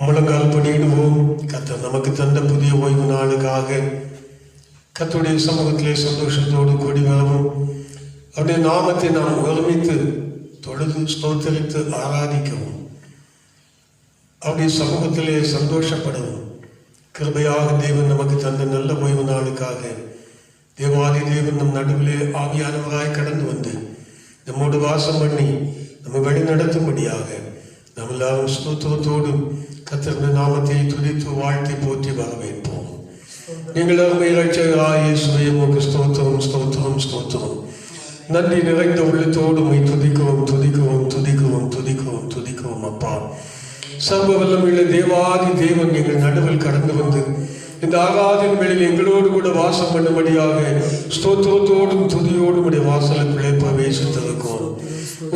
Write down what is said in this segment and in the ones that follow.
முழங்கால் படியிடுவோம். கர்த்தர் நமக்கு தந்த புதிய ஓய்வு நாளுக்காக கர்த்தருடைய சமூகத்திலே சந்தோஷத்தோடு கூடி வரவும், அவருடைய நாமத்தை நாம் ஒருமித்து தொழுது ஸ்தோத்தரித்து ஆராதிக்கவும், அவருடைய சமூகத்திலே சந்தோஷப்படவும் கிருபையாக தேவன் நமக்கு தந்த நல்ல ஓய்வு நாளுக்காக தேவாதி தேவன் நம் நடுவிலே ஆவியானவராய் கடந்து வந்து நம்மோடு வாசம் பண்ணி நம்ம வழி நடத்தும்படியாக நம்ம எல்லாரும் ஸ்தோத்திரத்தோடு கர்த்தருடைய நாமத்தை துதித்து வாழ்த்தி போற்றி வரவேற்போம். நீங்கள் அருமை இரட்சகராகிய இயேசுவே, உமக்கு ஸ்தோத்திரம் ஸ்தோத்திரம் ஸ்தோத்திரம். நன்றி நிறைந்த உள்ளத்தோடு உம்மை துதிக்கிறோம் துதிக்கிறோம் துதிக்கிறோம் துதிக்கிறோம் துதிக்கிறோம். அப்பா, சர்வ வல்லமையுள்ள தேவாதி தேவன் எங்கள் நடுவில் கடந்து வந்து இந்த ஆராதனை வேளையில் எங்களோடு கூட வாசம் பண்ணும்படியாக ஸ்தோத்திரத்தோடும் துதியோடும் உடைய வாசலுக்குள்ளே பிரவேசித்திருக்கிறோம்.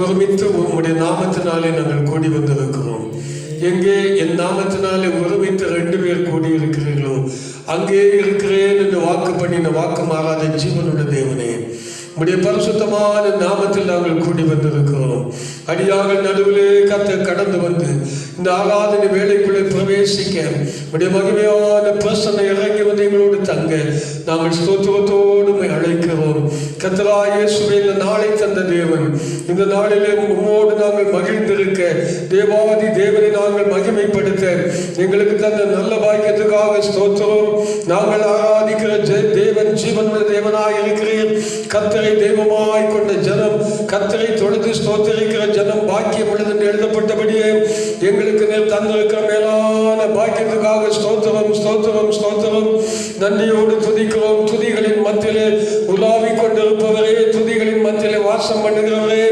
ஒருமித்து உம்முடைய நாமத்தினாலே நாங்கள் கூடி வந்திருக்கிறோம். எங்கே என் நாமத்தினாலே ஒருமித்து 2 பேர் கூடி இருக்கிறீர்களோ அங்கே இருக்கிறேன் என்று வாக்கு பண்ணின வாக்கு மாறாத ஜீவனுடைய தேவனே, உம்முடைய பரிசுத்தமான நாமத்தில் நாங்கள் கூடி வந்திருக்கிறோம். அடியார்கள் நடுவிலே கர்த்தர் கடந்து வந்து இந்த ஆராதனை வேலைக்குள்ளே பிரவேசிக்க உடைய மகிமையான பிரசன்னை இறங்கி வந்து எங்களோடு தங்க நாங்கள் ஸ்தோத்திரத்தோடு அழைக்கிறோம். கர்த்தராகிய இயேசுவே, இந்த நாளை தந்த தேவன், இந்த நாளிலே உம்மோடு நாங்கள் மகிழ்ந்திருக்க தேவாதி தேவனை நாங்கள் மகிமைப்படுத்த எங்களுக்கு தந்த நல்ல பாக்கியத்துக்காக ஸ்தோத்திரம். நாங்கள் ஆராதிக்கிற தேவன் ஜீவனுள்ள தேவனாய் இருக்கிறேன். கர்த்தரை தெய்வமாய் கொண்ட ஜனம், கர்த்தரை தொழுது ஸ்தோத்தரிக்கிற ஜனம் பாக்கியம் உள்ளது என்று எழுதப்பட்டபடியே எங்களுக்கு நேர் தந்திருக்கிற மேலான பாக்கியத்துக்காக ஸ்தோத்திரம் ஸ்தோத்திரம் ஸ்தோத்திரம். நன்றியோடு துதிக்கிறோம். துதிகளின் மத்தியிலே உலாவிக் கொண்டிருப்பவரே, துதிகளின் மத்தியிலே வாசம் பண்ணுகிறவரே,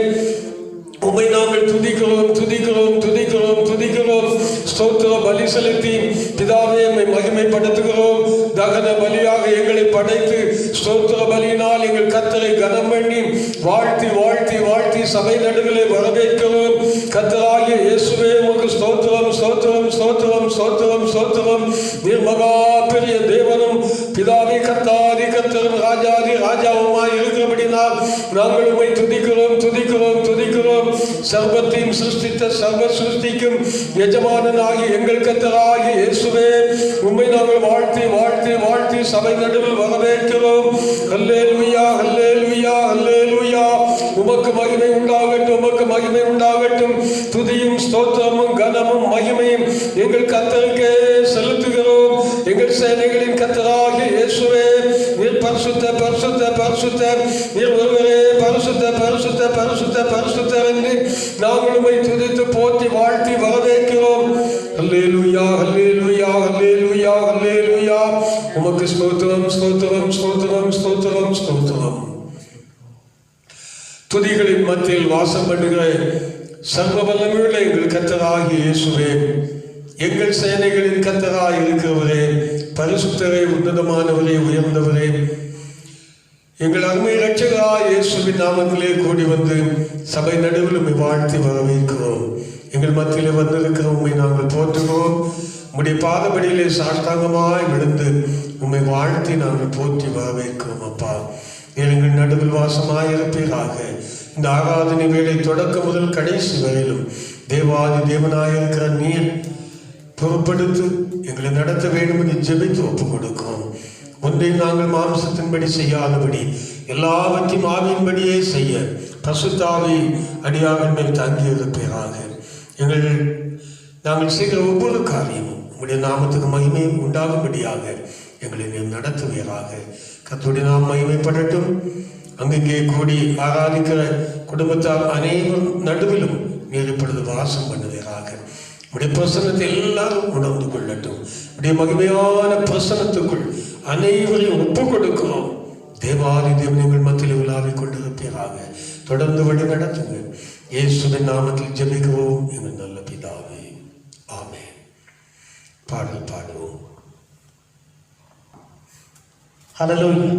உம்மை நாங்கள் துதிக்கிறோம் துதிக்கிறோம் துதிக்கிறோம் துதிக்கிறோம். ஸ்தோத்திர பலி செலுத்தி பிதாவே உம்மை மகிமைப்படுத்துகிறோம். தகன பலியாக எங்களை படைத்து ஸ்தோத்திர பலியினால் எங்கள் கர்த்தரை கனம் பண்ணி வாழ்த்தி வாழ்த்தி வாழ்த்தி சபை நடுவிலே வரவேற்கிறோம். கர்த்தராகிய இயேசுவே, உமக்கு ஸ்தோத்திரம் ஸ்தோத்திரம் ஸ்தோத்திரம் ஸ்தோத்திரம் ஸ்தோத்திரம். நீர் மகா பெரிய தேவனும் பிதாவி கர்த்தாதி கர்த்தரும் ராஜாதி ராஜாவுமாய் இருக்கிறபடினால் நாங்கள் உம்மை துதிக்கிறோம் துதிக்கிறோம் துதிக்கிறோம். சர்வத்தையும் சிருஷ்டித்த சர்வ சிருஷ்டிக்கும் எஜமானனாகி எங்கள் கர்த்தராகிய இயேசுவே, உம்மை நாங்கள் வாழ்த்தி வாழ்த்தி வாழ்த்தி சபை நடுவில் வரவேற்கிறோம். அல்லேலூயா அல்லேலூயா அல்லேலூயா. உமக்கு மகிமை உண்டாகட்டும், உமக்கு மகிமை உண்டாகட்டும். துதியும் ஸ்தோத்திரமும் கனமும் மகிமையும் எங்கள் கர்த்தருக்கே செலுத்துகிறோம். எங்கள் சேனைகளின் கர்த்தராகிய இயேசுவே, நீர் பரிசுத்த பரிசுத்த பரிசுத்த, நீர் ஒருவரே பரிசுத்த பரிசுத்த பரிசுத்த பரிசுத்தர் என்று நாங்கள் உம்மை துதித்து போற்றி வாழ்த்தி வரவேற்கிறோம். அல்லேலூயா அல்லேலூயா அல்லேலூயா அல்லேலூயா. உமக்கு ஸ்தோத்திரம் ஸ்தோத்திரம் ஸ்தோத்திரம் ஸ்தோத்திரம் ஸ்தோத்திரம். துதிகளின் மத்தியில் வாசம் பண்ணுகிற சர்வ வல்லமையுள்ள எங்கள் கர்த்தராகிய இயேசுவே, எங்கள் சேனைகளின் கர்த்தராய் இருக்கிறவரே, பரிசுத்தரே, உன்னதமானவரே, உயர்ந்தவரே, எங்கள் அருமை இரட்சகராகிய இயேசுவின் நாமத்திலே கூடி வந்து சபை நடுவில் உம்மை வாழ்த்தி வரவேற்கிறோம். எங்கள் மத்தியிலே வந்திருக்கிற உம்மை நாங்கள் போற்றுகிறோம். உம்முடைய பாதபடியிலே சாஷ்டாங்கமாய் விழுந்து உம்மை வாழ்த்தி நாங்கள் போற்றி வரவேற்கிறோம். அப்பா, எங்கள் நடுவில் வாசமாயிருப்பீராக. இந்த ஆராதனை வேளை தொடக்கம் முதல் கடைசி வரையிலும் தேவாதி தேவனாயிருக்கிற நீர் பொறுப்படுத்து எங்களை நடத்த வேண்டும் என்று ஜெபித்து ஒப்புக் கொடுக்கிறோம். ஒன்றை நாங்கள் மாம்சத்தின்படி செய்யாதபடி எல்லாவற்றையும் ஆவியின்படியே செய்ய பரிசுத்த ஆவி அடியார்கள் மேல் தங்கியிருப்பீராக. நாங்கள் செய்கிற ஒவ்வொரு காரியமும் உங்களுடைய நாமத்துக்கு மகிமையும் உண்டாகும்படியாக எங்களை நீர் நடத்துவீராக. கர்த்தருடைய நாமம் மகிமைப்படட்டும். அங்கங்கே கூடி ஆராதிக்கிற குடும்பத்தார் அனைவரும் நடுவிலும் நீர் இப்பொழுது வாசம் பண்ணுவீராக. உடைய பிரசனத்தை எல்லாரும் உணர்ந்து கொள்ளட்டும். உடைய மகிமையான பிரசனத்துக்குள் அனைவரையும் ஒப்புக் கொடுக்கிறோம். தேவாதி தேவன் எங்கள் மத்தியில் உலாவிக் கொண்டிருப்பீராக. தொடர்ந்து வழி நடத்துங்க. இயேசுவின் நாமத்தில் ஜெபிக்கிறோம் எங்கள் நல்ல பிதாவே, ஆமென். பாடல் பாடுவோம். ஹல்லேலூயா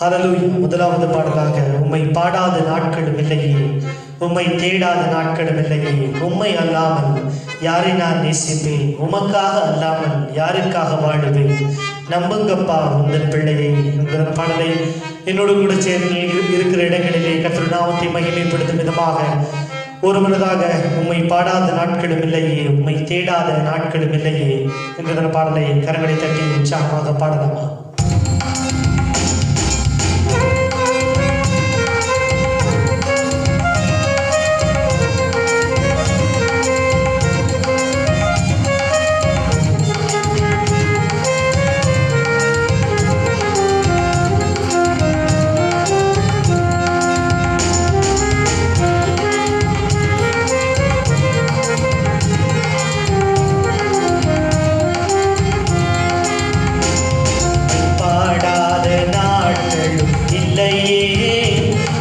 ஹல்லேலூயா. முதலாவது பாடலாக, உம்மை பாடாத நாட்களும் இல்லையே, உம்மை தேடாத நாட்களும் இல்லையே, உம்மை அல்லாமல் யாரை நான் நேசிப்பேன், உமக்காக அல்லாமல் யாருக்காக வாழுவேன், நம்புங்கப்பா உங்கள் பிள்ளையை என்கிற பாடலை என்னோடு கூட சேர்ந்து இருக்கிற இடங்களிலே கர்த்தர் நாமத்தை மகிமைப்படுத்தும் விதமாக ஒருமனதாக உம்மை பாடாத நாட்களும் இல்லையே, உம்மை தேடாத நாட்களும் இல்லையே என்கிற பாடலை கரங்களை தட்டி உற்சாகமாக பாடலாமா?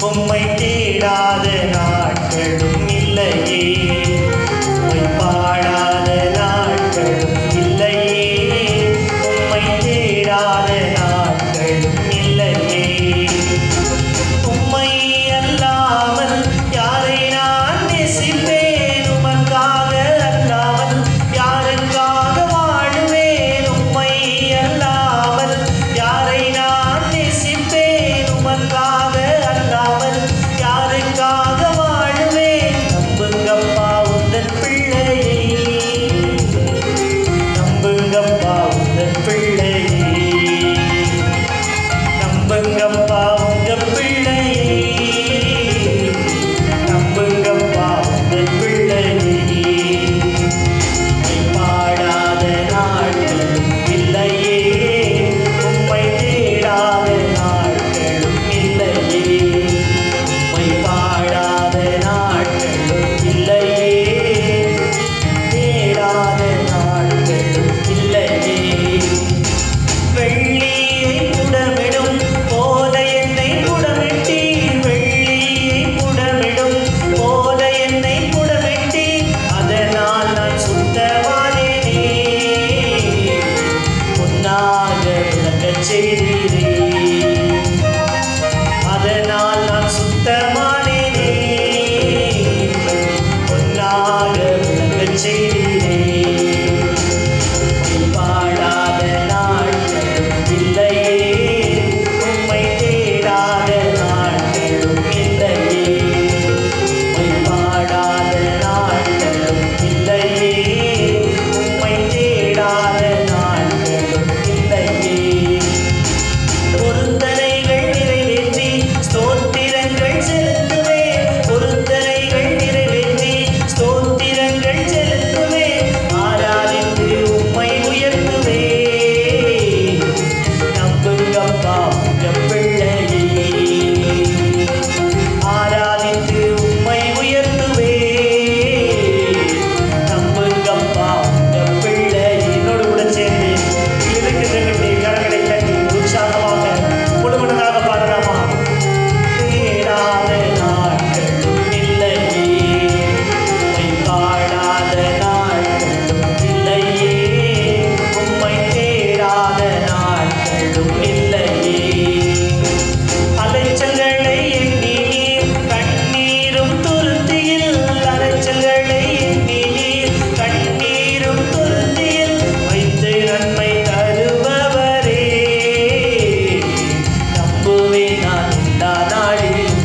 உம்மை தேடாத நாட்களும் இல்லையே, உம்மை பாடாத நாட்களும் இல்லையே, உம்மை தேடாத நாட்களும் இல்லையே. உம்மை அல்லாமல் யாரை நான் நேசிப்பேன், உமக்காக அல்லாமல் யாருக்காக வாழுவேன். உம்மை அல்லாமல் யாரை நான் நேசிப்பேன், உமக்காக அல்லாமல் யாருக்காக வாழுவேன். நம்புங்கப்பா உந்தன் பிள்ளையை, நம்புங்கப்பா உந்தன் பிள்ளையை, நம்புங்கப்பா உங்க பிள்ளையை, நம்புங்கப்பா உந்தன் பிள்ளையை. பாடாத நாட்களும் இல்லையே, உம்மை தேடாத நாட்களும் இல்லையே, உம்மை பாடாத நாட்களும் இல்லையே, தேடாத நாட்களும் இல்லையே. வெள்ளியை புடமிடும் போல என்னை புடமிட்டீர், வெள்ளியை புடமிடும் போல என்னை புடமிட்டீர், அதனால் நான் சுத்தமானேனே, பொன்னாக விளங்கச் செய்தீரே, அதனால் நான் சுத்தமானேனே, பொன்னாக விளங்கச் செய்தீரே. பாடாத நாட்களும் இல்லையே, உம்மை தேடாத நாட்களும் இல்லையே, உம்மை பாடாத நாட்களும் இல்லையே, உம்மை தேடாத நாட்களும் இல்லையே. பொருத்தனைகள் நிறைவேற்றி ஸ்தோத்திரங்கள் செலுத்துவேன், பொருத்தனைகள் நிறைவேற்றி ஸ்தோத்திரங்கள் செலுத்துவேன், ஆராதித்து உம்மை உயர்த்துவேன். நம்புங்கப்பா உங்க பிள்ளையை, ஆராதித்து உம்மை உயர்த்துவேன். நம்புங்கப்பா உங்க பிள்ளையை. என்னோடு கூட சேர்ந்து இருக்கிறவர்களுடைய கரங்களை தட்டி உற்சாகமாக முழுமனதாக பாடலாமா? தேடாத நாட்களும் இல்லையே, உம்மை பாடாத நாட்களும் இல்லையே, உம்மை தேடாத நாட்களும் இல்லையே. அலைச்சல்களை எண்ணி நீர் கண்ணீரும் துருத்தியில், அலைச்சல்களை எண்ணி நீர் கண்ணீரும் துருத்தியில் வைத்து நன்மை தருபவரே, நம்புவேன் நான் எல்லா நாளிலும்,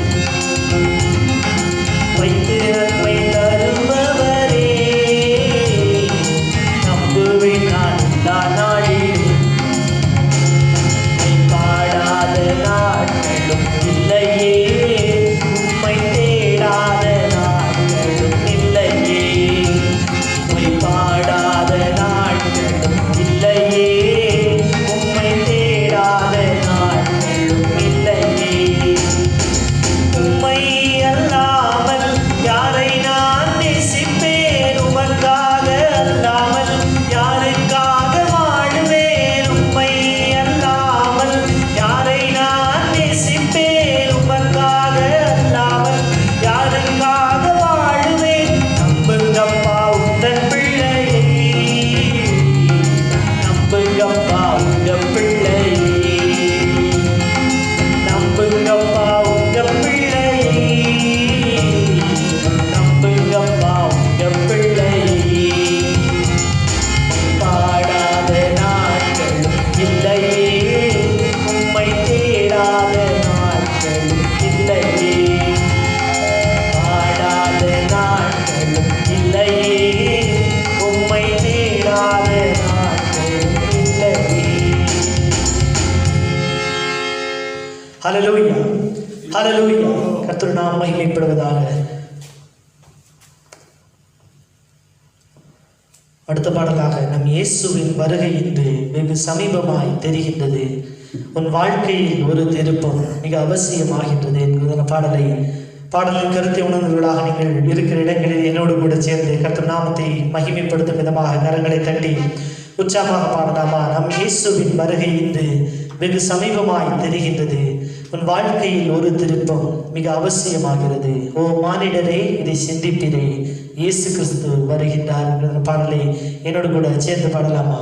வைத்து நன்மை தருபவரே, நம்புவேன் நான் எல்லா நாளிலும். உம்மை பாடாத நாட்களும் இல்லையே, உம்மை தேடாத நாட்களும் இல்லையே, உம்மை பாடாத நாட்களும் இல்லையே, உம்மை தேடாத நாட்களும் இல்லையே. உம்மை அல்லாமல் யாரை நான் நேசிப்பேன், உமக்காக அல்லாமல் யாருக்காக ஹல்லேலூயா, ஹல்லேலூயா. கர்த்தர் நாமம் மகிமைப்படுவதாக. அடுத்த பாடலாக நம் இயேசுவின் வருகை இன்று வெகு சமீபமாய் தெரிகின்றது, உன் வாழ்க்கையில் ஒரு திருப்பம் மிக அவசியமாகின்றது என்கிற பாடலின் கருத்தை உணர்ந்தவர்களாக நீங்கள் இருக்கிற இடங்களில் என்னோடு கூட சேர்ந்து கர்த்தர் நாமத்தை மகிமைப்படுத்தும் விதமாக கரங்களை தட்டி உற்சாகமாக பாடலாமா? நம் இயேசுவின் வருகை இன்று வெகு சமீபமாய் தெரிகின்றது, உன் வாழ்க்கையில் ஒரு திருப்பம் மிக அவசியமாகிறது. ஓ மானிடரே, இதை சிந்திப்பிரே, இயேசு கிறிஸ்து வருகின்றார் என்கிற பாடலை என்னோடு கூட சேர்ந்து பாடலாமா?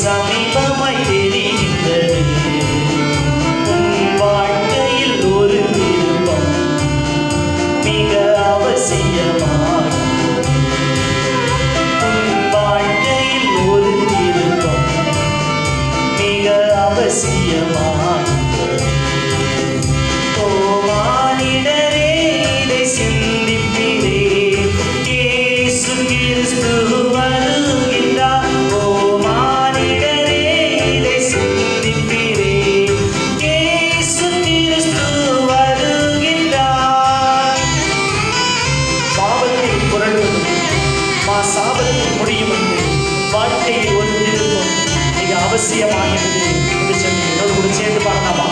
சமீபமாய் தெரிகின்றது, உன் வாழ்க்கையில் ஒரு திருப்பம் மிக அவசியமாகிறது. உன் வாழ்க்கையில் ஒரு திருப்பம் மிக அவசியமாகிறது. ஓ மானிடரே, இதை சிந்திப்பிரே, இயேசு கிறிஸ்து வருகின்றார். சாபத்தில் முடியும் என்று வாழ்க்கையில் ஒரு திருப்பம் மிக அவசியமாகிறது என்று சொல்லி என்னோடு கூட சேர்ந்து பாடலாமா?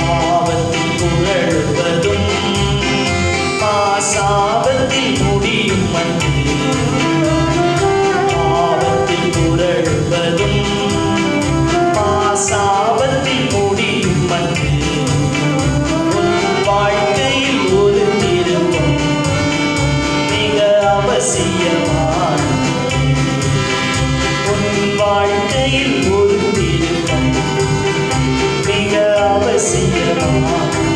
பாவத்தில் புகழுவதும் சாபத்தில் முடியும் என்று, பாவத்தில் புகழுவதும் சாபத்தில் முடியும் என்று, வாழ்க்கையில் ஒரு திருப்பம் மிக அவசியமாகிறது. உன் வாழ்க்கையில் ஒரு திருப்பம் மிக அவசியமாகிறது.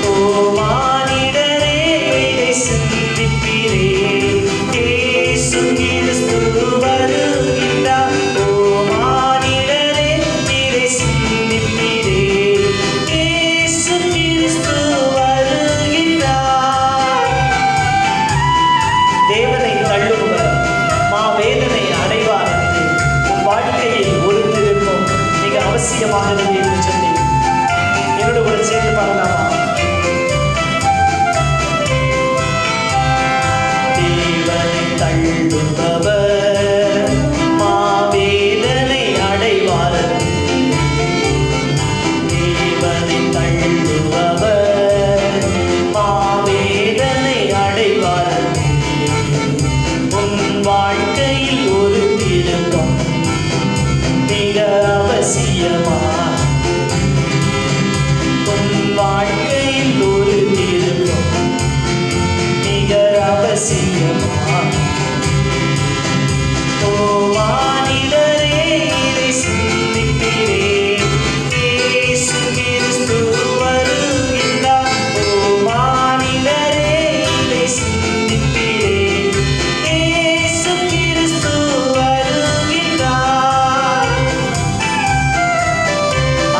ஓ மானிடரே, இதை சிந்திப்பிரே, இயேசு கிறிஸ்து வருகின்றார். ஓ மானிடரே, இதை சிந்திப்பிரே, தேவனை தள்ளுபவர் மாவேதனை அடைவார் என்று உன் வாழ்க்கையில் ஒரு திருப்பம் மிக அவசியமாகிறது என்று சொல்லி என்னோடு கூட சேர்ந்து பாடலாமா? தேவனை தள்ளுபவர் மாவேதனை அடைவார், தேவனை தள்ளுபவர் மாவேதனை அடைவார். உன் வாழ்க்கையில் ஒரு திருப்பம் மிக அவசியமாகிறது. உன் வாழ்க்கையில் ஒரு திருப்பம் மிக அவசியமாகிறது. ஓ மானிடரே, இதை சிந்திப்பிரே, இயேசு கிறிஸ்து வருகின்றார். ஓ மானிடரே, இதை சிந்திப்பிரே, இயேசு கிறிஸ்து வருகின்றார்.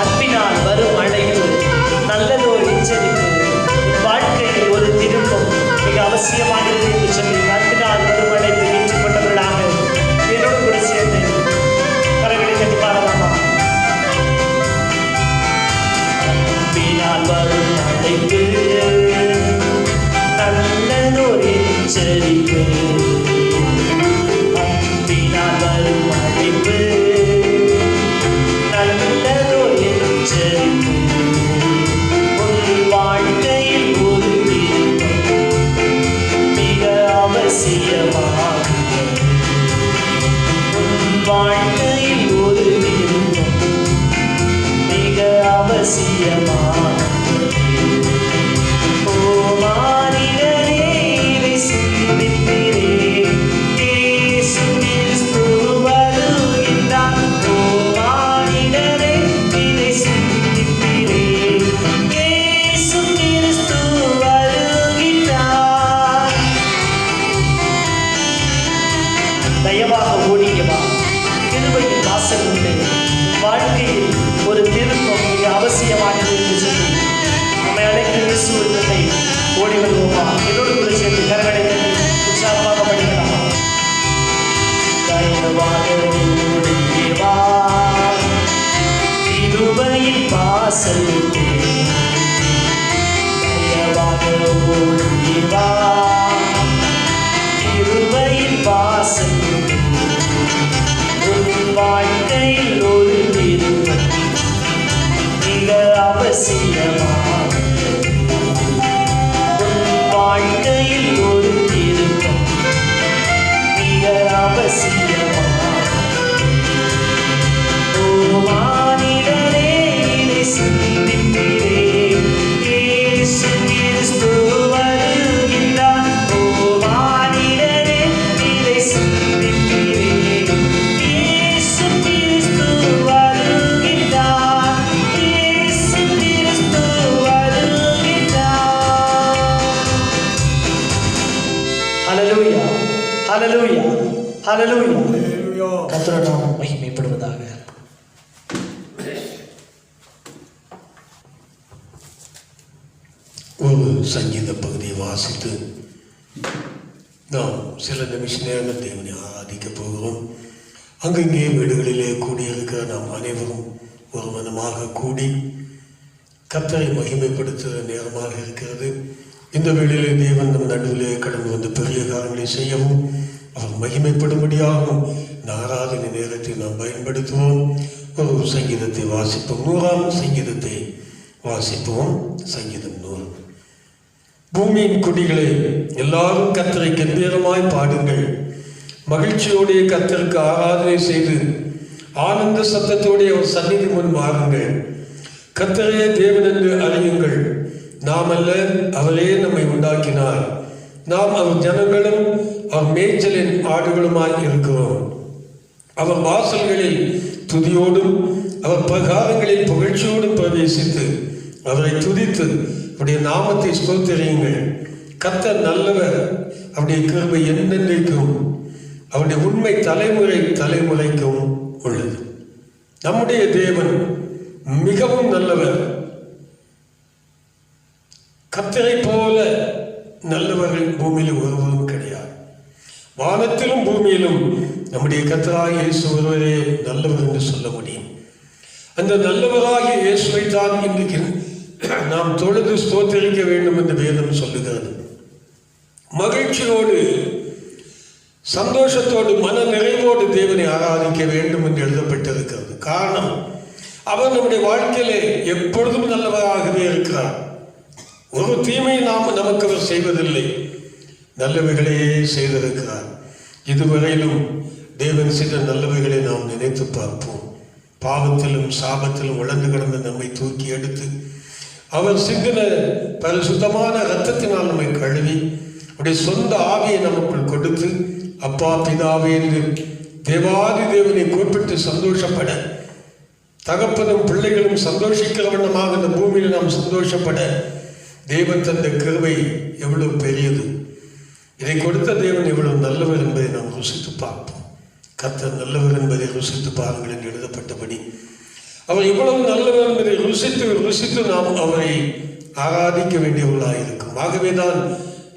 அன்பினால் வரும் அழைப்பு, நல்லதோர் எச்சரிப்பு, வாழ்க்கையில் ஒரு திருப்பம் மிக அவசியமாகிறது என்று சொல்லி அன்பினால் வரும் அழைப்பு ஏற்றுக்கொண்டவர்களாக என்னோடு கூட சேர்ந்து கரங்களை தட்டி பாடலாமா? அன்பினால் வரும் அழைப்பு, நல்லதோர் எச்சரிப்பு, அன்பினால் வரும் அழைப்பு, நல்லதோர் எச்சரிப்பு, உன் வாழ்க்கையில் ஒரு திருப்பம் மிக அவசியமாகிறது. உன் வாழ்க்கையில் ஒரு திருப்பம் மிக அவசியமாகிறது. ஓ மானிடரே, இதை சிந்திப்பிரே, இயேசு கிறிஸ்து வருகின்றார். ஓ மானிடரே, இதை சிந்திப்பிரே, இயேசு கிறிஸ்து வருகின்றார். கிருபையின் வாசல் தயவாக ஓடி வா. கிருபையின் வாசல் உன் வாழ்க்கையில் ஒரு திருப்பம் மிக அவசியமானது. உன் வாழ்க்கையில் ஒரு திருப்பம் மிக அவசியமானது. ஓ மானிடரே, இதை சிந்திப்பீரே, இயேசு கிறிஸ்து வருகின்றார். ஓ மானிடரே, இதை சிந்திப்பீரே, இயேசு கிறிஸ்து வருகின்றார். இயேசு கிறிஸ்து வருகின்றார். ஹல்லேலூயா, ஹல்லேலூயா, ஹல்லேலூயா. கர்த்தருடைய நாமம் மகிமைப்படுவதாக. ஒரு சங்கீத பகுதியை வாசித்து நாம் சில நிமிஷ நேரம் தேவனை ஆராதிக்க போகிறோம். அங்கங்கே வீடுகளிலே கூடியிருக்கிற நாம் அனைவரும் ஒரு மனமாக கூடி கர்த்தரை மகிமைப்படுத்துகிற நேரமாக இருக்கிறது. இந்த வேளையிலே தேவன் நம் நடுவிலே கடந்து வந்து பெரிய காரியங்களை செய்யவும் அவர் மகிமைப்படும்படியாகவும் இந்த ஆராதனை நேரத்தை நாம் பயன்படுத்துவோம். ஒரு சங்கீதத்தை வாசிப்போம். 100ஆம் சங்கீதத்தை வாசிப்போம். சங்கீதம் 100. பூமியின் குடிகளே, எல்லாரும் கர்த்தரை கம்பீரமாய் பாடுங்கள். மகிழ்ச்சியோடைய கர்த்தருக்கு ஆராதனை செய்து ஆனந்த சத்தத்தோடைய அவர் சந்நிதி முன் வாருங்கள். கர்த்தரே தேவன் என்று அறியுங்கள். நாம் அல்ல, அவரே நம்மை உண்டாக்கினார். நாம் அவர் ஜனங்களும் அவர் மேய்ச்சலின் ஆடுகளுமாய் இருக்கிறோம். அவர் வாசல்களில் துதியோடும் அவர் பிரகாரங்களில் புகழ்ச்சியோடும் பிரவேசித்து அவரை துதித்து அவருடைய நாமத்தை ஸ்தோத்திரியுங்கள். கர்த்தர் நல்லவர், அவருடைய கிருபை என்றென்றைக்கும், அவருடைய உண்மை தலைமுறை தலைமுறைக்கும் உள்ளது. நம்முடைய தேவன் மிகவும் நல்லவர். கர்த்தரை போல நல்லவர்கள் பூமியில் ஒருவரும் கிடையாது. வானத்திலும் பூமியிலும் நம்முடைய கர்த்தராகிய இயேசு ஒருவரே நல்லவர் என்று சொல்ல முடியும். அந்த நல்லவராகிய இயேசுவை தான் இன்றைக்கு நாம் தொழுது ஸ்தோத்திரிக்க வேண்டும் என்று வேதம் சொல்லுகிறது. மகிழ்ச்சியோடு சந்தோஷத்தோடு மன நிறைவோடு தேவனை ஆராதிக்க வேண்டும் என்று எழுதப்பட்டிருக்கிறது. காரணம், அவர் நம்முடைய வாழ்க்கையிலே எப்பொழுதும் நல்லவராகவே இருக்கிறார். ஒரு தீமை நமக்கு அவர் செய்வதில்லை, நல்லவைகளையே செய்திருக்கிறார். இதுவரையிலும் தேவன் செய்த நல்லவைகளை நாம் நினைத்து பார்ப்போம். பாவத்திலும் சாபத்திலும் உழந்து கிடந்த நம்மை தூக்கி எடுத்து அவர் சிந்தின பரிசுத்தமான இரத்தத்தினால் நம்மை கழுவி அவருடைய சொந்த ஆவியை நமக்குள் கொடுத்து அப்பா பிதாவே என்று தேவாதி தேவனை கூப்பிட்டு சந்தோஷப்பட, தகப்பனும் பிள்ளைகளும் சந்தோஷிக்கிற வண்ணமாக இந்த பூமியில் நாம் சந்தோஷப்பட தேவன் தந்த கிருபை எவ்வளவு பெரியது. இதை கொடுத்த தேவன் எவ்வளவு நல்லவர் என்பதை நாம் ருசித்து பார்ப்போம். கர்த்தர் நல்லவர் என்பதை ருசித்து பாருங்கள் என்று எழுதப்பட்டபடி அவர் எவ்வளவு நல்லவர் என்பதை ருசித்து நாம் அவரை ஆராதிக்க வேண்டியவர்களாக இருக்கும். ஆகவேதான்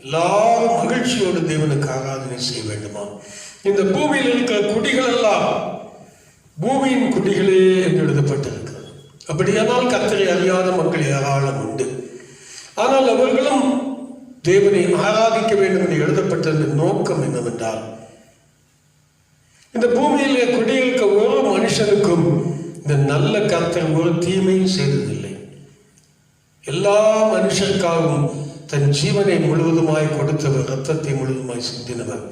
எல்லாரும் மகிழ்ச்சியோடு தேவனுக்கு ஆராதனை செய்ய வேண்டுமா? இந்த பூமியில் இருக்கிற குடிகள் எல்லாம் பூமியின் குடிகளே என்று எழுதப்பட்டிருக்கிறது. அப்படியானால் கர்த்தரை அறியாத மக்கள் ஏராளம் உண்டு. ஆனால் அவர்களும் தேவனை ஆராதிக்க வேண்டும் என்று எழுதப்பட்ட நோக்கம் என்னவென்றால், இந்த பூமியிலே குடியிருக்க ஒரு மனுஷனுக்கும் இந்த நல்ல கர்த்தர் ஒரு தீமையும் செய்ததில்லை. எல்லா மனுஷருக்காகவும் தன் ஜீவனை முழுவதுமாய் கொடுத்தவர், இரத்தத்தை முழுவதுமாய் சிந்தினவர்.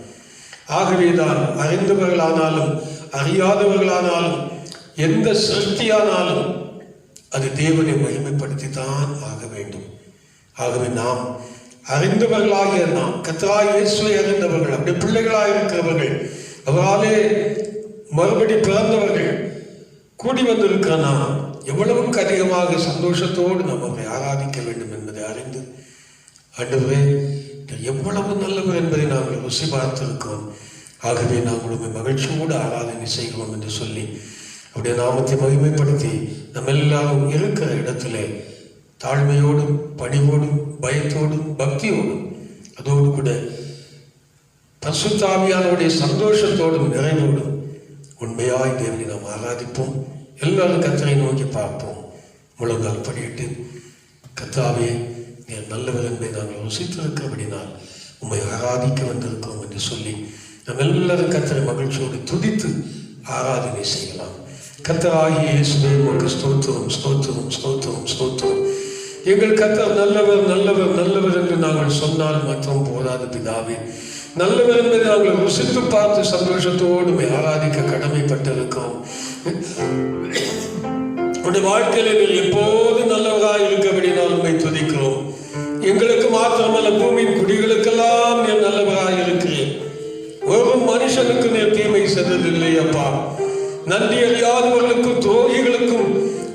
ஆகவேதான் அறிந்தவர்களானாலும் அறியாதவர்களானாலும் எந்த சிருஷ்டியானாலும் அது தேவனை மகிமைப்படுத்தித்தான் ஆக வேண்டும். ஆகவே நாம் அறிந்தவர்களாகிய நாம் கர்த்தராகிய இயேசுவை அறிந்தவர்கள், அப்படி பிள்ளைகளாக இருக்கிறவர்கள், அவராலே மறுபடி பிறந்தவர்கள் கூடி வந்திருக்கிற நாம் எவ்வளவுக்கு அதிகமாக சந்தோஷத்தோடு நாம் அவரை ஆராதிக்க வேண்டும் என்பதை அறிந்து, ஆண்டவரே எவ்வளவு நல்லவர் என்பதை நாங்கள் ருசி பார்த்திருக்கிறோம். ஆகவே நாங்கள் மகிழ்ச்சியோடு ஆராதனை செய்கிறோம் என்று சொல்லி அவருடைய நாமத்தை மகிமைப்படுத்தி நம்ம எல்லாரும் இருக்கிற இடத்துல தாழ்மையோடும் பணிவோடும் பயத்தோடும் பக்தியோடும் அதோடு கூட பரிசுத்த ஆவியானவருடைய சந்தோஷத்தோடும் நிறைவோடும் உண்மையாய் தேவனை நாம் ஆராதிப்போம். எல்லாரும் கர்த்தரை நோக்கி பார்ப்போம். முழங்கால் படியிட்டு, கர்த்தாவே என் நல்லவர் என்பதை நாங்கள் ருசித்திருக்கிறபடினால் உம்மை ஆராதிக்க வந்திருக்கிறோம் என்று சொல்லி நம்ம எல்லாரும் கர்த்தரை மகிழ்ச்சியோடு துதித்து ஆராதனை செய்யலாம். கர்த்தராகிய இயேசுவே உமக்கு ஸ்தோத்திரம், ஸ்தோத்திரம், ஸ்தோத்திரம், ஸ்தோத்திரம். எங்கள் கர்த்தர் நல்லவர், நல்லவர், நல்லவர் என்று நாங்கள் சொன்னால் மற்றும் போதாது பிதாவே. நல்லவர் என்பதை நாங்கள் ருசித்து பார்த்து சந்தோஷத்தோடு ஆராதிக்க கடமைப்பட்டிருக்கிறோம். உடைய வாழ்க்கையில் நீங்கள் எப்போது நல்லவராக இருக்கபடினால் உண்மை துதிக்கிறோம். எங்களுக்கு மாத்திரமல்ல, பூமியின் குடிகளுக்கெல்லாம் நீர் நல்லவராக இருக்கிறேன். ஒரு மனுஷனுக்கு நீர் தீமை செய்ததில்லை அப்பா. நன்றி அறியாதவர்களுக்கும் துரோகிகளுக்கும்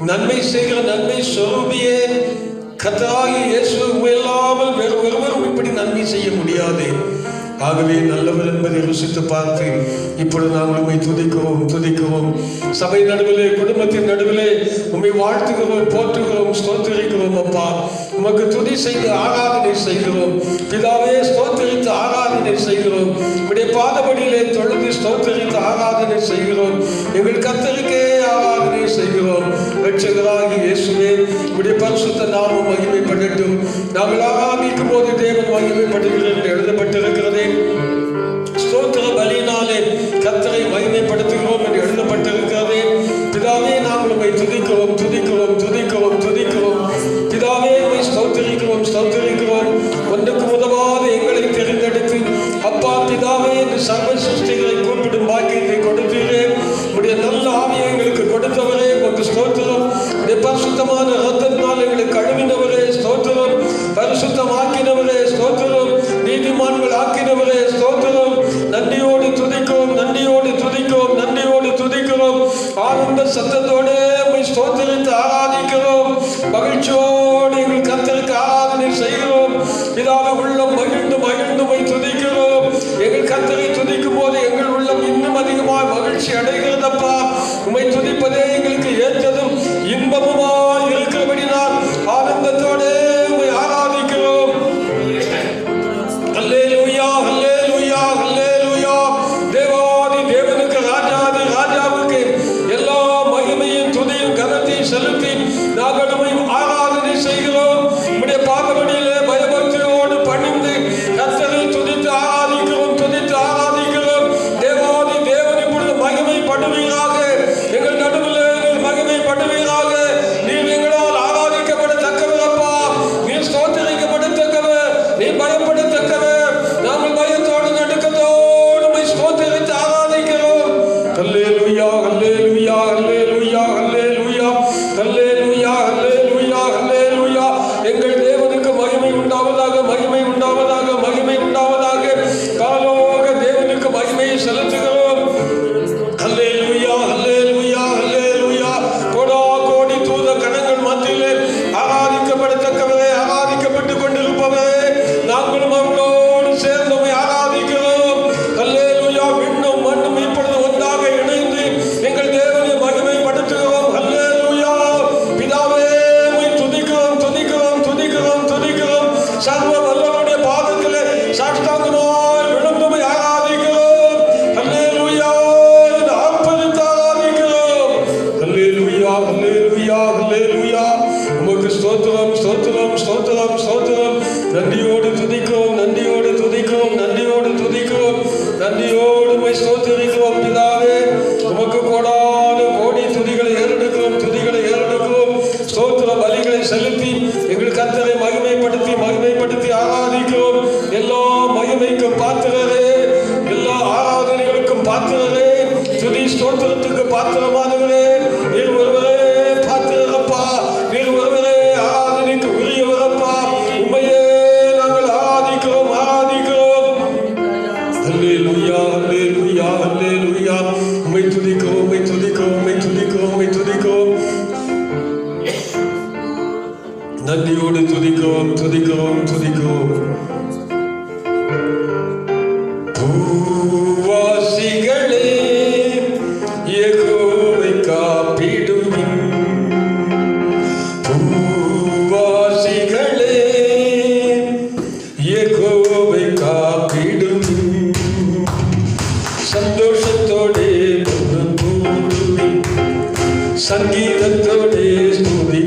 நன்மை செய்கிற நன்மை சொரூபியே கர்த்தராகிய இயேசு இல்லாமல் வேறு ஒருவரும் இப்படி நன்மை செய்ய முடியாது. ஆகவே நல்லவர் என்பதை ருசித்து பார்த்து இப்பொழுது நாங்கள் உண்மை துதிக்கிறோம், துதிக்கிறோம். சபை நடுவிலே, குடும்பத்தின் நடுவிலே உண்மை வாழ்த்துகிறோம், போற்றுகிறோம், ஸ்தோத்திரிக்கிறோம். அப்பா உமக்கு துதி செய்து ஆராதனை செய்கிறோம். பிதாவே ஸ்தோத்திரித்து ஆராதனை செய்கிறோம். உடைய பாதபடியிலே தொழுது ஸ்தோத்திரித்து ஆராதனை செய்கிறோம். எங்கள் கர்த்தருக்கே ஆராதனை செய்கிறோம். இரட்சகராகிய இயேசுவே உடைய பரிசுத்த நாமம் மகிமைப்படட்டும். நாங்கள் ஆராதிக்கும் போது தேவன் மகிமைப்படுகிறது என்று எழுதப்பட்டிருக்கிறதே. ஸ்தோத்திர பலியினாலே கர்த்தரை மகிமைப்படுத்துகிறோம் என்று எழுதப்பட்டிருக்கிறதே. பிதாவே நாங்கள் உம்மை துதிக்கிறோம், துதிக்கிறோம், துதிக்கிறோம், துதிக்கிறோம். பிதாவே உம்மை ஸ்தோத்திரிக்கிறோம், ஸ்தோத்திரிக்கிறோம். ஒன்றுக்கு உதவாத எங்களை தெரிந்தெடுத்து அப்பா பிதாவே என்று சர்வ சிருஷ்டிகளை கூப்பிடும் பாக்கியத்தை கொடுத்தீரே. உடைய நல்ல ஆவியை எங்களுக்கு கொடுத்தவரே உமக்கு ஸ்தோத்திரம். உடைய பரிசுத்தமான இரத்தத்தினால் எங்களை கழுவினவரே ஸ்தோத்திரம். பரிசுத்தமாக்கினவரே ஸ்தோத்திரம். நீதிமான்கள் ஆக்கினவரே ஸ்தோத்திரம். நன்றியோடு துதிக்கிறோம், நன்றியோடு துதிக்கிறோம், நன்றியோடு துதிக்கிறோம். ஆனந்த சத்தத்தோடு உம்மை ஸ்தோத்திரித்து ஆராதிக்கிறோம். மகிழ்ச்சியோடு எங்கள் கர்த்தருக்கு ஆராதனை செய்கிறோம். பிதாவே உள்ளம் மகிழ்ந்து மகிழ்ந்து உம்மை துதிக்கிறோம். எங்கள் கர்த்தரை துதிக்கும் போது எங்கள் உள்ளம் இன்னும் அதிகமாக மகிழ்ச்சி அடைகிறதப்பா. உம்மை துதிப்பதே எங்களுக்கு ஏற்றதும் இன்பமுமாய் இருக்கிறபடினால் ஆனந்தத்தோடு உம்மை ஆராதிக்கிறோம். அல்லேலூயா, அல்லேலூயா, அல்லேலூயா. தேவாதி தேவனுக்கு, ராஜாதி ராஜாவுக்கு எல்லா மகிமையும் துதியும் கனத்தையும் செலுத்தி நாங்கள் உம்மை ஆராதனை செய்கிறோம். உம்முடைய பாதபடியிலே பயபக்தியோடு பணிந்து கர்த்தரை துதித்து ஆராதிக்கிறோம், துதித்து ஆராதிக்கிறோம். தேவாதி தேவன் இப்பொழுது மகிமைப்படுவீராக. எங்கள் நடுவிலே மகிமைப்படுவீராக. நீர் எங்களால் ஆராதிக்கப்படத்தக்கவரப்பா. நீர் ஸ்தோத்திரிக்கப்படத்தக்கவர். நீர் பயப்படத்தக்கவர். நாங்கள் பயத்தோடு நடுக்கத்தோடு உம்மை ஸ்தோத்திரித்து ஆராதிக்கிறோம். அல்லேலூயா, அல்லேலூயா, அல்லேலூயா, அல்லேலூயா, அல்லேலூயா, அல்லேலூயா, அல்லேலூயா. எங்கள் தேவனுக்கு மகிமை உண்டாவதாக, மகிமை உண்டாவதாக, மகிமை உண்டாவதாக. காலோக தேவனுக்கு மகிமையை செலுத்துகிறோம். அல்லேலூயா, அல்லேலூயா, அல்லேலூயா. கோடா கோடி தூத கணங்கள் மத்தியிலே ஆராதிக்கப்படத்தக்கவரே, ஆராதிக்கப்பட்டுக் கொண்டிருப்பவரே, நாங்களும் அவர்களோடு சேர்ந்து உம்மை ஆராதிக்கிறோம். அல்லேலூயா. விண்ணும் மண்ணும் இப்பொழுது ஒன்றாக இணைந்து எங்கள் தேவனை மகிமைப்படுத்துகிறோம். அல்லேலூயா. பிதாவே உம்மை துதிக்கிறோம், துதிக்கிறோம், துதிக்கிறோம், துதிக்கிறோம். சர்வ வல்லவருடைய பாதத்திலே சாஷ்டாங்கமாய் விழுந்து உம்மை ஆராதிக்கிறோம். அல்லேலூயா என்று ஆர்ப்பரித்து ஆராதிக்கிறோம். அல்லேலூயா, அல்லேலூயா, அல்லேலூயா. உமக்கு ஸ்தோத்திரம், ஸ்தோத்திரம், ஸ்தோத்திரம், ஸ்தோத்திரம். நன்றியோடு துதிக்கிறோம், நன்றியோடு துதிக்கிறோம், நன்றியோடு துதிக்கிறோம், நன்றியோடு உம்மை ஸ்தோத்திரிக்கிறோம். பிதாவே உமக்கு கோடான கோடி துதிகளை ஏறெடுக்கிறோம், துதிகளை ஏறெடுக்கிறோம். ஸ்தோத்திர பலிகளை செலுத்தி எங்கள் கர்த்தரை மகிமைப்படுத்தி மகிமைப்படுத்தி ஆராதிக்கிறோம். எல்லா மகிமைக்கும் பாத்திரரே, எல்லா ஆராதனைகளுக்கும் பாத்திரரே, துதி ஸ்தோத்திரத்துக்கு பாத்திரமானவரே, நீர் ஒருவரே பாத்திரப்பா. நீர் ஒருவரே ஆராதனைக்கு உரியவரப்பா. உம்மையே நாங்கள் ஆராதிக்கிறோம், ஆராதிக்கிறோம். அல்லேலூயா, அல்லேலூயா, அல்லேலூயா. உம்மை துதிக்கிறோம், உம்மை துதிக்கிறோம், உம்மை துதிக்கிறோம், உம்மை துதிக்கிறோம். நன்றியோடு துதிக்கிறோம், துதிக்கிறோம், துதிக்கிறோம். பூவாசிகளே யெகோவை காப்பிடுவின். பூவாசிகளே யெகோவை காப்பிடுவின். சந்தோஷத்தோடே கூடுவின். சங்கீதத்தோடே ஸ்துதி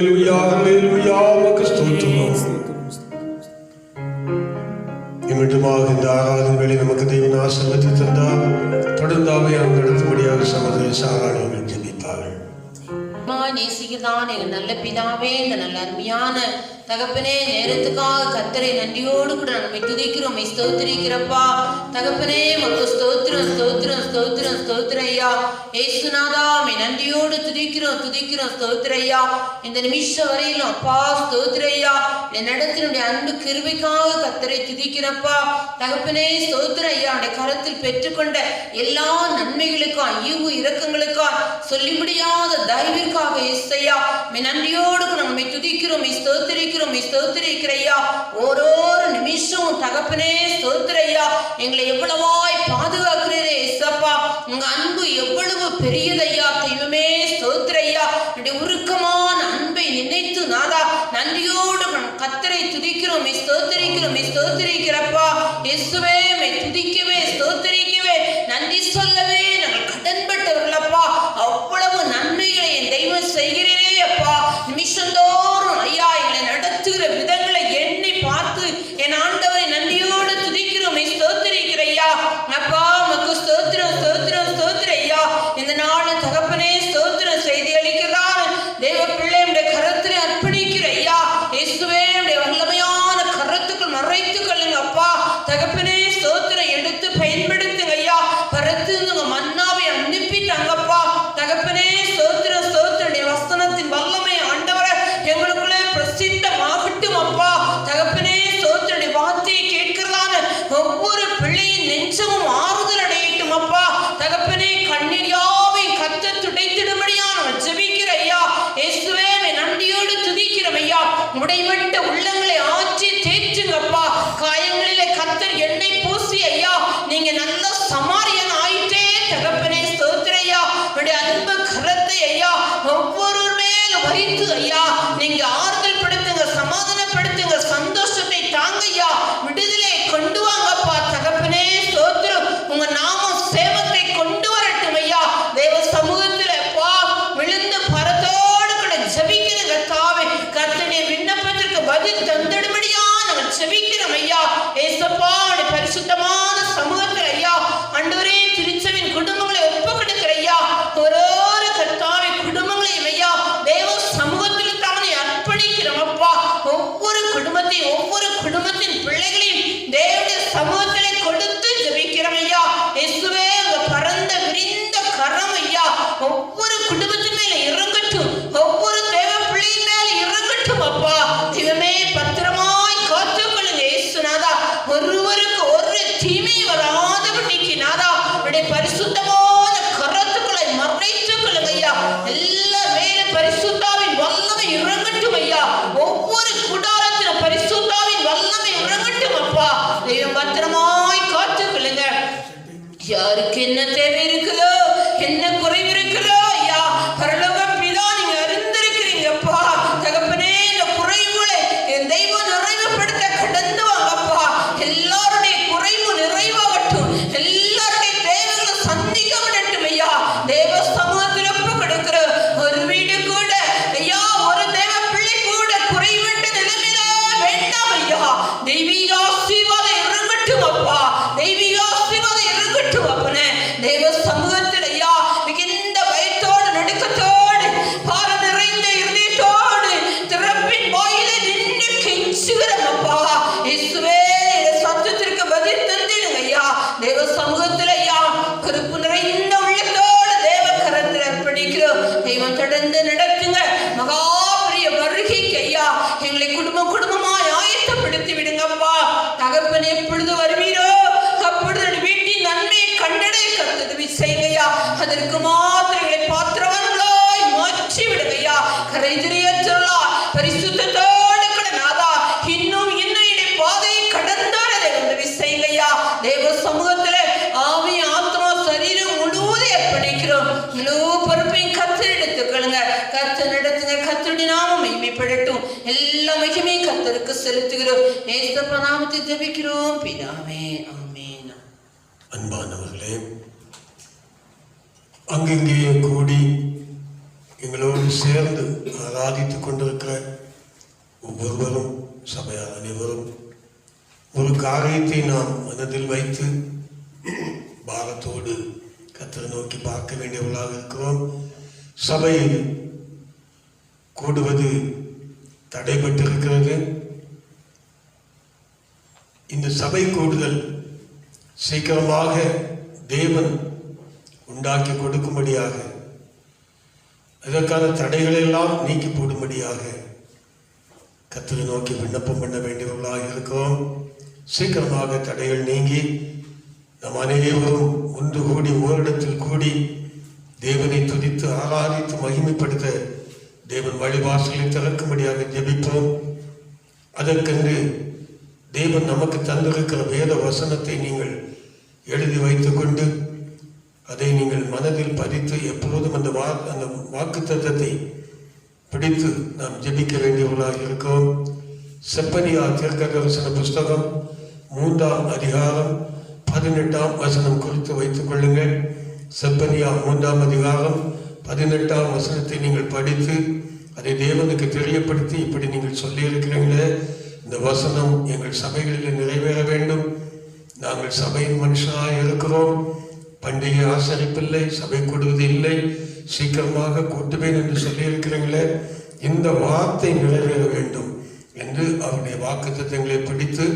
ஹல்லேலூயா ஹல்லேலூயா உமக்கு ஸ்தோத்திரம். இம்மிடமாக இந்த ஆராதனை நமக்கு தேவன் ஆசீர்வதித்து தந்தார். தொடர்ந்து அவையாக நடத்தும்படியாக சகோதரி சாராளர்கள் ஜெபிப்பார்கள். நேசிக்கிறதான் எங்கள் நல்ல பிதாவே, இந்த நல்ல அருமையான தகப்பனே நேரத்துக்காக கர்த்தரை நன்றியோடு கூட நம்மை துதிக்கிறோம், ஸ்தோத்திரிக்கிறப்பா தகப்பனே. மக்கு ஸ்தோத்திரம் ஸ்தோத்திரம் ஸ்தோத்திரம் ஸ்தோத்திரையா. ஏசுநாதா நன்றியோடு துதிக்கிறோம் துதிக்கிறோம் ஸ்தோத்திரையா. இந்த நிமிஷம் வரையிலும் அப்பா ஸ்தோத்திரையா. என் நடத்தினுடைய அன்பு கிருபைக்காக கர்த்தரை துதிக்கிறப்பா தகப்பனே. ஸ்தோத்திரையா. உடைய கரத்தில் பெற்றுக்கொண்ட எல்லா நன்மைகளுக்காக, ஈவு இரக்கங்களுக்காக, சொல்லி முடியாத தயவிற்காக ஏசையா நன்றியோடு நம்மை துதிக்கிறோம், ஸ்தோத்திரிக்கிறோம் ஸ்தோத்திரிக்கிறையா. ஒரு நிமிஷம் தகப்பனே ஸ்தோத்திரையா. எங்களை எவ்வளவாய் பாதுகாக்கிறீரே ஏசப்பா. உங்க அன்பு எவ்வளவு பெரியதையா தெய்வமே ஸ்தோத்திரையா. உருக்கமான அன்பை நினைத்து நாதா நன்றியோடு கர்த்தரை துதிக்கிறோம், ஸ்தோத்திரிக்கிறோம் ஸ்தோத்திரிக்கிறப்பா. இயேசுவே துதிக்கவே ஸ்தோத்திரிக்கவே நன்றி சொல்லவே நாங்கள் கடன்பட்டவர்களப்பா. அவ்வளவு நன்மைகளை என் தெய்வம் செய்கிறீரே அப்பா. நிமிஷந்தோறும் ஐயா எங்களை நடத்துகிற விதங்களை எண்ணி பார்த்து என் ஆண்டவரை நன்றியோடு துதிக்கிறோம், ஸ்தோத்திரிக்கிறையா அப்பா. உமக்கு ஸ்தோத்திரம் ஸ்தோத்திரம் ஸ்தோத்திரையா. இந்த நாள் தகப்பனே ஸ்தோத்திரம் செய்தி அளிக்கிறார் தேவ பிள்ளையுடைய கரத்திலே அர்ப்பணிக்கிறையா. இயேசுவே வல்லமையான கரத்துக்குள் மறைத்து கொள்ளுங்க அப்பா தகப்பனே. ஸ்தோத்திரம் எடுத்து பயன்படுத்துங்க ஐயா. பரத்து மன்னாவை அனுப்பிட்டாங்கப்பா தகப்பனே. ஸ்தோத்திரம் ஸ்தோத்திரம் வசனத்தின் வல்லமை ஆண்டவரை எங்களுக்குள்ளே பிரசித்தமாகட்டும் அப்பா தகப்பனே. ஸ்தோத்திர வார்த்தையை கேட்கிறதான ஒவ்வொரு பிள்ளையின் நெஞ்சமும் ஆறுதல் அடையட்டும் அப்பா தகப்பனே. கண்ணீர் யாவையும் கத்த துடைத்திடும்படியா நாங்கள் ஜெபிக்கிற ஐயா. இயேசுவே நன்றியோடு துதிக்கிறோம் ஐயா. உடைமட்ட உள்ளங்களை ஆற்றி தேற்றுங்கப்பா. காயங்களிலே கத்தர் எண்ணெய் பூசி ஐயா நீங்க நல்ல சமாரியன் ஆயிட்டே தகப்பனே. ஸ்தோத்திரையா. உடைய அன்பு கரத்தை ஐயா ஒவ்வொரு மேலும் வைத்து ஐயா நீங்க ஆறுதல் படுத்துங்க, சமாதானப்படுத்துங்க, சந்தோஷத்தை தாங்க ஐயா. விடுதலை கொண்டு வாங்கப்பா தகப்பனே. ஸ்தோத்திரம். உங்க நாமம் சேமத்தை கொண்டு வரட்டும் ஐயா. தேவ சமூகத்தில் அப்பா விழுந்து பரத்தோடு கூட ஜெபிக்கிறங்க தாவே. கர்த்தருடைய விண்ணப்பத்திற்கு பதில் தந்திடும்படியா நாங்கள் ஜெபிக்கிறோம் ஐயா. ஏசப்பா பரிசுத்தமான சமூகத்தில் ஐயா ஆண்டவரே திருச்சபையின் குடும்பங்களை ஒப்பு கொடுக்கிற ஐயா. ஒரு கர்த்தாவை குடும்பங்களையும் ஐயா தேவ சமூகத்தில் தானே அர்ப்பணிக்கிறோம் அப்பா. ஒவ்வொரு குடும்பத்தின் பிள்ளைகளையும் தேவனுடைய சமூகத்திலே கொடுத்து ஜெபிக்கிறோம் ஐயா. இயேசுவே உங்க பரந்த விரிந்த கரம் ஐயா ஒவ்வொரு குடும்பத்தின் மேல இறங்கட்டும், ஒவ்வொரு தேவ பிள்ளையின் மேல இறங்கட்டும் அப்பா. இவமே பத்திரமாய் காத்துக்கொள்ளுங்க இயேசுநாதா. ஒருவருக்கு ஒரு தீமை வராதபடிக்கு நாதா உடைய பரிசுத்தமான கரத்துக்களை மறைத்துக் கொள்ளுங்க ஐயா. எல்லா மேல பரிசுத்தாவின் வல்லமை இறங்கட்டும் ஐயா. ஒவ்வொரு கூடாரத்திலும் பரிசுத்தாவின் வல்லமை இறங்கட்டும் அப்பா. தெய்வம் பத்திரமாய் காத்துக் கொள்ளுங்க. யாருக்கு என்ன தேவை இருக்குதோ, என்ன குறைவு இருக்குதோ ஐயா பரலோக பிதா நீங்க அறிந்திருக்கிறீங்கப்பா தகப்பனே. இந்த குறைவுகளை என் தெய்வம் நிறைவுபடுத்த கடந்து வாங்கப்பா. எல்லாருடைய குறைவு நிறைவாகட்டும், எல்லாருடைய தேவைகளும் சந்திக்கப்படட்டும் ஐயா. தேவ சமூகத்தில் ஒப்பு கொடுக்கிற ஒரு வீடு கூட ஐயா, ஒரு தேவ பிள்ளை கூட குறைவற்ற நிலைமையில வேண்டாம் ஐயா. தெய்வீக ஆசீர்வாதம் இறங்கட்டும் அப்பா. தெய்வீக ஆசீர்வாதம் இறங்கட்டும் அப்பனே. தேவ சமூகத்தில் ஐயா மிகுந்த பயத்தோடு நடுக்கத்தோடு பார நிறைந்த இருதயத்தோடு திறப்பின் வாயிலே நின்று கெஞ்சுகிறோம் அப்பா. இயேசுவே சத்தத்திற்கு பதில் தந்திடுங்க ஐயா. தேவ சமூகத்தில் ஐயா கருப்பு நிறைந்த உள்ளத்தோடு தேவ கரத்தில் அர்ப்பணிக்கிறோம். தெய்வம் தொடர்ந்து நடத்துங்க. மகாபிரிய வருகைக்கு ஐயா எங்களை குடும்பமாய் ஆயத்தப்படுத்தி விடுங்கப்பா தகப்பன். எப்பொழுது வருவீரோ அப்பொழுது வீட்டின் நன்மையை கண்டடை கருத்துதவி செய்கையா. அதற்கு மாத்திரங்களை பாத்திரவான்களாய் மாற்றி விடுகையா. கரைதிரியற்றா பரிசுத்தத்தோடு கூட நாதா இன்னும் பாதையை கடந்தாரதை உதவி செய்கையா. தேவ சமூகத்துல ஆவி ஆத்மா சரீரம் முழுவதும் அர்ப்பணிக்கிறோம். முழு பொறுப்பையும் கர்த்தர் எடுத்துக்கொள்ளுங்க. கர்த்தர் நடத்துங்க. கர்த்தருடைய நாமம் மகிமைப்படட்டும். எல்லா மகிமையும் கர்த்தருக்கு செலுத்துகிறோம். ஏசப்பா நாமத்தை ஜெபிக்கிறோம் பிதாவே, ஆமென். அன்பானவர்களே, அங்கெங்கே கூடி எங்களோடு சேர்ந்து ஆராதித்துக் கொண்டிருக்கிற ஒவ்வொருவரும், சபையார் அனைவரும் ஒரு காரியத்தை நாம் மனதில் வைத்து பாரத்தோடு கர்த்தரை நோக்கி பார்க்க வேண்டியவர்களாக இருக்கிறோம். சபை கூடுவது தடைபட்டிருக்கிறது. இந்த சபை கூடுதல் சீக்கிரமாக தேவன் உண்டாக்கி கொடுக்கும்படியாக, அதற்கான தடைகளை எல்லாம் நீக்கி போடும்படியாக கர்த்தரை நோக்கி விண்ணப்பம் பண்ண வேண்டியவர்களாக இருக்கிறோம். சீக்கிரமாக தடைகள் நீங்கி நம் அனைவரும் ஒன்று கூடி ஓரிடத்தில் கூடி தேவனை துதித்து ஆராதித்து மகிமைப்படுத்த தேவன் வழிவாசலை திறக்கும்படியாக ஜெபிப்போம். அதற்கென்று தேவன் நமக்கு தந்திருக்கிற வேத வசனத்தை நீங்கள் எழுதி வைத்துக்கொண்டு அதை நீங்கள் மனதில் பதித்து எப்போதும் அந்த வாக்கு தத்தத்தை பிடித்து நாம் ஜெபிக்க வேண்டியவர்களாக இருக்கிறோம். செப்பனியா தீர்க்கதரிசன புஸ்தகம் 3ஆம் அதிகாரம் 18ஆம் வசனம் குறித்து வைத்துக் கொள்ளுங்கள். செப்பனியா 3ஆம் அதிகாரம் 18ஆம் வசனத்தை நீங்கள் படித்து அதை தேவனுக்கு தெரியப்படுத்தி, இப்படி நீங்கள் சொல்லியிருக்கிறீங்களே, இந்த வசனம் எங்கள் சபைகளில் நிறைவேற வேண்டும். நாங்கள் சபையின் மனுஷனாக இருக்கிறோம், பண்டிகை ஆசரிப்பில்லை, சபை கூடுவது இல்லை, சீக்கிரமாக கூட்டுவேன் என்று சொல்லியிருக்கிறீங்களே, இந்த வார்த்தை நிறைவேற வேண்டும் என்று அவருடைய வாக்குத்தத்தங்களை பிடித்து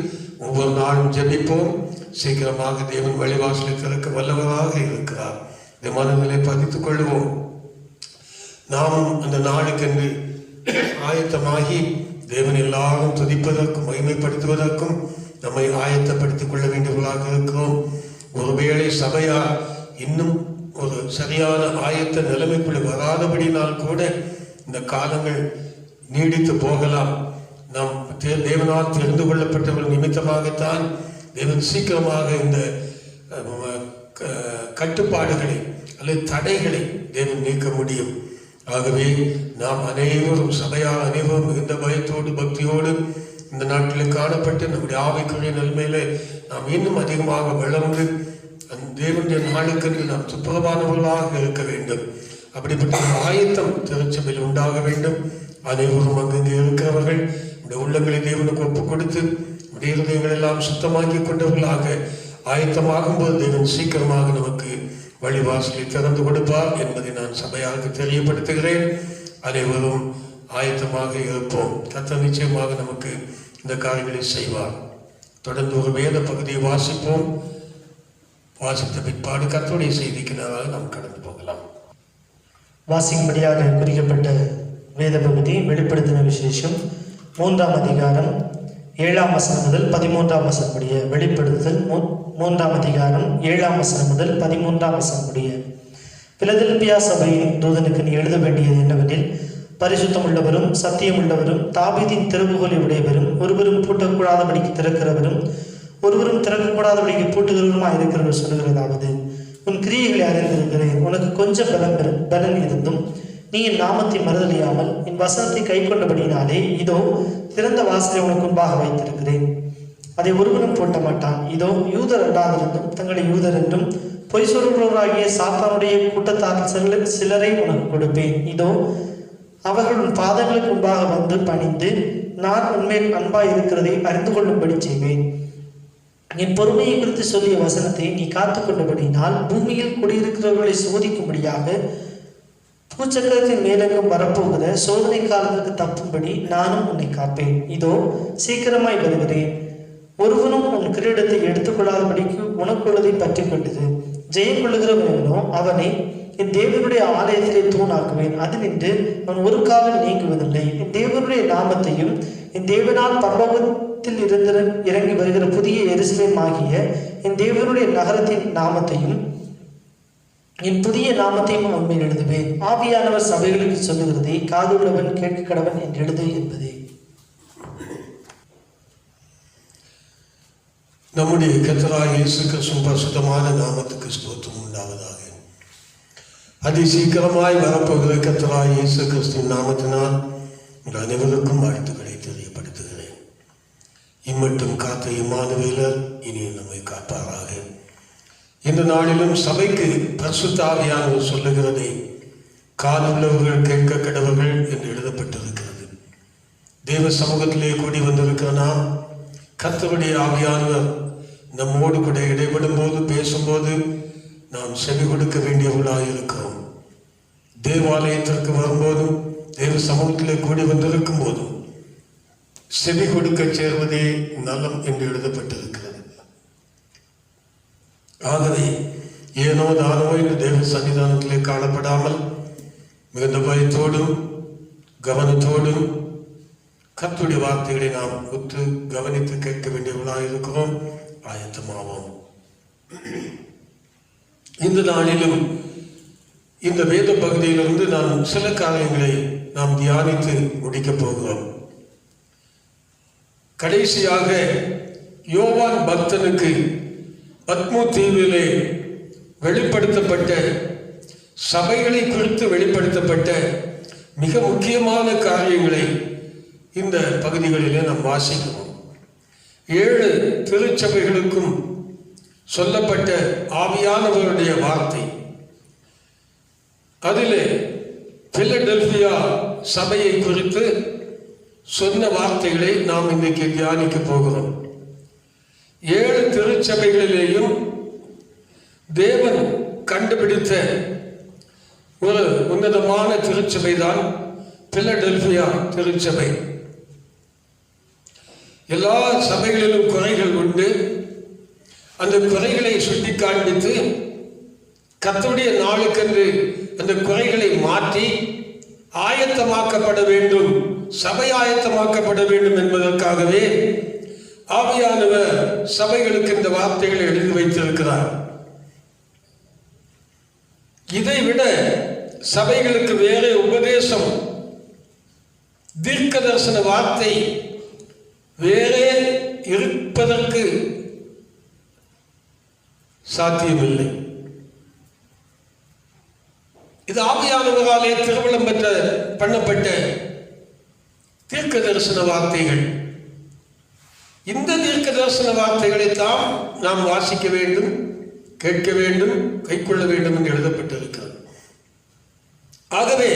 ஒவ்வொரு நாளும் ஜெபிப்போம். சீக்கிரமாக தேவன் வழிவாசலை திறக்க வல்லவராக இருக்கிறார். இந்த மனநிலை பதித்துக் கொள்வோம். நாமும் அந்த நாளுக்கென்று ஆயத்தமாகி தேவன் எல்லாரும் துதிப்பதற்கும் மகிமைப்படுத்துவதற்கும் நம்மை ஆயத்தப்படுத்திக் கொள்ள வேண்டியவர்களாக இருக்கிறோம். ஒருவேளை சபையார் இன்னும் ஒரு சரியான ஆயத்த நிலைமைக்குள்ள வராதபடினால் கூட இந்த காலங்கள் நீடித்து போகலாம். நாம் தேவனால் தெரிந்து கொள்ளப்பட்டவர்கள் நிமித்தமாகத்தான் தேவன் சீக்கிரமாக இந்த கட்டுப்பாடுகளை அல்லது தடைகளை தேவன் நீக்க முடியும். ஆகவே நாம் அனைவரும், சபையார் அனைவரும் மிகுந்த பயத்தோடு பக்தியோடு இந்த நாட்டில் காணப்பட்டு நம்முடைய ஆவிக்குரிய நிலைமையில நாம் இன்னும் அதிகமாக வளர்ந்து அந்த தேவனுடைய நாளுக்கென்று நாம் துப்புரவானவர்களாக இருக்க வேண்டும். அப்படிப்பட்ட ஆயத்தம் திருச்சபையில் உண்டாக வேண்டும். அனைவரும் அங்கங்கே இருக்கிறவர்கள் இந்த உள்ளங்களை தேவனுக்கு ஒப்புக் கொடுத்து உடைய இருதயங்கள் எல்லாம் சுத்தமாக்கி கொண்டவர்களாக ஆயத்தமாகும் போது தேவன் சீக்கிரமாக நமக்கு வழிவாசலை திறந்து கொடுப்பார் என்பதை நான் சபையாக தெரியப்படுத்துகிறேன். அனைவரும் ஆயத்தமாக இருப்போம். கர்த்தர் நிச்சயமாக நமக்கு இந்த காரியங்களை செய்வார். தொடர்ந்து ஒரு வேத பகுதியை வாசிப்போம். வாசித்த பிற்பாடு கர்த்தருடைய செய்திக்கு நாம் கடந்து போகலாம். வாசிக்கும்படியாக குறிக்கப்பட்ட வேத பகுதி வெளிப்படுத்தின விசேஷம் 3ஆம் அதிகாரம் 7ஆம் வசனம் முதல் 13ஆம் வசனம் முடிய. வெளிப்படுத்தல் 3ஆம் அதிகாரம் 7ஆம் வசனம் முதல் 13ஆம் வசனம் முடிய. பிலதெல்பியா சபையின் தூதனுக்கு நீ எழுத வேண்டியது என்னவெனில், பரிசுத்தம் உள்ளவரும் சத்தியம் உள்ளவரும் தாவீதின் திறவுகோலை உடையவரும் ஒருவரும் பூட்டக்கூடாதபடிக்கு திறக்கிறவரும் ஒருவரும் திறக்கக்கூடாதபடிக்கு பூட்டுகிறவருமாய் இருக்கிறவர் சொல்லுகிறதாவது, உன் கிரியைகளை அறிந்திருக்கிறேன். உனக்கு கொஞ்சம் பலன் இருந்தும் நீ என் நாமத்தை மறுதலியாமல் என் வசனத்தை கை கொண்டபடினாலே இதோ திறந்த வாசலை உனக்கு முன்பாக வைத்திருக்கிறேன். அதை ஒருவனும் பூட்ட மாட்டான். இதோ யூதர் அல்லாதிருந்தும் தங்களை யூதர் என்றும் பொய் சொல்கிறவராகிய சாத்தானுடைய கூட்டத்தார் சிலரை உனக்கு கொடுப்பேன். இதோ அவர்கள் உன் பாதங்களுக்கு முன்பாக வந்து பணிந்து நான் உன்மேல் அன்பாய் இருக்கிறதை அறிந்து கொள்ளும்படி செய்வேன். என் பொறுமையை குறித்து சொல்லிய வசனத்தை நீ காத்து கொண்டபடினால் பூமியில் குடியிருக்கிறவர்களை சோதிக்கும்படியாக பூச்சக்கரத்தின் மேலெங்கும் வரப்போகிற சோதனை காலத்திற்கு தப்பும்படி நானும் உன்னை காப்பேன். இதோ சீக்கிரமாய் வருகிறேன். ஒருவனும் உன் கிரீடத்தை எடுத்துக்கொள்ளாதபடிக்கு உனக்குள்ளதை பற்றி கொண்டது. ஜெயம் கொள்ளுகிறவனோ அவனை என் தேவனுடைய ஆலயத்திலே தூணாக்குவேன். அது நின்று அவன் ஒரு காலம் நீங்குவதில்லை. என் தேவனுடைய நாமத்தையும் என் தேவனால் பரலோகத்தில் இருந்து இறங்கி வருகிற புதிய எருசலேம் ஆகிய என் தேவனுடைய நகரத்தின் நாமத்தையும் என் புதிய நாமத்தையும் உண்மையில் எழுதுவேன். ஆவியானவர் சபைகளுக்கு சொல்லுகிறதை காதுள்ளவன் கேட்க கடவன் என்று எழுது என்பதே. நம்முடைய கர்த்தராகிய இயேசு கிறிஸ்துவின் பரிசுத்தமான நாமத்துக்கு ஸ்தோத்திரம் உண்டாவதாக. அதி சீக்கிரமாய் வரப்போகிற கர்த்தராகிய இயேசு கிறிஸ்துவின் நாமத்தினால் உங்கள் அனைவருக்கும் வாழ்த்துக்களை தெரியப்படுத்துகிறேன். இம்மட்டும் காத்த இம்மானுவேலர் இனி நம்மை காப்பாராக. இந்த நாளிலும் சபைக்கு பரிசுத்த ஆவியானவர் சொல்லுகிறதை காதுள்ளவர்கள் கேட்க கடவர்கள் என்று எழுதப்பட்டிருக்கிறது. தேவ சமூகத்திலே கூடி வந்திருக்கிற நாம் கர்த்தருடைய ஆவியானவர் நம்மோடு கூட இடைபடும் போது பேசும்போது நாம் செவி கொடுக்க வேண்டியவர்களாக இருக்கிறோம். தேவாலயத்திற்கு வரும்போதும் தேவ சமூகத்திலே கூடி வந்திருக்கும் போதும் செவி கொடுக்க சேர்வதே நலம் என்று எழுதப்பட்டிருக்கிறது. ஆகவே ஏனோ தானோ என்று தேவ சன்னிதானத்திலே காணப்படாமல் மிகுந்த பயத்தோடும் கவனத்தோடும் கர்த்தருடைய வார்த்தைகளை நாம் ஒத்து கவனித்து கேட்க வேண்டியவர்களாக இருக்கிறோம். ஆயத்தமாவோம். இந்த நாளிலும் இந்த வேத பகுதியிலிருந்து நாம் சில காரியங்களை நாம் தியானித்து முடிக்கப் போகிறோம். கடைசியாக யோவான் பக்தனுக்கு பத்மு தீவிலே வெளிப்படுத்தப்பட்ட சபைகளை குறித்து வெளிப்படுத்தப்பட்ட மிக முக்கியமான காரியங்களை இந்த பகுதிகளிலே நாம் வாசிக்கிறோம். 7 திருச்சபைகளுக்கும் சொல்லப்பட்ட ஆவியானவருடைய வார்த்தை. அதிலே பிலடெல்பியா சபையை குறித்து சொன்ன வார்த்தைகளை நாம் இன்றைக்கு தியானிக்க போகிறோம். 7 திருச்சபைகளிலேயும் தேவன் கண்டுபிடித்த ஒரு உன்னதமான திருச்சபை தான் பிலடெல்பியா திருச்சபை. எல்லா சபைகளிலும் குறைகள் உண்டு. அந்த குறைகளை சுட்டி காண்பித்து கர்த்தருடைய நாளுக்கென்று அந்த குறைகளை மாற்றி ஆயத்தமாக்கப்பட வேண்டும், சபை ஆயத்தமாக்கப்பட வேண்டும் என்பதற்காகவே ஆவியானவர் சபைகளுக்கு இந்த வார்த்தைகளை எழுதி வைத்திருக்கிறார். இதைவிட சபைகளுக்கு வேற உபதேசம், தீர்க்க தரிசன வார்த்தை வேறே இருப்பதற்கு சாத்தியமில்லை. இது ஆவியானவராலே திருவிழம் பண்ணப்பட்ட தீர்க்க தரிசன வார்த்தைகள். இந்த தீர்க்க தரிசன வார்த்தைகளை தான் நாம் வாசிக்க வேண்டும், கேட்க வேண்டும், கைக்கொள்ள வேண்டும் என்று எழுதப்பட்டிருக்கிறது. ஆகவே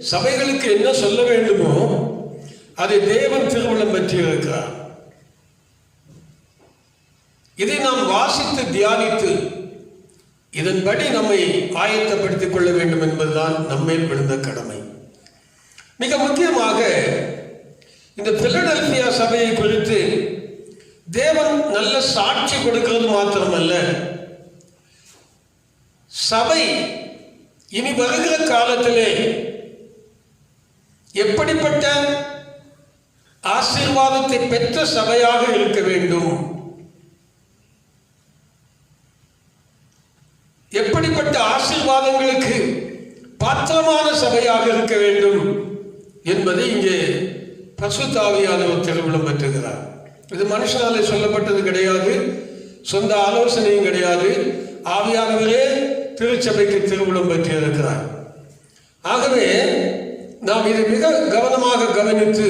சபைகளுக்கு என்ன சொல்ல வேண்டுமோ அதை தேவன் திருவிழம் பெற்றிருக்கிறார். இதை நாம் வாசித்து தியானித்து இதன்படி நம்மை ஆயத்தப்படுத்திக் கொள்ள வேண்டும் என்பதுதான் நம்மேல் விழுந்த கடமை. மிக முக்கியமாக இந்த பிலடெல்பியா சபையை குறித்து தேவன் நல்ல சாட்சி கொடுக்கிறது மாத்திரமல்ல, சபை இனி வருகிற காலத்திலே எப்படிப்பட்ட ஆசீர்வாதத்தை பெற்ற சபையாக இருக்க வேண்டும், எப்படிப்பட்ட ஆசீர்வாதங்களுக்கு பாத்திரமான சபையாக இருக்க வேண்டும் என்பதை இங்கே பரிசுத்த ஆவியானவர் திருவிழம் பெற்றுகிறார். இது மனுஷனாலே சொல்லப்பட்டது கிடையாது, சொந்த ஆலோசனையும் கிடையாது. ஆவியானவரே திருச்சபைக்கு திருவிழம் பெற்றிருக்கிறார். ஆகவே நாம் இதை மிக கவனமாக கவனித்து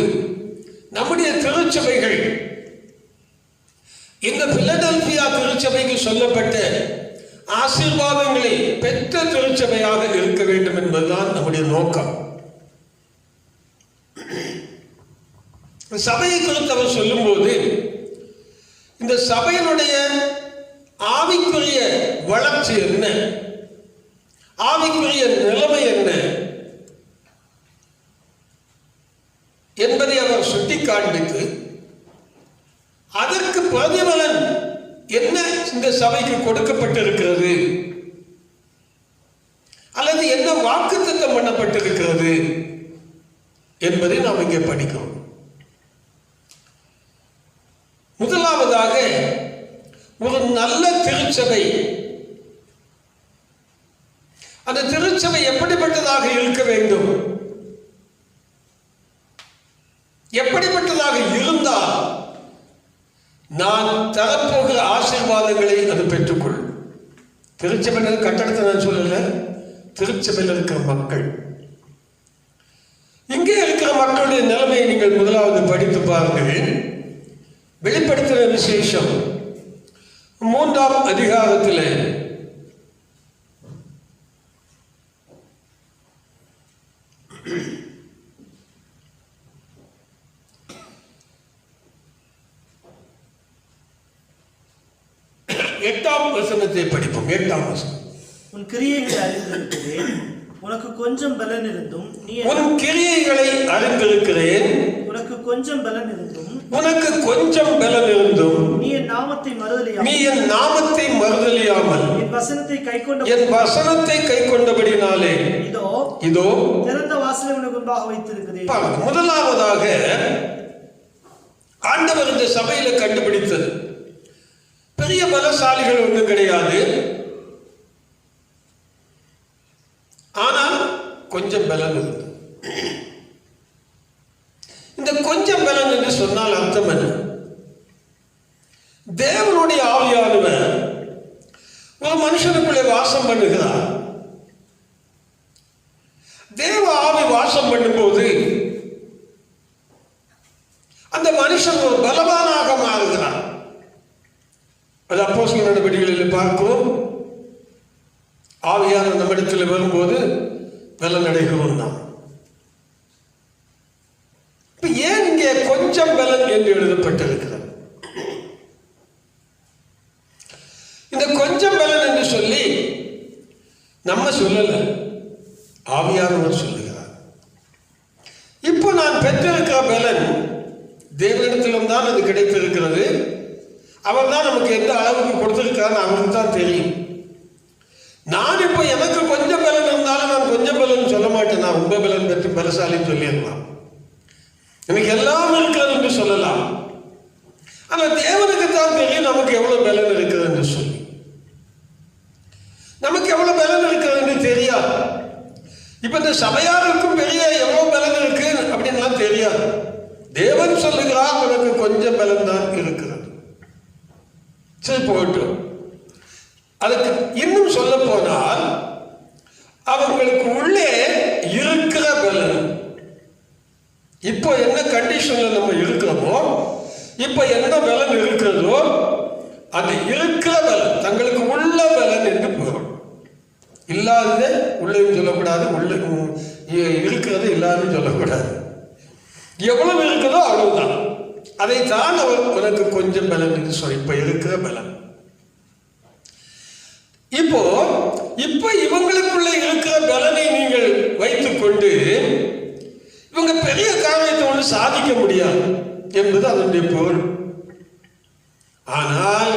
நம்முடைய திருச்சபைகள் இந்த பிலடெல்பியா திருச்சபைக்கு சொல்லப்பட்ட ஆசீர்வாதங்களை பெற்ற திருச்சபையாக இருக்க வேண்டும் என்பதுதான் நம்முடைய நோக்கம். சபையை குறித்து அவர் சொல்லும்போது இந்த சபையினுடைய ஆவிக்குரிய வளர்ச்சி என்ன, ஆவிக்குரிய நிலைமை என்ன என்பதை அவர் சுட்டி காண்பித்து அதற்கு பிரதிபலன் என்ன இந்த சபைக்கு கொடுக்கப்பட்டிருக்கிறது அல்லது என்ன வாக்குத்தத்தம் பண்ணப்பட்டிருக்கிறது என்பதை நாம் இங்கே படிக்கிறோம். முதலாவதாக ஒரு நல்ல திருச்சபை, அந்த திருச்சபை எப்படிப்பட்டதாக இருக்க வேண்டும், எப்படிப்பட்டதாக இருந்தால் நான் தரப்போகிற ஆசீர்வாதங்களை அது பெற்றுக்கொள். திருச்சபையில் கட்டடத்தை நான் சொல்லல, திருச்சபையில் இருக்கிற மக்கள், இங்கே இருக்கிற மக்களுடைய நிலைமையை நீங்கள் முதலாவது படித்து பாருங்கள். வெளிப்படுத்தின விசேஷம் 3ஆம் அதிகாரத்தில் 8ஆம் வசனத்தை படிப்போம். 8ஆம் வசனம். உன் கிரியைகளை அறிந்திருக்கிறேன், உனக்கு கொஞ்சம் பலன் இருந்தும் உன் கிரியைகளை அறிந்திருக்கிறேன், உனக்கு கொஞ்சம் பலன் இருந்தும் உனக்கு கொஞ்சம் பலன் இருந்தும் நீ என் நாமத்தை மறுதலியாமல் என் வசனத்தை கைக்கொண்டபடினாலே இதோ திறந்த வாசலை உனக்கு முன்பாக வைத்திருக்கிறேன். முதலாவதாக ஆண்டவர் இந்த சபையில கண்டுபிடித்தது பெரிய பலசாலிகள் ஒன்றும் கிடையாது, ஆனால் கொஞ்சம் பலன் இருந்தது. இந்த கொஞ்சம் பலன் என்று சொன்னால் அர்த்தம் என்ன? தேவனுடைய ஆவியானவர் ஒரு மனுஷனுக்குள்ளே வாசம் பண்ணுகிறார். தேவ ஆவி வாசம் பண்ணும்போது அந்த மனுஷன் ஒரு பலவானாக மாறுகிறார். அது அப்போஸ்தலர் நடவடிக்கைகளில் பார்க்கிறோம். ஆவியான நம்மிடத்தில் வரும்போது பலன் அடைகிறோம் நாம். ஏன் இங்கே கொஞ்சம் பலன் என்று எழுதப்பட்டிருக்கிறது? இந்த கொஞ்சம் பலன் என்று சொல்லி நம்ம சொல்லல, ஆவியானவர் சொல்லுகிறார். இப்போ நான் பெற்றிருக்கிற பலன் தேவனிடத்திலும் தான் அது கிடைத்திருக்கிறது. அவர் தான் நமக்கு எந்த அளவுக்கு கொடுத்திருக்காருன்னு அவருக்கு தான் தெரியும். நான் இப்போ எனக்கு கொஞ்சம் பலன் இருந்தாலும் நான் கொஞ்சம் பலன் சொல்ல மாட்டேன். நான் ரொம்ப பலன் பெற்று பலசாலின்னு சொல்லிடலாம், எனக்கு எல்லாம் இருக்கிறது என்று சொல்லலாம். ஆனால் தேவனுக்கு தான் தெரியும் நமக்கு எவ்வளவு பலன் இருக்கிறது என்று சொல்லி. நமக்கு எவ்வளவு பலன் இருக்கிறது என்று தெரியாது. இப்ப இந்த சபையாருக்கும் பெரிய எவ்வளவு பலன் இருக்கு அப்படின்லாம் தெரியாது. தேவன் சொல்லுகிறார் உனக்கு கொஞ்சம் பலன் தான் இருக்கிறது. சரி போகட்டும். அதுக்கு இன்னும் சொல்ல போனால் அவங்களுக்கு உள்ளே இருக்கிற பலன், இப்போ என்ன கண்டிஷன்ல நம்ம இருக்கிறோமோ, இப்போ என்ன பலன் இருக்கிறதோ அது இருக்கிற பலன், தங்களுக்கு உள்ள பலன் என்று பொருள். இல்லாததை உள்ளேயும் சொல்லக்கூடாது, உள்ள இருக்கிறது இல்லாதுன்னு சொல்லக்கூடாது. எவ்வளவு இருக்குதோ அவ்வளவுதான். அதைத்தான் அவர் உனக்கு கொஞ்சம் பலன் என்று சொல்லி, இப்ப இருக்கிற பலன். இப்போ இவங்களுக்குள்ள இருக்கிற பலனை நீங்கள் வைத்துக் கொண்டு இவங்க பெரிய காரியத்தை ஒன்று சாதிக்க முடியாது என்பது அதனுடைய பொருள். ஆனால்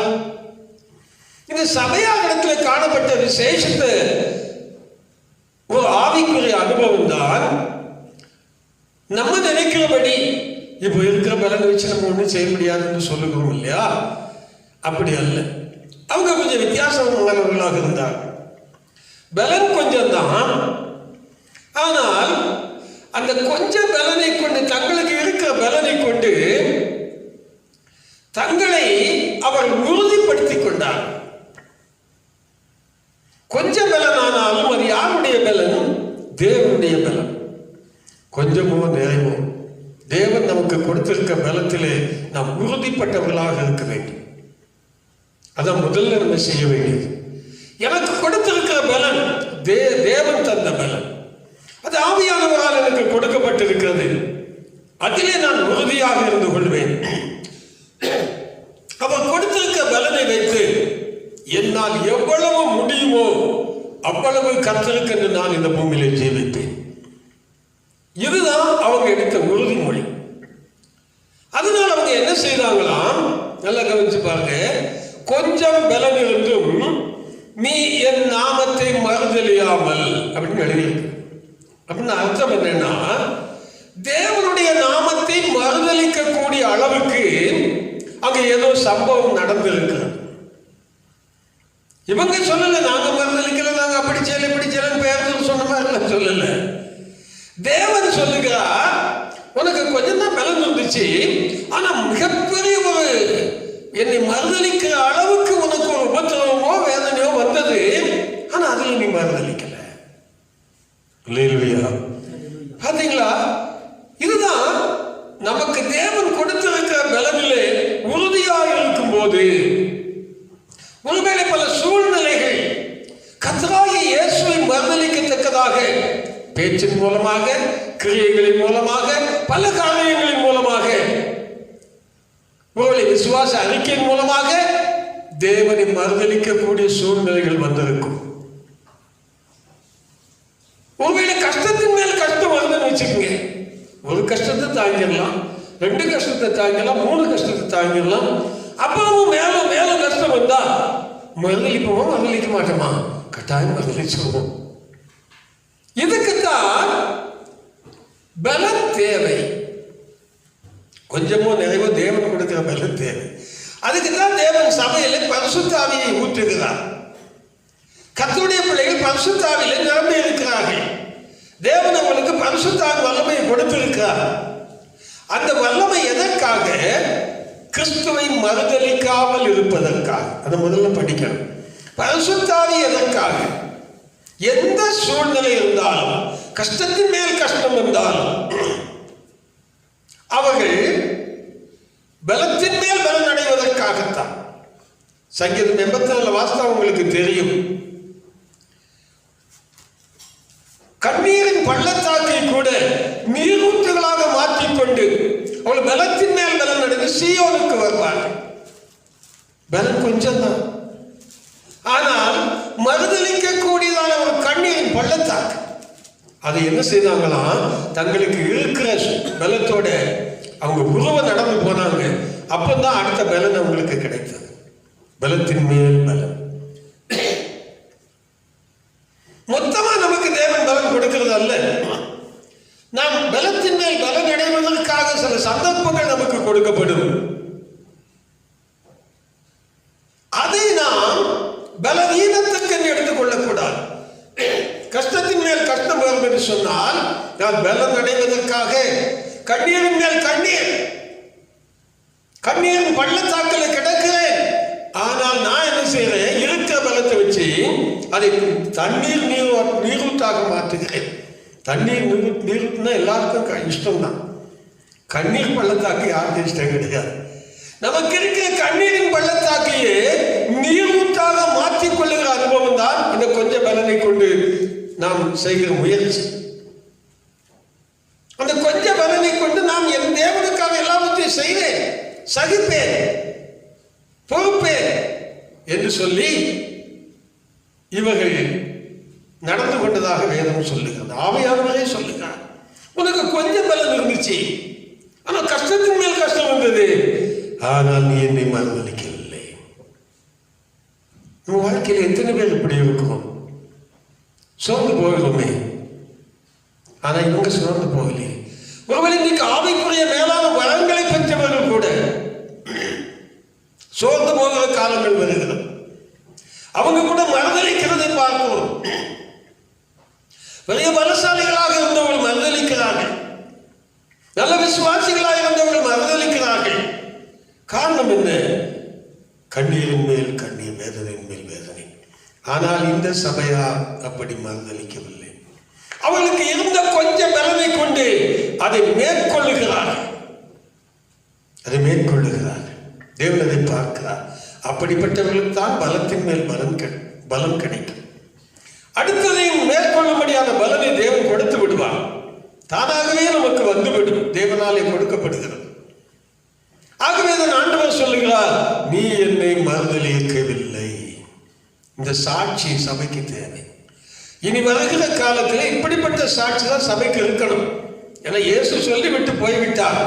இந்த சபையாரிடத்தில் காணப்பட்ட விசேஷத்தை ஒரு ஆவிக்குரிய அனுபவம் தான். நம்ம நினைக்கிறபடி இப்போ இருக்கிற பலனை வச்சு நம்ம ஒன்றும் செய்ய முடியாதுன்னு சொல்லுகிறோம் இல்லையா? அப்படி அல்ல. அவங்க கொஞ்சம் வித்தியாசமானவர்களாக இருந்தாங்க. பலன் கொஞ்சம் தான், ஆனால் அந்த கொஞ்சம் பலனை கொண்டு, தங்களுக்கு இருக்கிற பலனை கொண்டு தங்களை அவர் உறுதிப்படுத்திக் கொண்டார். கொஞ்சம் பலன் ஆனாலும் அது யாருடைய பலன்? தேவனுடைய பலன். கொஞ்சமோ நிறைவோ தேவன் நமக்கு கொடுத்திருக்க பலத்திலே நாம் உறுதிப்பட்டவர்களாக இருக்க வேண்டும். அதான் முதல்ல நம்ம செய்ய வேண்டியது. எனக்கு கொடுத்திருக்கிற பலன் தேவன் தந்த பலன், அது ஆவியானவரால் எனக்கு கொடுக்கப்பட்டிருக்கிறது. அதிலே நான் உறுதியாக இருந்து கொள்வேன். அவர் கொடுத்திருக்கிற பலனை வைத்து என்னால் எவ்வளவு முடியுமோ அவ்வளவு கர்த்தருக்கு நான் இந்த பூமியிலே ஜீவிப்பேன். இதுதான் அவங்க எடுத்த உறுதிமொழி. அதனால அவங்க என்ன செய்தாங்களாம், நல்லா கவனிச்சு பாருங்க. கொஞ்சம் பலன் இருந்தும் நீ என் நாமத்தை மறுதலியாமல் அப்படின்னு எழுதியிருக்கு. அப்படின்னு அர்த்தம் என்னன்னா, தேவனுடைய நாமத்தை மறுதலிக்கக்கூடிய அளவுக்கு அங்க ஏதோ சம்பவம் நடந்திருக்கிறது. இவங்க சொல்லல நாங்க மறுதலிக்கல, நாங்க அப்படி செய்யல இப்படி செய்யல பேர் சொன்ன மாதிரி சொல்லல. தேவன் சொல்லுகிறார் உனக்கு கொஞ்சம் தான் பலன் இருந்துச்சு, ஆனா மிகப்பெரிய ஒரு என்னை மறுதலிக்கிற அளவுக்கு உனக்கு ஒரு உபத்திரவமோ வேதனையோ வந்தது, ஆனா அதுல நீ மறுதலிக்கல. பாத்தீங்களா? இதுதான் நமக்கு தேவன் கொடுத்திருக்கிற பலனிலே உறுதியாக இருக்கும் போது, ஒருவேளை பல சூழ்நிலைகள் கர்த்தராகிய இயேசுவை மறுதலிக்கத்தக்கதாக பேச்சின் மூலமாக, கிரியைகளின் மூலமாக, பல காரியங்களின் மூலமாக, ஒருவேளை விசுவாச அறிக்கையின் மூலமாக தேவனை மறுதளிக்கக்கூடிய சூழ்நிலைகள் வந்திருக்கும். ஒருவேளை கஷ்டத்தின் மேல் கஷ்டம் வருதுன்னு வச்சுக்கோங்க. ஒரு கஷ்டத்தை தாங்கிடலாம், 2 கஷ்டத்தை தாங்கிடலாம், 3 கஷ்டத்தை தாங்கிடலாம். அப்புறமும் மேலும் மேலும் கஷ்டம் வந்தா மறுதளிப்போமா மறுதளிக்க மாட்டோமா? கட்டாயம் மறுதளிச்சுவோம். இதுக்குத்தான் பலம் தேவை. கொஞ்சமோ நிறைவோ தேவன் கொடுக்கிற பலம் தேவை. அதுக்குத்தான் தேவன் சபையில பரிசுத்த ஆவியை ஊற்றுகிறார். கர்த்தருடைய பிள்ளைகள் பரிசுத்த ஆவியில நிரம்பி இருக்கிறார்கள். தேவன் அவங்களுக்கு பரிசுத்த ஆவி வல்லமையை கொடுத்திருக்கிறார். அந்த வல்லமை எதற்காக? கிறிஸ்துவை மறுதலிக்காமல் இருப்பதற்காக. அதை முதல்ல படிக்கணும். பரிசுத்த ஆவி எதற்காக? எந்த சூழ்நிலை இருந்தாலும், கஷ்டத்தின் மேல் கஷ்டம் வந்தாலும், அவர்கள் பலத்தின் மேல் பலன் அடைவதற்காகத்தான். சங்கீதம் 84 வாஸ்தவம் உங்களுக்கு தெரியும். கண்ணீரின் பள்ளத்தாக்கை கூட நீரூற்றுகளாக மாற்றிக்கொண்டு அவள் பலத்தின் மேல் பலன் அடைந்து சீயோனுக்கு வருவார்கள். பலன் கொஞ்சம் தான், ஆனால் மறுதலிக்க கூடியதான ஒரு கண்ணீரின் பள்ளத்தாக்கு. அதை என்ன செய்தாங்களாம்? தங்களுக்கு இருக்கிற பலத்தோட அவங்க உருவ நடந்து போனாங்க. அப்பதான் அடுத்த பலன் அவங்களுக்கு கிடைத்தது. பலத்தின் மேல் பலன். மொத்தமா நமக்கு தேவன் பலன் கொடுக்கிறது அல்ல. நாம் பலத்தின் மேல் பலன் அடைவதற்காக சில சந்தர்ப்பங்கள் நமக்கு கொடுக்கப்படும். அதை நாம் பலவீனத்துக்கு எடுத்துக் கொள்ளக்கூடாது. கஷ்டத்தின் மேல் கஷ்டம் வரும் என்று சொன்னால் நான் பலன் அடைவதற்காக கண்ணீரின் மேல் கண்ணீர், கண்ணீரின் பள்ளத்தாக்கில் கிடக்கிறேன். ஆனால் நான் என்ன செய்யறேன்? இருக்கிற பலத்தை வச்சு அதை தண்ணீர் நீரூற்றாக மாற்றுகிறேன். தண்ணீர் நீரூற்றுனா எல்லாருக்கும் இஷ்டம்தான். கண்ணீர் பள்ளத்தாக்கு யாருக்கும் இஷ்டம் கிடையாது. நமக்கு இருக்கிற கண்ணீரின் பள்ளத்தாக்கையே நீரூற்றாக மாற்றிக் கொள்ளுகிற அனுபவம் தான் இந்த கொஞ்ச பலனை கொண்டு நாம் செய்கிற முயற்சி. அந்த கொஞ்ச பலனை கொண்டு நாம் என் தேவனுக்காக எல்லாவற்றையும் செய்வேன், சகிப்பேன், பொறுப்பேன் என்று சொல்லி இவர்கள் நடந்து கொண்டதாக வேதம் சொல்லுகிறது. ஆவியானவரே சொல்லுகிறார், உனக்கு கொஞ்சம் பலன் இருந்துச்சு, ஆனால் கஷ்டத்தின் மேல் கஷ்டம் வந்தது, ஆனால் நீ என்னை மறுதலிக்கவில்லை. நம்ம வாழ்க்கையில் எத்தனை பேர் இப்படி இருக்கிறோம்? சோர்ந்து போகிறோமே, ஆனா இவங்க சோர்ந்து போகலையே. ஒருவேளை இன்னைக்கு ஆவிக்குரிய மேலான வரங்களை பெற்றவர்கள் கூட சோர்ந்து போகிற காலங்கள் வருகிறது. அவங்க கூட மறுதலிக்கிறதை பார்க்கிறோம். பெரிய பலசாலிகளாக இருந்தவர்கள் மறுதலிக்கிறார்கள், நல்ல விசுவாசிகளாக இருந்தவர்கள் மறுதலிக்கிறார்கள். காரணம் என்ன? கண்ணீரின் மேல் கண்ணீர், வேதனையின் மேல் வேதனை. ஆனால் இந்த சபையார் அப்படி மறுதலிக்கவில்லை. அவர்களுக்கு இருந்த கொஞ்ச பலனை கொண்டு அதை மேற்கொள்ளுகிறார்கள், அதை மேற்கொள்ளுகிறார்கள். தேவன் அதை பார்க்கிறார். அப்படிப்பட்டவர்களுக்கு தான் பலத்தின் மேல் பலம் கிடைக்கும். அடுத்ததையும் மேற்கொள்ளும்படியான பலனை தேவன் கொடுத்து விடுவார். தானாகவே நமக்கு வந்துவிடும், தேவனாலே கொடுக்கப்படுகிறது. ஆகவே தான் ஆண்டவர் சொல்லுகிறார், நீ என்னை மறுதலிக்கவில்லை. இந்த சாட்சி சபைக்கு தேவை. இனி வருகிற காலத்தில் இப்படிப்பட்ட சாட்சி தான் சபைக்கு இருக்கணும். ஏன்னா இயேசு சொல்லிவிட்டு போய்விட்டார்,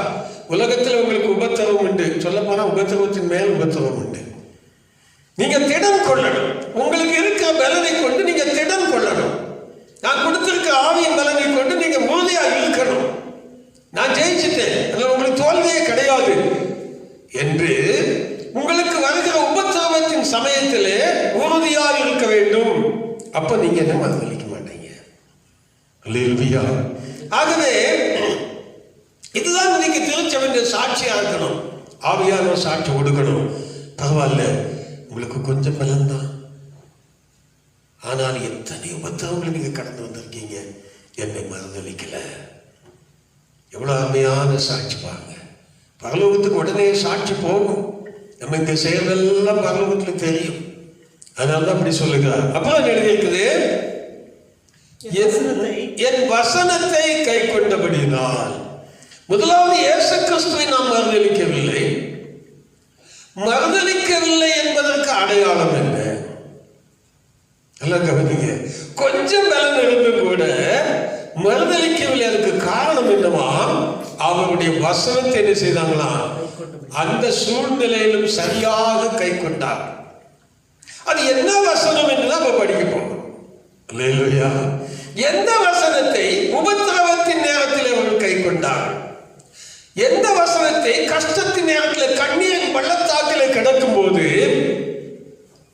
உலகத்தில் உங்களுக்கு உபத்திரவம் உண்டு. சொல்ல போனா உபத்திரவத்தின் மேல் உபத்திரவம் உண்டு. நீங்க திடம் கொள்ளணும். உங்களுக்கு இருக்கிற பலனை கொண்டு நீங்க திடம் கொள்ளணும். நான் கொடுத்திருக்க ஆவியின் பலனை கொண்டு நீங்க உறுதியா இருக்கணும். நான் ஜெயிச்சுட்டேன், அதில் உங்களுக்கு தோல்வியே கிடையாது என்று உங்களுக்கு வருகிற உபத்திரவத்தின் சமயத்திலே உறுதியாக இருக்க வேண்டும். அப்ப நீங்க என்ன மறுதலிக்க மாட்டீங்க. அல்லேலூயா. ஆகவே இதுதான் இன்னைக்கு திருச்சபை சாட்சியா இருக்கணும். ஆவியான சாட்சி கொடுக்கணும். பரவாயில்ல, உங்களுக்கு கொஞ்சம் பலன் தான், ஆனால் எத்தனை உபத்திரவங்களை நீங்க கடந்து வந்திருக்கீங்க, என்னை மறுதலிக்கல. எவ்வளவு அருமையான சாட்சி பாருங்க. பரலோகத்துக்கு உடனே சாட்சி போகும். நம்ம இந்த செயலெல்லாம் பரலோகத்துல தெரியும். அதனால அப்படி சொல்லுகிறார். அப்புறம் எழுதியிருக்குது, என் வசனத்தை கை கொண்டபடினால். முதலாவது இயேசு கிறிஸ்துவை நாம் மறுதலிக்கவில்லை. மறுதலிக்கவில்லை என்பதற்கு அவருடைய வசனத்தை என்ன செய்தாங்களாம்? அந்த சூழ்நிலையிலும் சரியாக கை கொண்டார். அது என்ன வசனம் என்றுதான் நம்ம படிக்க போறோம். அல்லேலூயா. எந்த வசனத்தை உபத்திரவத்தின் நேரத்தில் அவர்கள் கை கொண்டார்? எந்த வசனத்தை கஷ்டத்தின் நேரத்தில் கண்ணீரின் பள்ளத்தாக்கில் கிடக்கும் போது,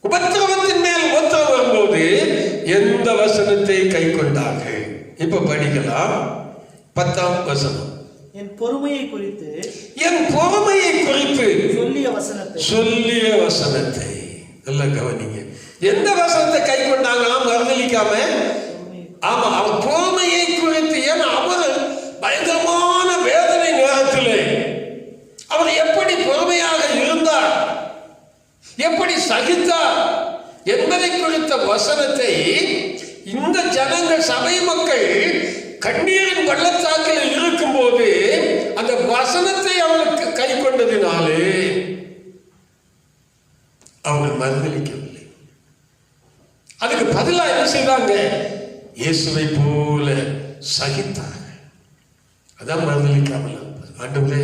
உபத்திரவத்தின் மேல் உபத்திரவம் வரும்போது எந்த வசனத்தை கை கொண்டார்கள்? இப்ப படிக்கலாம். 10ஆம் வசனம். என் பொறுமையை குறித்து சொல்லிய வசனத்தை நல்லா கவனிங்க. எந்த வசனத்தை கை கொண்டாங்களாம்? மறுதலிக்காம. ஆமா, அவர் பொறுமையை குறித்து. ஏன்னா அவர் பயங்கரமான வேதனை நேரத்திலே அவர் எப்படி பொறுமையாக இருந்தார், எப்படி சகித்தார் என்பதை குறித்த வசனத்தை இந்த ஜனங்கள், சபை மக்கள் கண்ணீரின் பள்ளத்தாக்கில் இருக்கும் போது அந்த வசனத்தை அவர்களுக்கு கை கொண்டதினாலே அவர்கள் மறுதலிக்கவில்லை. அதுக்கு பதிலாக என்ன செய்தாங்க? இயேசுவை போல சகித்தாங்க. அதான் மறுதலிக்காமல். ஆண்டவரே,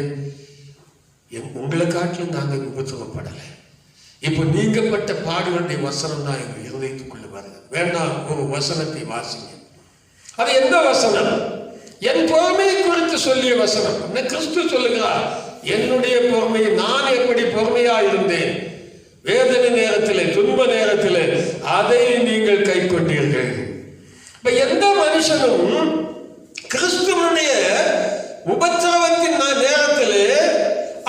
உங்களை காட்டிலும் நாங்கள் உபத்திரவப்படலை. இப்போ நீங்கப்பட்ட பாடுகளுடைய வசனம் தான் எங்கள் இருதயத்துக்குள்ள வருது. வேண்டாம், ஒரு வசனத்தை வாசிங்க. அது எந்த வசனம்? என் பொறுமையை குறித்து சொல்லிய வசனம். கிறிஸ்து சொல்லுகிறார், என்னுடைய பொறுமை, நான் எப்படி பொறுமையா இருந்தேன் வேதனை நேரத்தில், துன்ப நேரத்தில், அதை நீங்கள் கை கொண்டீர்கள். இப்ப எந்த மனுஷனும் கிறிஸ்துவனுடைய உபத்திரவத்தின் நேரத்தில்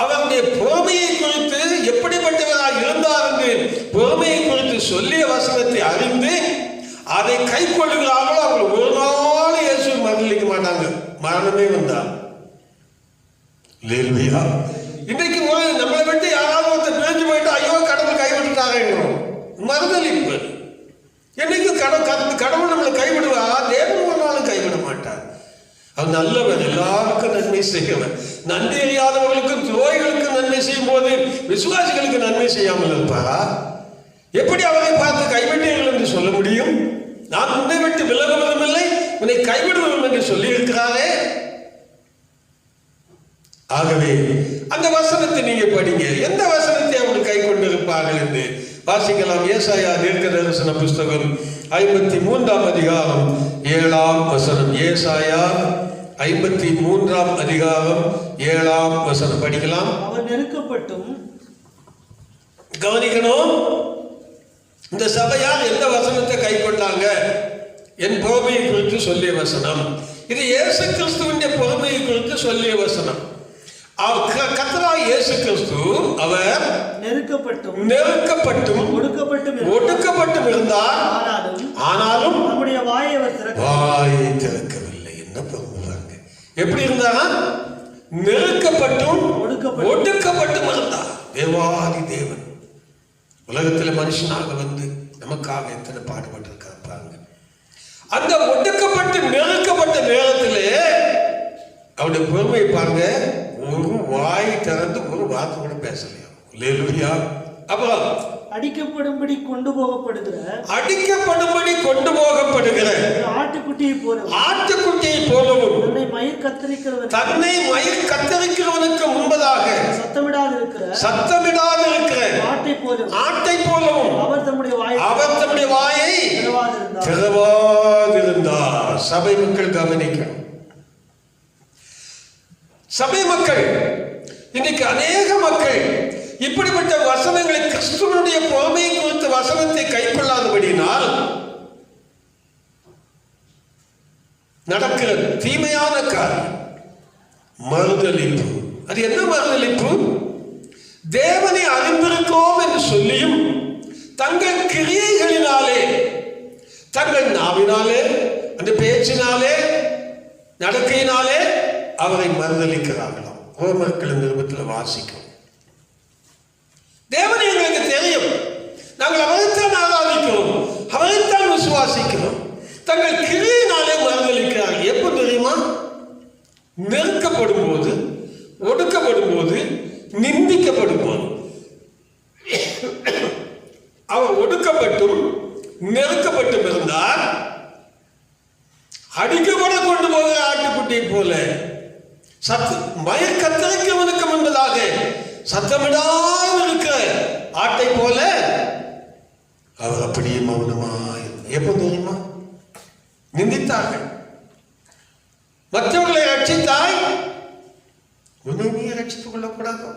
அவருடைய பொறுமையை குறித்து எப்படிப்பட்டவராக இருந்தார் என்று பொறுமையை குறித்து சொல்லிய வசனத்தை அறிந்து அதை கை கொள்ளுகிறார்களோ அவர்கள் ஒரு நாள் இயேசுவை மறுதலிக்க மாட்டாங்க. மரணமே வந்தார். இன்னைக்கு நம்மளை விட்டு யாராவது ஒருத்தர் பிரிஞ்சு போயிட்டு ஐயோ கடவுள் கைவிட்டுட்டாங்க மறுதலிப்பு. என்னைக்கும் கடவுள் நம்மளை கைவிடுவா? தேவன் ஒரு நாளும் கைவிட மாட்டார். அவர் நல்லவர், எல்லாருக்கும் நன்மை செய்கிறவர். நன்றி அறியாதவர்களுக்கும் துரோகிகளுக்கும் நன்மை செய்யும் போது விசுவாசிகளுக்கு நன்மை செய்யாமல் இருப்பாரா? எப்படி அவரை பார்த்து கைவிட்டீர்கள் என்று சொல்ல முடியும்? நான் உன்னை விட்டு விலகுவதும் இல்லை, உன்னை கைவிடுவதும் என்று சொல்லி இருக்கிறாரே. ஆகவே அந்த வசனத்தை நீங்க படிங்க. எந்த வசனத்தை அவர்கள் கை கொண்டிருப்பார்கள் என்று வாசிக்கலாம். ஏசாயா தீர்க்க தரிசன புஸ்தகம் 53ஆம் அதிகாரம் 7ஆம் வசனம். ஏசாயா 53ஆம் அதிகாரம் 7ஆம் வசனம் படிக்கலாம். அவர் நெருக்கப்பட்டும், கவனிக்கணும், இந்த சபையார் எந்த வசனத்தை கை கொண்டாங்க? என் பொறுமையை குறித்து சொல்லிய வசனம். இது இயேசு கிறிஸ்துவின் பொறுமையை குறித்து சொல்லிய வசனம். கர்த்தராகிய இயேசு கிறிஸ்து அவர் நெருக்கப்பட்டும் ஒடுக்கப்பட்டும் இருந்தார். ஆனாலும் நம்முடைய வாயை திறக்கவில்லை. என்ன பாருங்க, எப்படி இருந்தாரா? நெருக்கப்பட்டும் ஒடுக்கப்பட்டும் இருந்தார். தேவாதி தேவன் உலகத்தில் மனுஷனாக வந்து நமக்காக எத்தனை பாடுபட்டிருக்காரு பாருங்க. அந்த ஒடுக்கப்பட்டு நெருக்கப்பட்ட நேரத்திலே அவருடைய பொறுமையை பாருங்க. ஒரு வாய் திறந்து ஒரு வார்த்தை கூட பேசலையா? அல்லேலூயா. அப்புறம் அடிக்கப்படும்படி கொண்டு போகப்படுகிற ஆட்டுக்குட்டியை போலவும் தன்னை மயிர் கத்தரிக்கிறவனுக்கு முன்பதாக சத்தமிடாது இருக்கிற ஆட்டை போலவும் அவர் தம்முடைய வாயை திறவாதிருந்தார். சபை மக்கள் கவனிக்கணும். சபை மக்கள், இன்னைக்கு அநேக மக்கள் இப்படிப்பட்ட வசனங்களை, கிறிஸ்துவனுடைய பொறுமையை குறித்த வசனத்தை கை கொள்ளாதபடினால் நடக்கிற தீமையான காரியம் மறுதலிப்பு. அது என்ன மறுதலிப்பு? தேவனை அறிந்திருக்கிறோம் என்று சொல்லியும் தங்கள் கிரியைகளினாலே, தங்கள் நாவினாலே, அந்த பேச்சினாலே, நடக்கையினாலே அவரை மறுதலிக்கிறார்களாம். ரோமர்கள் நிருபத்தில் வாசிக்கும். தேவனை எங்களுக்கு தெரியும், நாங்கள் அவரைத்தான் ஆராதிக்கிறோம், அவரைத்தான் விசுவாசிக்கிறோம். தங்கள் கிரியினாலே மறுதலிக்கிறார்கள். எப்போ தெரியுமா? நெருக்கப்படும் போது, ஒடுக்கப்படும் போது, நிந்திக்கப்படும் போது. அவர் ஒடுக்கப்பட்டும் நெருக்கப்பட்டும் இருந்தார். அடிக்கப்பட கொண்டு போகிற ஆட்டுக்குட்டியை போல கத்தரிக்கிறவனுக்கு முன்பதாக சத்தமிடாமல் இருக்கிற ஆட்டை போல அவர் அப்படியே மௌனமாய். எப்போ தெரியுமா? நிந்தித்தார்கள். மற்றவர்களை ரட்சித்தாய், உன்னை நீ ரட்சித்துக் கொள்ளக்கூடாது.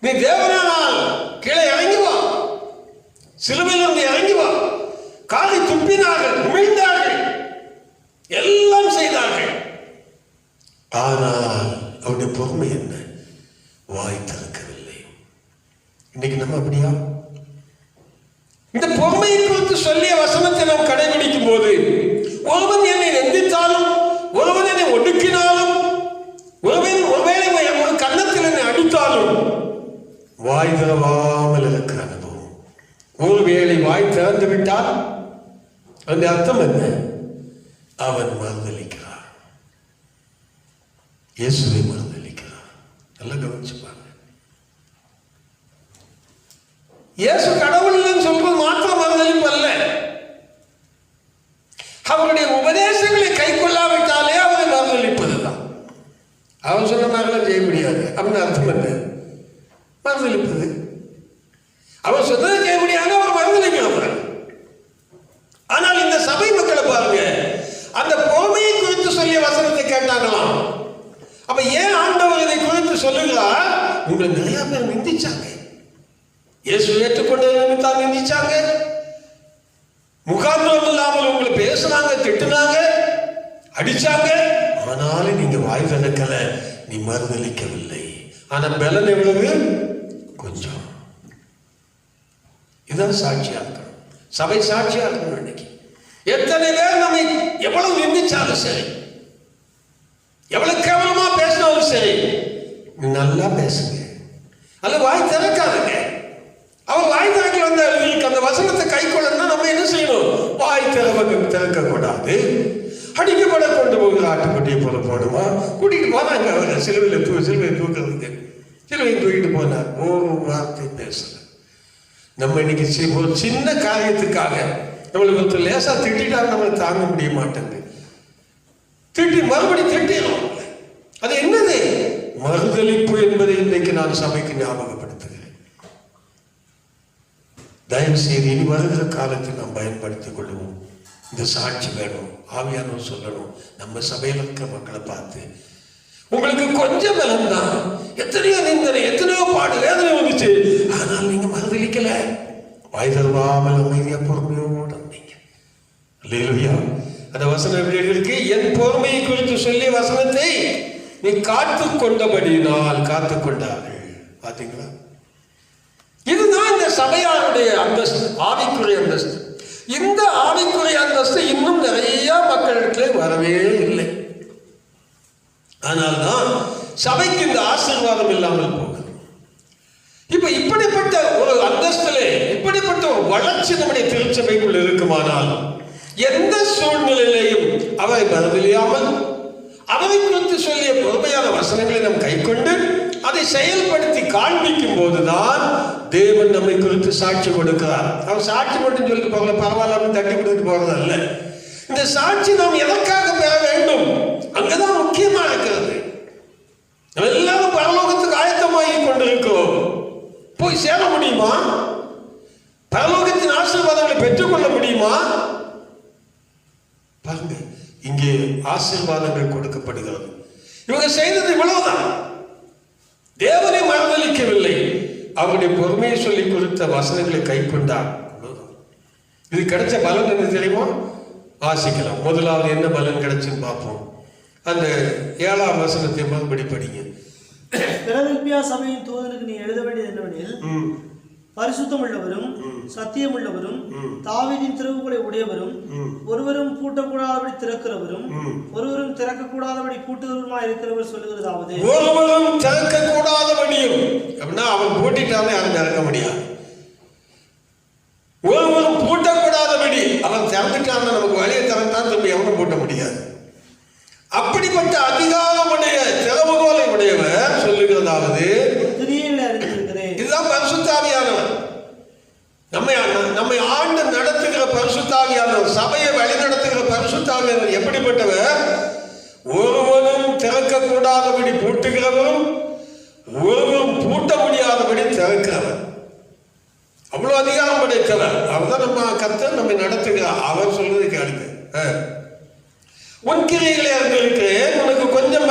நீ தேவனால் கீழே இறங்கி வா, சிலுவையிலிருந்து இறங்கி வா. காலை துப்பினார்கள், உமிழ்ந்தார்கள், எல்லாம் செய்தார்கள். ஆனால் அவருடைய பொறுமை என்ன? வாய் திறக்கவில்லை. இன்னைக்கு நம்ம அப்படியா? இந்த பொறுமையை குறித்து சொல்லிய வசனத்தை நாம் கடைபிடிக்கும் போது, ஒருவன் என்னை நிந்தித்தாலும், ஒருவன் என்னை ஒடுக்கினாலும், ஒருவேளை ஒரு கன்னத்தில் என்னை அடித்தாலும் வாய் திறவாமல் இருக்கிற அனுபவம். ஒருவேளை வாய் திறந்து விட்டால் அந்த அர்த்தம் என்ன? அவன் மறுதலிக்கிறான், இயேசுவை மறுதலிக்கிறான். நல்லா கவனிச்சு பாருங்க. இயேசு கடவுள் சொல்றது மாத்திரம் மறுதலிப்பு அல்ல. அவருடைய உபதேசங்களை கை கொள்ளாவிட்டாலே அவரை மறுதலிப்பதுதான். அவன் சொன்ன மாதிரிலாம் செய்ய முடியாது அப்படின்னு அர்த்தம் என்ன? மறுதலிப்பது. அவன் சொன்னதை செய்ய முடியாது, அவர் மறுதலிக்கிறார். ஆனால் இந்த சபை மக்களை பாருங்க, அந்த பொறுமையை குறித்து சொல்லிய வசனத்தை கேட்டாங்களாம். அப்ப ஏன் ஆண்டவர் இதை குறித்து சொல்லுகிறார்? உங்களை நிறைய பேர் நிந்திச்சாங்க, இயேசு ஏற்றுக்கொண்டதை தான் நிந்திச்சாங்க, முகாந்திரம் இல்லாமல் உங்களை பேசுனாங்க, திட்டுனாங்க, அடிச்சாங்க. ஆனாலும் நீங்க வாய் திறக்கல, நீ மறுதலிக்கவில்லை. ஆனா பலன் எவ்வளவு? கொஞ்சம். இதுதான் சாட்சியா இருக்கணும். சபை சாட்சியா இருக்கணும். இன்னைக்கு எத்தனை பேர் நம்மை எவ்வளவு நிந்திச்சாலும் சரி, எவ்வளவு கேவலமா பேசினாலும் சரி, நல்லா பேசுங்க, அல்ல வாய் திறக்காதுங்க. அவர் வாய் திறக்க வந்தவர்களுக்கு அந்த வசனத்தை கை கொள்ளணும்னா நம்ம என்ன செய்யணும்? வாய் திறக்க கூடாது. அடிக்கப்பட கொண்டு போகிற ஆட்டுக்குட்டியை போல போடுமா, கூட்டிட்டு போனாங்க. அவர் சிலுவையை தூக்குறதுக்கு சிலுவையை தூக்கிட்டு போனார். ஒரு வார்த்தை பேசல. நம்ம இன்னைக்கு ஒரு சின்ன காரியத்துக்காக நம்மளுக்கு ஒருத்தர் லேசா திட்டாரு, நம்மளை தாங்க முடிய மாட்டேங்குது. திட்டி மறுபடி திட்டிடும். அது என்னது? மறுதலிப்பு என்பதை இன்றைக்கு நான் சபைக்கு ஞாபகப்படுத்துகிறேன். தயவு செய்து இனி வருகிற காலத்தில் நாம் பயன்படுத்திக் கொள்வோம். இந்த சாட்சி வேணும், ஆவியானவர் சொல்லணும். நம்ம சபையில் இருக்கிற மக்களை பார்த்து, உங்களுக்கு கொஞ்சம் பலம் தான், எத்தனையோ நிந்தனை, எத்தனையோ பாடு, வேதனை வந்துச்சு, ஆனால் நீங்க மறுதலிக்கல, வாய் தருவாமல் அமைதியா பொறுமையோடு இருந்தீங்க. அல்லேலூயா. அந்த வசனம் எப்படி இருக்கு? என் பொறுமையை குறித்து சொல்லிய வசனத்தை நீ காத்து கொண்டபடியினால் காத்து கொண்டார்கள். பாத்தீங்களா? இதுதான் இந்த சபையாருடைய அந்தஸ்து, ஆவிக்குரிய அந்தஸ்து. இந்த ஆவிக்குரிய அந்தஸ்து இன்னும் நிறைய மக்களிடத்திலே வரவே இல்லை. ஆனால்தான் சபைக்கு இந்த ஆசீர்வாதம் இல்லாமல் போகுது. இப்ப இப்படிப்பட்ட ஒரு அந்தஸ்திலே, இப்படிப்பட்ட ஒரு வளர்ச்சி நம்முடைய திருச்சபைக்குள் இருக்குமானால், எந்த சூழ்நிலையிலையும் அவரை மறதில்லாமல் அவரை குறித்து சொல்லிய பொறுமையான வசனங்களை நாம் கை கொண்டு அதை செயல்படுத்தி காண்பிக்கும் போதுதான் தேவன் நம்மை குறித்து சாட்சி கொடுக்கிறார். அவர் சாட்சி மட்டும் சொல்லிட்டு போகல, பரவாயில்லாம தட்டி கொடுத்துட்டு போறது அல்ல. இந்த சாட்சி நாம் எதற்காக பெற வேண்டும்? அங்கதான் முக்கியமா இருக்கிறது. நம்ம எல்லாரும் பரலோகத்துக்கு ஆயத்தமாகி கொண்டிருக்கிறோம். போய் சேர முடியுமா? பரலோகத்தின் ஆசீர்வாதங்களை பெற்றுக்கொள்ள முடியுமா? பாருங்க, இங்கே ஆசீர்வாதங்கள் கொடுக்கப்படுகிறது. இவங்க செய்தது இவ்வளவுதான். தேவனை மறுதலிக்கவில்லை, அவருடைய பொறுமையை சொல்லி கொடுத்த வசனங்களை கை கொண்டார். இது கிடைச்ச பலன் என்ன தெரியுமா? வாசிக்கலாம். முதலாவது என்ன பலன் கிடைச்சுன்னு பார்ப்போம். அந்த 7ஆம் வசனத்தை மறுபடி படிங்க. பிலதெல்பியா சபையின் தூதனுக்கு நீ எழுத வேண்டியது என்னவெனில், பரிசுத்தம் உள்ளவரும் சத்தியம் உள்ளவரும் தாவீதின் திறவுகளை உடையவரும் ஒருவரும் பூட்டக்கூடாதபடி திறக்கிறவரும் ஒருவரும் திறக்கக்கூடாதபடி பூட்டுகிறவருமாய் இருக்கிறவர் சொல்லுகிறதாவது, ஒருவரும் திறக்கக்கூடாதபடியும் அப்படின்னா அவன் பூட்டிட்டாலே அவன் திறக்க முடியாது. ஒருவரும் பூட்டக்கூடாதபடி அவன் திறந்துட்டான், நமக்கு வழியை திறந்தான், திரும்பி எவனும் பூட்ட முடியாது. அப்படிப்பட்ட அதிகாரமுடைய திறவுகோலை உடையவர் சொல்லுகிறதாவது, இதுதான் பரிசுத்த ஆவியானவர். நம்மை ஆண்டு நடத்துகிற பரிசுத்த ஆவியானவர், சபையை வழி நடத்துகிற பரிசுத்த ஆவியானவர் எப்படிப்பட்டவர்? ஒருவனும் திறக்க கூடாதபடி பூட்டுகிறவரும் ஒருவரும் பூட்ட முடியாதபடி திறக்கிறவர். அவ்வளவு அதிகாரம் படைத்தவர். அவர்தான் நம்ம கர்த்தர் நம்மை நடத்துகிறார். அவர் சொல்றது கேளுங்க. உன் கிரியைகளை அறிந்திருக்கிறேன், உனக்கு கொஞ்சம்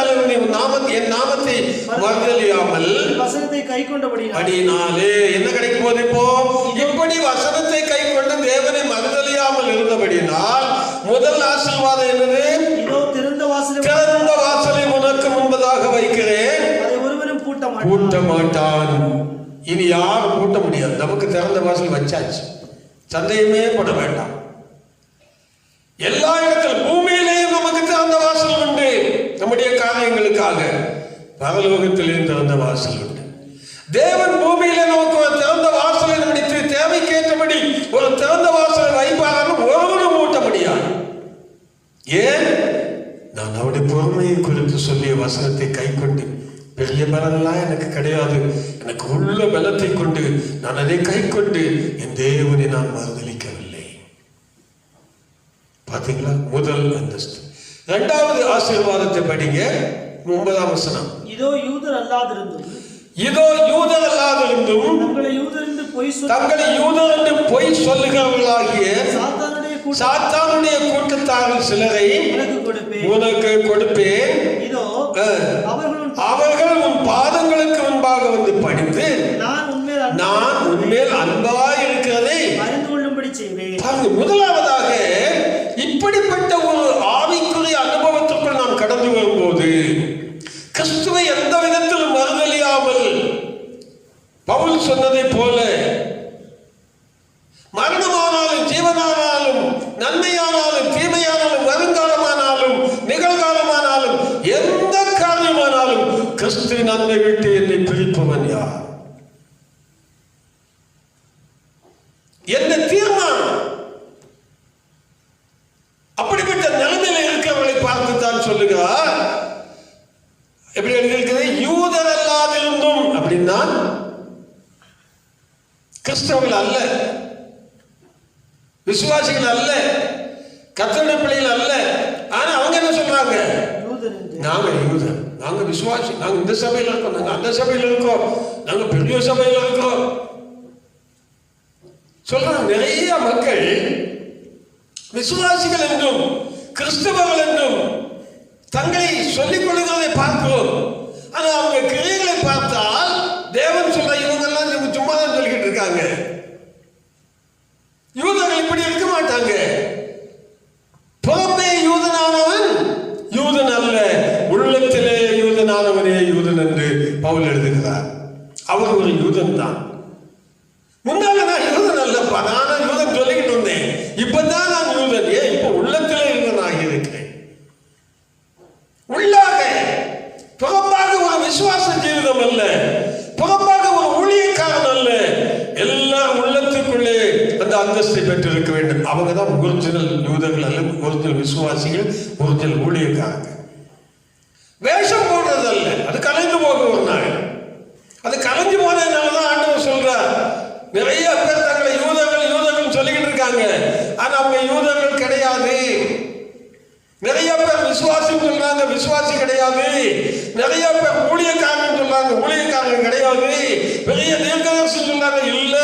என் நாமத்தை மறுதலியாமல் வசனத்தை கை கொண்டபடினாலே என்ன கிடைக்கும் போது இப்போ இப்படி வசனத்தை கை கொண்டு தேவனை மறுதலியாமல் இருந்தபடினால் முதல் ஆசீர்வாதம் என்னது? திறந்த வாசலை உனக்கு முன்பதாக வைக்கிறேன், ஒருவரும் பூட்ட மாட்டான். இனி யாரும் பூட்ட முடியாது. நமக்கு திறந்த வாசல் வச்சாச்சு, சந்தேகமே பட வேண்டாம். எல்லா இடத்திலும் பூமியிலேயும் நமக்கு திறந்த வாசல் உண்டு. நம்முடைய காரியங்களுக்காக பரலோகத்திலேயும் திறந்த வாசல் உண்டு. தேவன் பூமியிலே நமக்கு ஒரு திறந்த வாசலை நம்முடைய தேவைக்கேற்றபடி ஒரு திறந்த வாசலை வைப்பார்கள், ஒருவரும் மூட்ட முடியாது. ஏன்? நான் அவருடைய பொறுமையை குறித்து சொல்லிய வசனத்தை கை கொண்டு, பெரிய பலனெல்லாம் எனக்கு கிடையாது, எனக்கு உள்ள பலத்தை கொண்டு நான் அதை கை கொண்டு என் தேவனை நான் மறுதலிக்கவில்லை. பாத்தீங்களா? முதல் அந்தஸ்து. இரண்டாவது ஆசீர்வாதத்தை படிங்க, 9ஆம் வசனம். இதோ யூதர் அல்லாதிருந்தும் தங்களை யூதர் என்று பொய் சொல்லுகிறவர்களாகிய சாத்தானுடைய கூட்டத்தார்கள் சிலரை உனக்கு கொடுப்பேன். அவர்கள் உன் பாதங்களுக்கு முன்பாக வந்து பணிந்து நான் உன்மேல் அன்பாய் இருக்கிறதை அறிந்து கொள்ளும்படி செய்வேன். முதலாவதாக இப்படிப்பட்ட ஒரு ஆவிக்குரிய அனுபவத்திற்குள் நாம் கடந்து வரும்போது கிறிஸ்துவை எந்த விதத்திலும் மறுதலியாமல் பவுல் சொன்னதை போல மரணமானாலும் ஜீவனானாலும் நன்மையானாலும் தீமையானாலும் வருங்காலமானாலும் நிகழ்காலமானாலும் எந்த காரியமானாலும் கிறிஸ்துவின் அன்பை விட்டு என்னை பிரிப்பவன் யார்? என்ன தீர்மானம்? அப்படிப்பட்ட நிலைமையில் இருக்கிறவர்களை பார்த்துத்தான் சொல்லுகிறார். எப்படி எழுதியிருக்கிறது? யூதர் அல்லாதிருந்தும் அப்படின்னா கிறிஸ்தவர்கள் அல்ல, விசுவாசிகள் அல்ல, கர்த்தருடைய பிள்ளைகள் அல்ல. ஆனா அவங்க என்ன சொல்றாங்க? நாங்க யூதர், நாங்க விசுவாசி, நாங்க இந்த சபையில இருக்கோம், நாங்க அந்த சபையில இருக்கோம், நாங்க பெரிய சபையில இருக்கோம் சொல்றாங்க. நிறைய மக்கள் விசுவாசிகள் என்றும் கிறிஸ்தவர்கள் என்றும் தங்களை சொல்லிக் கொள்ளுகிறதை பார்க்கிறோம். ஆனா அவங்க கிரியைகளை பார்த்தால் தேவன் சொல்ற இவங்கெல்லாம் சும்மா தான் சொல்லிக்கிட்டு இருக்காங்க. யூதர்கள் இப்படி இருக்க மாட்டாங்க. புறமே யூதனானவன் யூதன் அல்ல, உள்ளத்திலே யூதனானவனே யூதன் என்று பவுல் எழுதுகிறார். அவர் ஒரு யூதன் தான். முன்னால நான் யூதன் அல்லப்பா, நானும் யூதன் சொல்லிக்கிட்டு இருந்தேன், இப்பதான் நான் யூதன். ஏன்? இப்ப உள்ளத்திலே யூதனாகி இருக்கிறேன். உள்ளாக புறம்பாக ஒரு விசுவாச ஜீவிதம் அல்ல, புறம்பாக ஒரு ஊழியக்காரன் அல்ல, எல்லாம் உள்ளத்துக்குள்ளே அந்த அந்தஸ்தை பெற்றிருக்க வேண்டும். அவங்க தான் ஒரிஜினல் யூதர்கள் அல்ல, ஒரிஜினல் விசுவாசிகள், ஒரிஜினல் ஊழியக்காரங்க. வேஷம் போடுறது அல்ல, அது கலைந்து போக ஒரு நாள். அது கலைஞ்சு போனதுனாலதான் ஆண்டவர் சொல்றார், நிறைய பேர் தங்களை யூதர்கள் யூதர்கள் சொல்லிக்கிட்டு இருக்காங்க, ஆனா அவங்க யூதர்கள் கிடையாது. நிறைய பேர் விசுவாசி சொல்றாங்க, விசுவாசி கிடையாது. நிறைய பேர் ஊழியக்காரன் சொல்றாங்க, ஊழியக்காரன் கிடையாது. பெரிய தீர்க்கதரிசி சொல்றாங்க, இல்ல.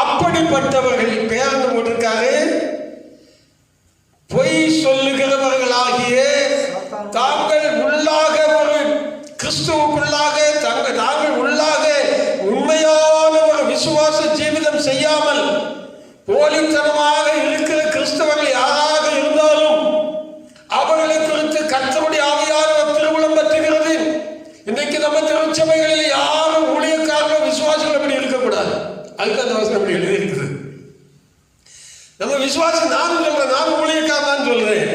அப்படிப்பட்டவர்கள் பேர்ந்து போட்டிருக்காரு, பொய் சொல்லுகிறவர்களாகிய தாங்கள் உள்ளாக ஒரு கிறிஸ்துவுக்குள்ளாக தாங்கள் உள்ளாக உண்மையான ஒரு விசுவாச ஜீவிதம் செய்யாமல் போலித்தனமாக இருக்கிற கிறிஸ்தவர்கள் யாராக இருந்தாலும் அவர்களை குறித்து கர்த்தருடைய ஆவியானவர் திருவுளம் பற்றுகிறது. இன்னைக்கு நம்ம திருச்சபைகளில் யாரும் ஊழியக்காரர்கள் விசுவாசிகள் அப்படி இருக்கக்கூடாது. அதுக்கு அந்த வசனம் அப்படி எழுதி இருக்குது. நம்ம விசுவாசி நானும் சொல்றேன், நானும் ஊழியக்காரன் தான் சொல்றேன்.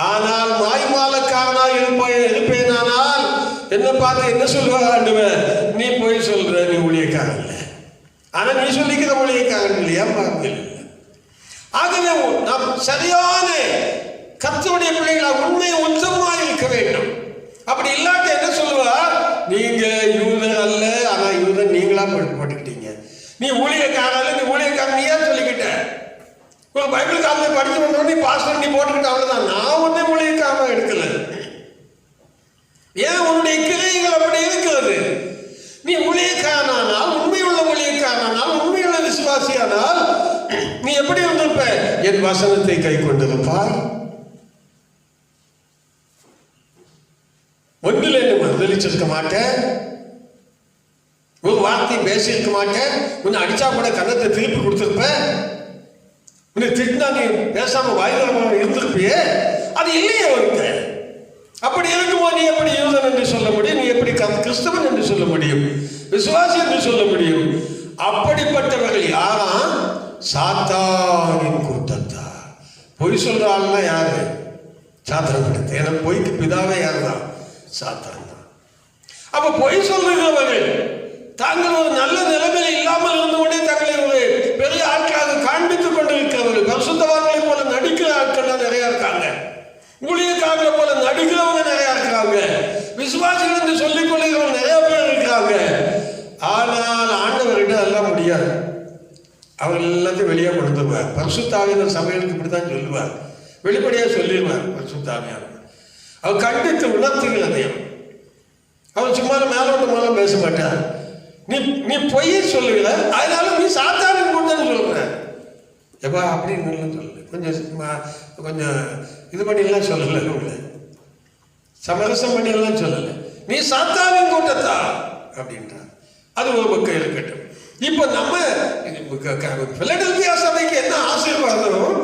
ஆனால் மாய்மாலக்காரனாக இருப்பேனானால் என்ன பார்த்து என்ன சொல்லுவாங்க? ஆண்டவர், நீ போய் சொல்ற, நீ ஊழியக்காரன் இல்லை. ஆனா நீ சொல்லிக்கிற ஊழியக்காரன் இல்லையா? பார்க்கல. ஆகவே நாம் சரியான கர்த்தருடைய பிள்ளைகளாக உண்மையை உத்தமமாக இருக்க வேண்டும். அப்படி இல்லாட்ட என்ன சொல்லுவார்? நீங்க யூதர் அல்ல, ஆனா யூதர் நீங்களா போட்டுக்கிட்டீங்க. நீ ஊழியக்காரன், நீ ஊழியக்காரன் நீயா சொல்லிக்கிட்ட. ஒரு பைபிள் காலேஜ் படிச்சு வந்தோடனே பாஸ்டர் நீ போட்டுக்கிட்ட, அவ்வளவுதான். நான் ஒன்னே ஊழியக்காரனா எடுக்கல. ஏன்? உன்னுடைய கிரியைகள் அப்படி இருக்கிறது. நீ ஊழியக்காரனானால், உண்மையுள்ள ஊழியக்காரனானால், உண்மையுள்ள விசுவாசியானால் நீ எப்படி வந்திருப்ப? என் வசனத்தை கை கொண்டிருப்பாய், ஒன்றில் என்ன மறுதளிச்சிருக்க மாட்டேன், ஒரு வார்த்தை பேசியிருக்க மாட்டேன், உன்னை அடிச்சா கூட கன்னத்தை திருப்பி கொடுத்துருப்ப, உன்னை திட்டினா நீ பேசாம வாய்தாம இருந்திருப்பியே. அது இல்லையே உனக்கு. அப்படி இருக்கும்போது நீ எப்படி யூதன் என்று சொல்ல முடியும்? நீ எப்படி கிறிஸ்தவன் என்று சொல்ல முடியும்? விசுவாசி என்று சொல்ல முடியும்? அப்படிப்பட்டவர்கள் யாரா? சாத்தானின் கூட்டத்தார். பொய் சொல்ற ஆள்லாம் யாரு? சாத்தான் கிடையாது. ஏன்னா பொய்க்கு பிதாவே யாருதான்? சாத்தான் தான். அப்ப பொய் சொல்லுகிறவர்கள் தாங்கள் ஒரு நல்ல நிலைமையில் இல்லாமல் இருந்து கொண்டே தங்களை ஒரு பெரிய ஆட்களாக காண்பித்துக் கொண்டிருக்கிறவர்கள், பரிசுத்தவான்களை போல நடிக்கிற ஆட்கள் நிறைய இருக்காங்க, ஊழியக்காரர்களை போல நடிக்கிறவங்க நிறைய இருக்கிறாங்க, விசுவாசிகள் என்று சொல்லிக் கொள்ளுகிறவங்க நிறைய பேர் இருக்கிறாங்க. ஆனால் ஆண்டவர்கிட்ட எல்லாம் முடியாது. அவர் எல்லாத்தையும் வெளியே கொடுத்துருவார். பரிசுத்தாவியர் சபைகளுக்கு இப்படித்தான் சொல்லுவார், வெளிப்படையா சொல்லிடுவார். பரிசுத்தாவியார் அவர் கண்டித்து உணர்த்துகிற தேவன். அவர் சும்மா மேலோட்ட மேலும் பேச மாட்டார். நீ பொய் சொல்லுகிற, அதனால நீ சாத்தானின் கூட்டம்னு சொல்லுற. எப்பா அப்படின்னு சொல்லல, கொஞ்சம் இது பண்ணிலாம் சொல்லலை, உங்களை சமரசம் பண்ணிலாம் சொல்லலை. நீ சாத்தானின் கூட்டத்தா அப்படின்றார். அது ஒரு பக்கம் இருக்கட்டும். இப்போ நம்ம பிலடெல்பியா சபைக்கு என்ன ஆசீர்வாதம்?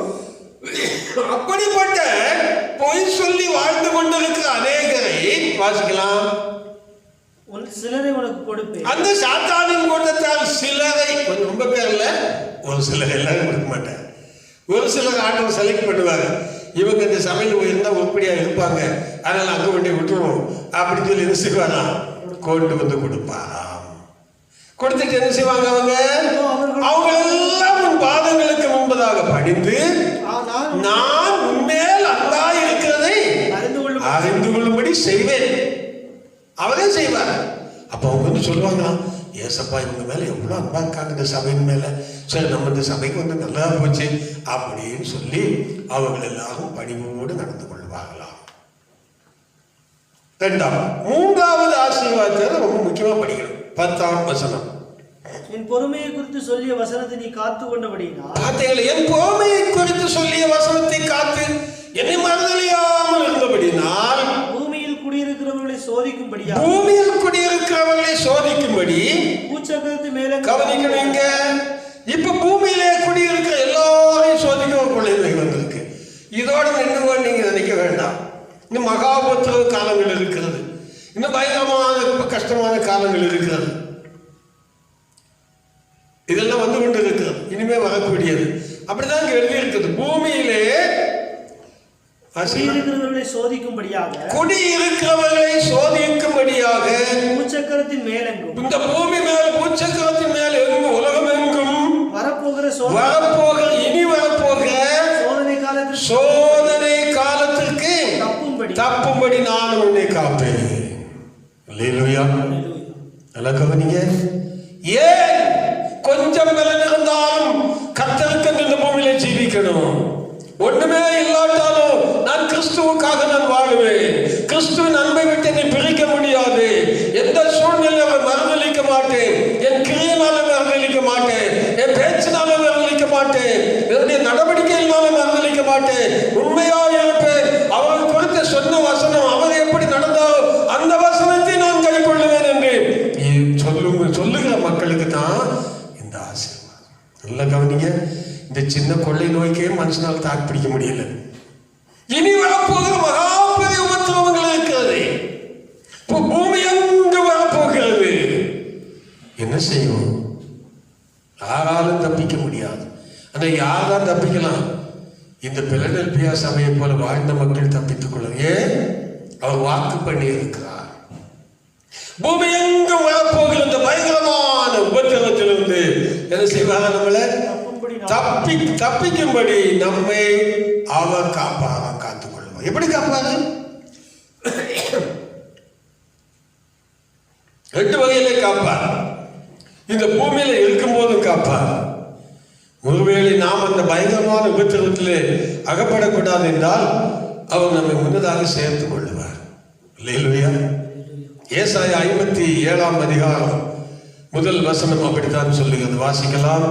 அப்படிப்பட்ட பொய் சொல்லி வாழ்ந்து கொண்டிருக்கிற அநேகரை வாசிக்கலாம். சிலரை உனக்கு கொடுப்பேன். அந்த சாத்தானின் கூட்டத்தால் சிலரை, கொஞ்சம் ரொம்ப பேர் இல்ல, ஒரு சிலர் எல்லாரும் கொடுக்க மாட்டார். ஒரு சிலர் ஆண்டவர் செலக்ட் பண்ணுவாங்க. இவங்க இந்த சபையில் போயிருந்தா உருப்படியா இருப்பாங்க, அதனால அங்க கொண்டே விட்டுருவோம் அப்படின்னு சொல்லி என்ன செய்வாங்க? கொண்டு வந்து கொடுப்பாராம். கொடுத்துட்டு என்ன செய்வாங்க? அவங்க எல்லாம் உன் பாதங்களுக்கு முன்பதாக பணிந்து, நான் உண்மையில் அன்பா இருக்கிறதை அறிந்து கொள்ளும்படி செய்வேன். அவரே செய்வார். அப்ப அவங்க வந்து சொல்லுவாங்க, ஏசப்பா இவங்க மேல எவ்வளவு அன்பா இருக்காங்க இந்த சபையின் மேல, சரி நம்ம இந்த சபைக்கு வந்து நல்லா போச்சு அப்படின்னு சொல்லி அவர்கள் எல்லாரும் பணிவோடு நடந்து கொள்வார்களாம். மூன்றாவது ஆசீர்வாதத்தை ரொம்ப முக்கியமா படிக்கணும். 10ஆம் வசனம். என் பொறுமையை குறித்து சொல்லிய வசனத்தை நீ காத்து கொண்டபடியினால். பார்த்தீங்களா? என் பொறுமையை குறித்து சொல்லிய வசனத்தை காத்து என்னை மறுதலியாமல் இருந்தபடினால் பூமியில் குடியிருக்கிறவர்களை சோதிக்கும்படி பூச்சக்கரத்து மேல கவனிக்கணுங்க. இப்ப பூமியிலே குடியிருக்கிற எல்லாரையும் சோதிக்க குழந்தை வந்திருக்கு. இதோட நின்று நீங்க நினைக்க வேண்டாம். இன்னும் மகாபத்திர காலங்கள் இருக்கிறது, இன்னும் பயங்கரமான கஷ்டமான காலங்கள் இருக்கிறது. இதெல்லாம் வந்து கொண்டு இருக்கிறது, இனிமே வரக்கூடியது. அப்படிதான் இங்க எழுதி இருக்குது. பூமியிலே குடியிருக்கிறவர்களை சோதிக்கும்படியாக பூச்சக்கரத்தின் மேலெங்கும், இந்த பூமி மேல பூச்சக்கரத்தின் மேல எங்கும் உலகம் எங்கும் வரப்போகிற இனி வரப்போகிற சோதனை காலத்திற்கு தப்பும்படி நான் உன்னை காப்பேன். அல்லேலூயா. நல்லா கவனிங்க. ஏன் கொஞ்சம் பலன் இருந்தாலும் கர்த்தருக்கு இந்த பூமியில ஜீவிக்கணும். ஒண்ணுமே இல்லாட்டாலும் நான் கிறிஸ்துவுக்காக நான் வாழுவேன். கிறிஸ்துவின் அன்பை விட்டு என்னை பிரிக்க முடியாது. எந்த சூழ்நிலையை மறுதளிக்க மாட்டேன். என் கிரியையினால மறுதளிக்க மாட்டேன். என் பேச்சினால மறுதளிக்க மாட்டேன். என்னுடைய நடவடிக்கையினால மறுதளிக்க மாட்டேன். உண்மையாக இருப்பேன். அவர்கள் குறித்து சொன்ன வசனம், அவர் எப்படி நடந்தாரோ அந்த வசனத்தை நான் கை கொள்ளுவேன் என்று சொல்லுகிற மக்களுக்கு தான் இந்த ஆசீர்வாதம். நல்லா கவனிங்க. இந்த சின்ன கொள்ளை நோய்க்கே மனுஷனால் தாக்கு பிடிக்க முடியல. இனி வரப்போகிற மகாபெரிய உபத்திரவங்கள் இருக்கிறது. இப்போ பூமி எங்கு வரப்போகிறது. என்ன செய்யும்? யாராலும் தப்பிக்க முடியாது. ஆனா யார்தான் தப்பிக்கலாம்? இந்த பிலடெல்பியா சபையை போல வாழ்ந்த மக்கள் தப்பித்துக் கொள்ளுங்க. அவர் வாக்கு பண்ணி இருக்கிறார். பூமி எங்கும் வரப்போகிற இந்த பயங்கரமான உபத்திரவத்திலிருந்து என்ன செய்வாங்க? நம்மளை தப்பிக்கும்படி நம்மை அவர் காத்துக் கொள்வார். எப்படி காப்பாரு? 2 வகையிலே காப்பார். இந்த பூமியில இருக்கும் போதும் காப்பார். ஒருவேளை நாம் அந்த பயங்கரமான உபத்திரவத்திலே அகப்படக்கூடாது என்றால் அவர் நம்மை முன்னதாக சேர்த்து கொள்ளுவார். அல்லேலூயா. ஏசாயா 57 அதிகாரம் முதல் வசனம் அப்படித்தான் சொல்லுகிறது. வாசிக்கலாம்.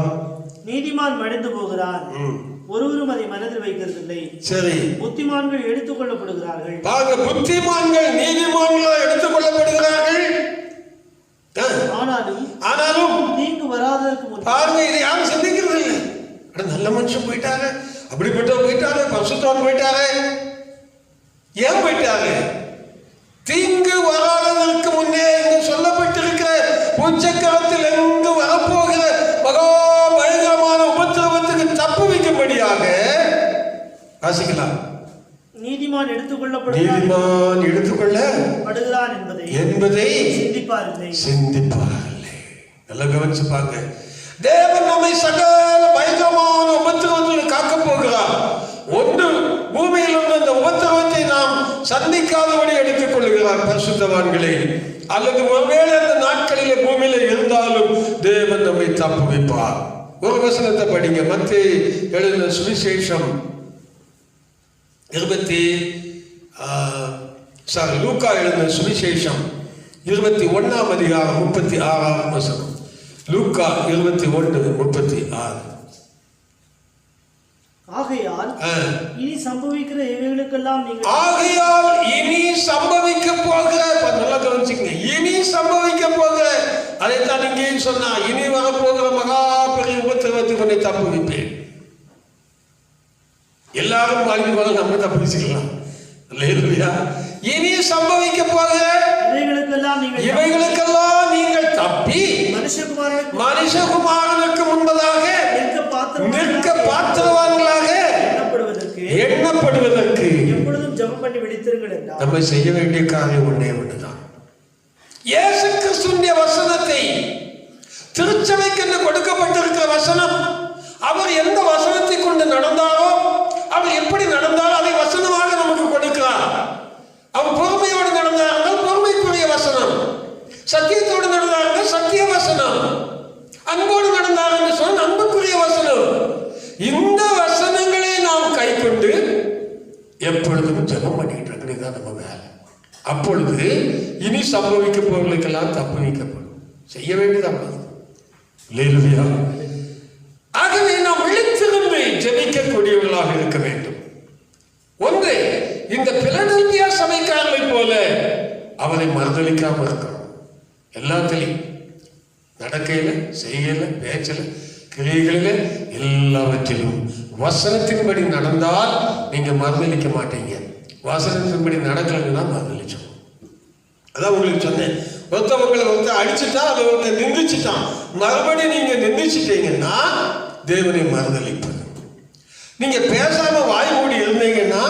நீதிமான் மடிந்து போகிறான், ஒருவரும் அதை மனதில் வைக்கிறதில்லை. சரி, புத்திமான்கள் எடுத்துக் கொள்ளப்படுகிறார்கள். பாருங்க, புத்திமான்கள் நீதிமான்கள் எடுத்துக் கொள்ளப்படுகிறார்கள். ஆனாலும் தீங்கு வராததற்கு முன் பாருங்க, இதை யாரும் சிந்திக்கிறது இல்லை. நல்ல மனுஷன் போயிட்டாரு, அப்படிப்பட்டவர் போயிட்டாரு, பரிசுத்தவான் போயிட்டாரு. ஏன் போயிட்டாரு? தீங்கு வராததற்கு முன்னே இங்கு சொல்லப்பட்டிருக்கிற உச்சக்காலத்தில் எங்கு வரப்போகிற மகா பயங்கரமான உபத்திரவத்துக்கு தப்பு வைக்கும்படியாக வாசிக்கலாம். நீதிமான் எடுத்துக்கொள்ளப்படுகிறான் என்பதை சிந்திப்பார்கள். நல்லா கவனிச்சு பாருங்க. தேவன் நம்மை சகல பயங்கரமான உபத்திரவத்தில் காக்க போகிறார். ஒன்று, பூமியில் உள்ள அந்த உபத்திரவத்தை நாம் சந்திக்காதபடி எடுத்துக் கொள்கிறார் பரிசுத்தவான்களே. அல்லது ஒருவேளை அந்த நாட்களிலே பூமியில இருந்தாலும் தேவன் நம்மை தப்புவிப்பார். ஒரு வசனத்தை படிங்க. மத்தேயு எழுதின சுவிசேஷம் லூக்கா எழுதின சுவிசேஷம் 21 அதிகாரம் 36 வசனம். லூக்கா 21:36. ஆகையால் இனி சம்பவிக்கிற இவைகளுக்கெல்லாம் நீங்கள் இனி சம்பவிக்க போகிற, நல்லா கவனிச்சுங்க, இனி சம்பவிக்க போகிற, அதைத்தான் இங்கேயும் சொன்னா, இனி வரப்போகிற மகா பெரிய உபத்திரவத்தை கொண்டே தப்புவிப்பேன். எல்லாரும் வாழ்க்கை போல நம்ம தப்பிச்சுக்கலாம். இனி சம்பவிக்க போகிற இவைகளுக்கெல்லாம் நீங்கள் தப்பி மனுஷகுமாரனுக்கு முன்பதாக நிற்க பாத்திரவான்களாக எண்ணப்படுவதற்கு எப்பொழுதும் ஜெபம் பண்ணி விழித்திருங்கள் என்றார். நம்ம செய்ய வேண்டிய காரியம் ஒன்றே ஒன்றுதான். இயேசு கிறிஸ்துவின் வசனத்தை, திருச்சபைக்கு கொடுக்கப்பட்டிருக்கிற வசனம், அவர் எந்த வசனத்தை கொண்டு நடந்தாரோ, அவர் எப்படி நடந்தாரோ அதை வசனமாக நமக்கு கொடுக்கிறார். அவர் பொறுமையோடு நடந்தார்கள், பொறுமைக்குரிய வசனம். சத்தியத்தோடு நடந்தார்கள், சத்திய வசனம். அன்போடு நடந்தார்கள் சொன்ன அன்புக்குரிய வசனம். இந்த வசனங்களை நாம் கை கொண்டு எப்பொழுதும் ஜெபம் பண்ணிட்டு இருக்கிறதுதான் நம்ம வேலை. அப்பொழுது இனி சம்பவிக்க போவர்களுக்கெல்லாம் தப்பு வைக்கப்படும். செய்ய வேண்டியது அவ்வளவு. ஆகவே நாம் விழித்திருந்து ஜெபிக்கக்கூடியவர்களாக இருக்க வேண்டும். ஒன்று, இந்த பிலடெல்பியா சபைக்காரர்களை போல அவரை மறுதளிக்காமல் இருக்கணும். எல்லாத்திலையும், நடக்கையில, செய்கையில, பேச்சில, கிரியைகளில, எல்லாவற்றிலும் வசனத்தின்படி நடந்தால் நீங்க மறுதளிக்க மாட்டீங்க. வசனத்தின்படி நடக்கலைன்னா மறுதளிச்சோம். அதான் உங்களுக்கு சொன்னேன். ஒருத்தவங்களை அடிச்சுட்டா, அதை ஒருத்தர் நிந்திச்சுட்டான், மறுபடியும் நீங்க நிந்திச்சிட்டீங்கன்னா தேவனை மறுதளிப்பது. நீங்க பேசாம வாய் மூடி இருந்தீங்கன்னா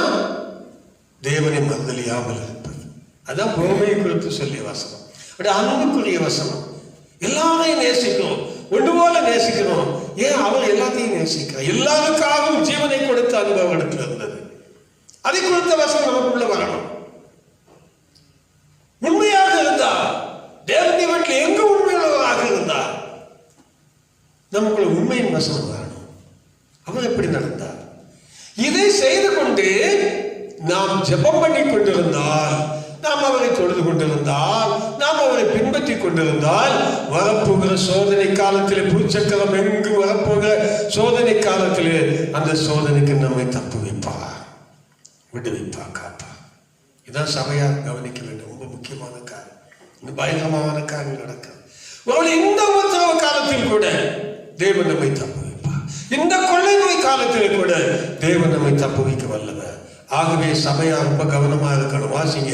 தேவனை மறுதலியாமல் இருப்பது. அதான் பொறுமையை குறித்து சொல்லிய வசனம். அப்படி அன்புக்குரிய வசனம். எல்லாரையும் நேசிக்கணும், ஒன்று போல நேசிக்கணும். ஏன்? அவர் எல்லாத்தையும் நேசிக்கிறார். எல்லாருக்காகவும் ஜீவனை கொடுத்த அன்பு அவரிடத்தில் இருந்தது. அதை கொடுத்த வசனம் நமக்குள்ள வரணும். உண்மையாக இருந்தா, தேவனுடைய வீட்டில் எங்க உண்மையுள்ளவராக இருந்தா நமக்குள்ள உண்மையின் வசனம் வரணும். அவர் எப்படி நடந்தார்? இதை செய்து கொண்டு நாம் ஜெபம் பண்ணி கொண்டிருந்தால், நாம் அவரை தொழுது கொண்டிருந்தால், நாம் அவரை பின்பற்றி கொண்டிருந்தால், வரப்போகிற சோதனை காலத்திலே, பூச்சக்கரம் எங்கு வரப்போகிற சோதனை காலத்திலே அந்த சோதனைக்கு நம்மை தப்பு வைப்பார், விடுவிப்பார், காப்பார். இதான் சபையார் கவனிக்க வேண்டும். ரொம்ப முக்கியமான காரியம். இந்த பயங்கரமான காரியம் நடக்கிறது. இந்த உபத்திரவ காலத்தில் கூட தேவன் நம்மை தப்பு வைப்பார். இந்த கொள்ளை நோய் காலத்திலே கூட தேவன் நம்மை தப்பு வைக்க வல்லவர். ஆகவே சபையா ரொம்ப கவனமா இருக்கணும். வாசிங்க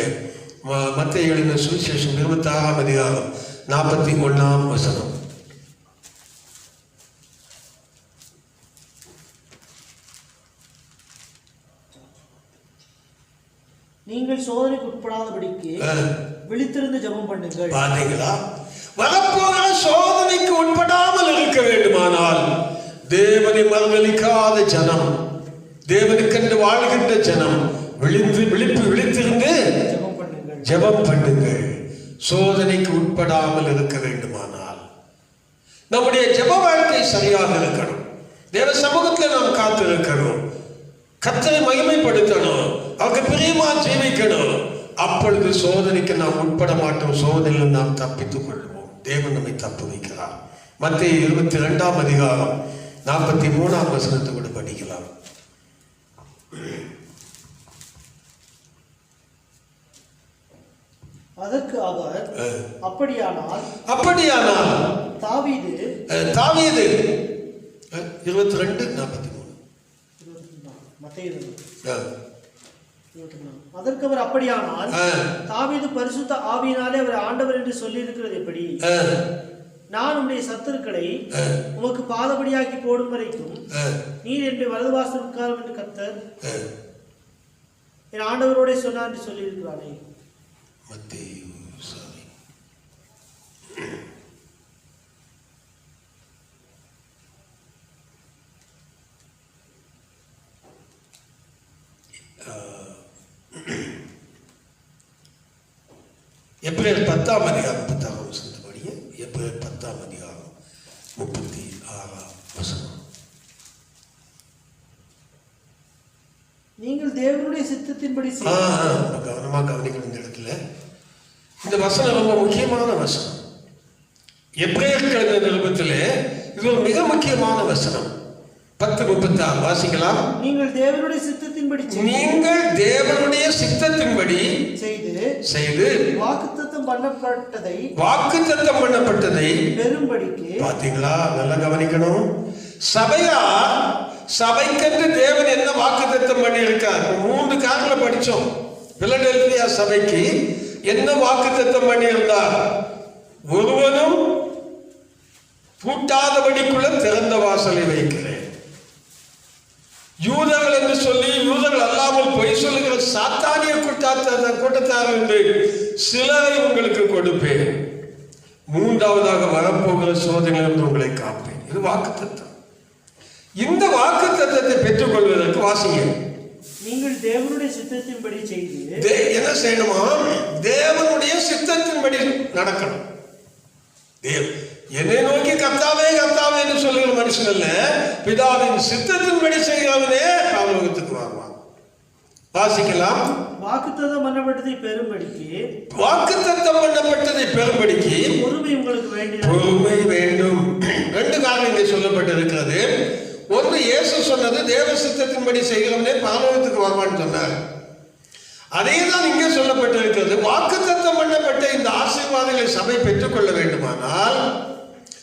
மத்தேயு எழுதின சுவிசேஷம் 26 அதிகாரம் 41 வசனம். நீங்கள் சோதனைக்கு உட்படாதபடிக்கு விழித்திருந்து ஜெபம் பண்ணுங்கள். பாத்தீங்களா? வரப்போகிற சோதனைக்கு உட்படாமல் இருக்க வேண்டுமானால் தேவனை மறுதலிக்காத ஜனம், தேவனுக்கென்று வாழ்கின்ற ஜனம் விழித்திருந்து ஜெபம் பண்ணுங்கள். சோதனைக்கு உட்படாமல் இருக்க வேண்டுமானால் நம்முடைய ஜெப வாழ்க்கை சரியாக இருக்கணும். தேவ சமூகத்தில் நாம் காத்து இருக்கணும். கர்த்தரை மகிமைப்படுத்தணும். அவருக்கு பிரியமா ஜீவிக்கணும். அப்பொழுது சோதனைக்கு நாம் உட்பட மாட்டோம், சோதனையில் நாம் தப்பித்துக் கொள்வோம். தேவன் நம்மை தப்பு வைக்கிறார். மத்தேயு 22ஆம் அதிகாரம் 43ஆம் வசனத்தை கூட படிக்கலாம். அதற்கு அவர், அப்படியானால் தாவீது 22:43 அதற்கு அவர், அப்படியானால் தாவீது பரிசுத்த ஆவியினாலே அவர் ஆண்டவர் என்று சொல்லி இருக்கிறது எப்படி? நான் உம்முடைய சத்துருக்களை உமக்கு பாதபடியாக்கி போடும் வரைக்கும் நீர் என்னுடைய வலதுவாசல் உட்காரும் என்று கர்த்தர் என் ஆண்டவரோட சொன்னார் என்று சொல்லி இருக்கிறானே. எப்ரேல் 10ஆம் அதிகாரம் 10ஆம் வசனத்தை படிங்க. எப்ரேல் 10ஆம் அதிகாரம் 36ஆம் வசனம். நீங்கள் தேவனுடைய சித்தத்தின்படி கவனமா கவனிக்கணும். இந்த இடத்துல இந்த வசனம் ரொம்ப முக்கியமான வசனம். எபிரேயர் நிருபத்திலே இது ஒரு மிக முக்கியமான வசனம். 10:36 வாசிக்கலாம். நீங்கள் தேவனுடைய சித்தத்தின்படி செய்து வாக்குத்தத்தம் பண்ணப்பட்டதை பெரும்படிக்கு. பாத்தீங்களா? நல்லா கவனிக்கணும். சபைக்கென்று தேவன் என்ன வாக்குத்தத்தம் பண்ணி இருக்கார்? 3 காரணங்களை படிச்சோம். பிலடெல்பியா சபைக்கு என்ன வாக்குத்தத்தம் பண்ணி இருந்தார்? ஒருவனும் பூட்டாதபடிக்குள்ள திறந்த வாசலை வைக்கிறேன். யூதர்கள் என்று சொல்லி யூதர்கள் அல்லாமல் பொய் சொல்லுகிற சாத்தானிய கூட்டத்தார் என்று சிலரை உங்களுக்கு கொடுப்பேன். 3ஆவதாக வரப்போகிற சோதனையிலிருந்து உங்களை காப்பேன். இது வாக்குத்தத்தம். இந்த வாக்குத்தத்தத்தை பெற்றுக் கொள்வதற்கு வாசிங்க. நீங்கள் தேவனுடைய சித்தத்தின்படி செய்து என்ன செய்யணுமா? தேவனுடைய சித்தத்தின்படி நடக்கணும். என்னை நோக்கி கர்த்தாவே கர்த்தாவே என்று சொல்லுகிற மனுஷன் அல்ல, பிதாவின் சித்தத்தின்படி செய்கிறவனே பரலோகத்துக்கு வருவான். வாசிக்கலாம். வாக்குத்தத்தம் பண்ணப்பட்டதை பெரும்படிக்கு பொறுமை வேண்டும். 2 காரணம் இங்கே சொல்லப்பட்டிருக்கிறது. ஒன்று, இயேசு சொன்னது தேவ சித்தத்தின்படி செய்கிறவனே பரலோகத்துக்கு வருவான்னு சொன்னார். அதே தான் இங்கே சொல்லப்பட்டிருக்கிறது. வாக்குத்தத்தம் பண்ணப்பட்ட இந்த ஆசீர்வாதங்களை சபை பெற்றுக்கொள்ள வேண்டுமானால்,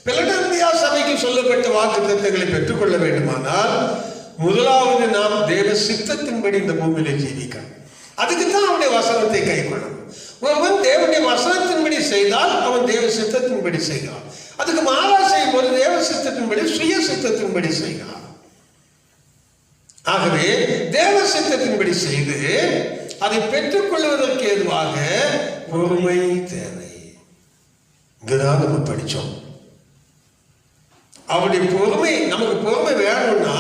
பிலடெல்பியா சபைக்கு சொல்லப்பட்ட வாக்குத்தத்தங்களை பெற்றுக்கொள்ள வேண்டுமானால், முதலாவது நாம் தேவ சித்தத்தின்படி இந்த பூமியில ஜீவிக்கணும். அதுக்குத்தான் அவனுடைய வசனத்தை கை கொள்ளணும். ஒருவன் தேவனுடைய வசனத்தின்படி செய்தால் அவன் தேவ சித்தத்தின்படி செய்கிறான். அதுக்கு மாறா செய்யும் போது தேவ சித்தத்தின்படி சுய சித்தத்தின்படி செய்கிறான். ஆகவே தேவ சித்தத்தின்படி செய்து அதை பெற்றுக்கொள்வதற்கு ஏதுவாக பொறுமை தேவை. இங்குதான் நம்ம படிச்சோம். அவருடைய பொறுமை, நமக்கு பொறுமை வேணும்னா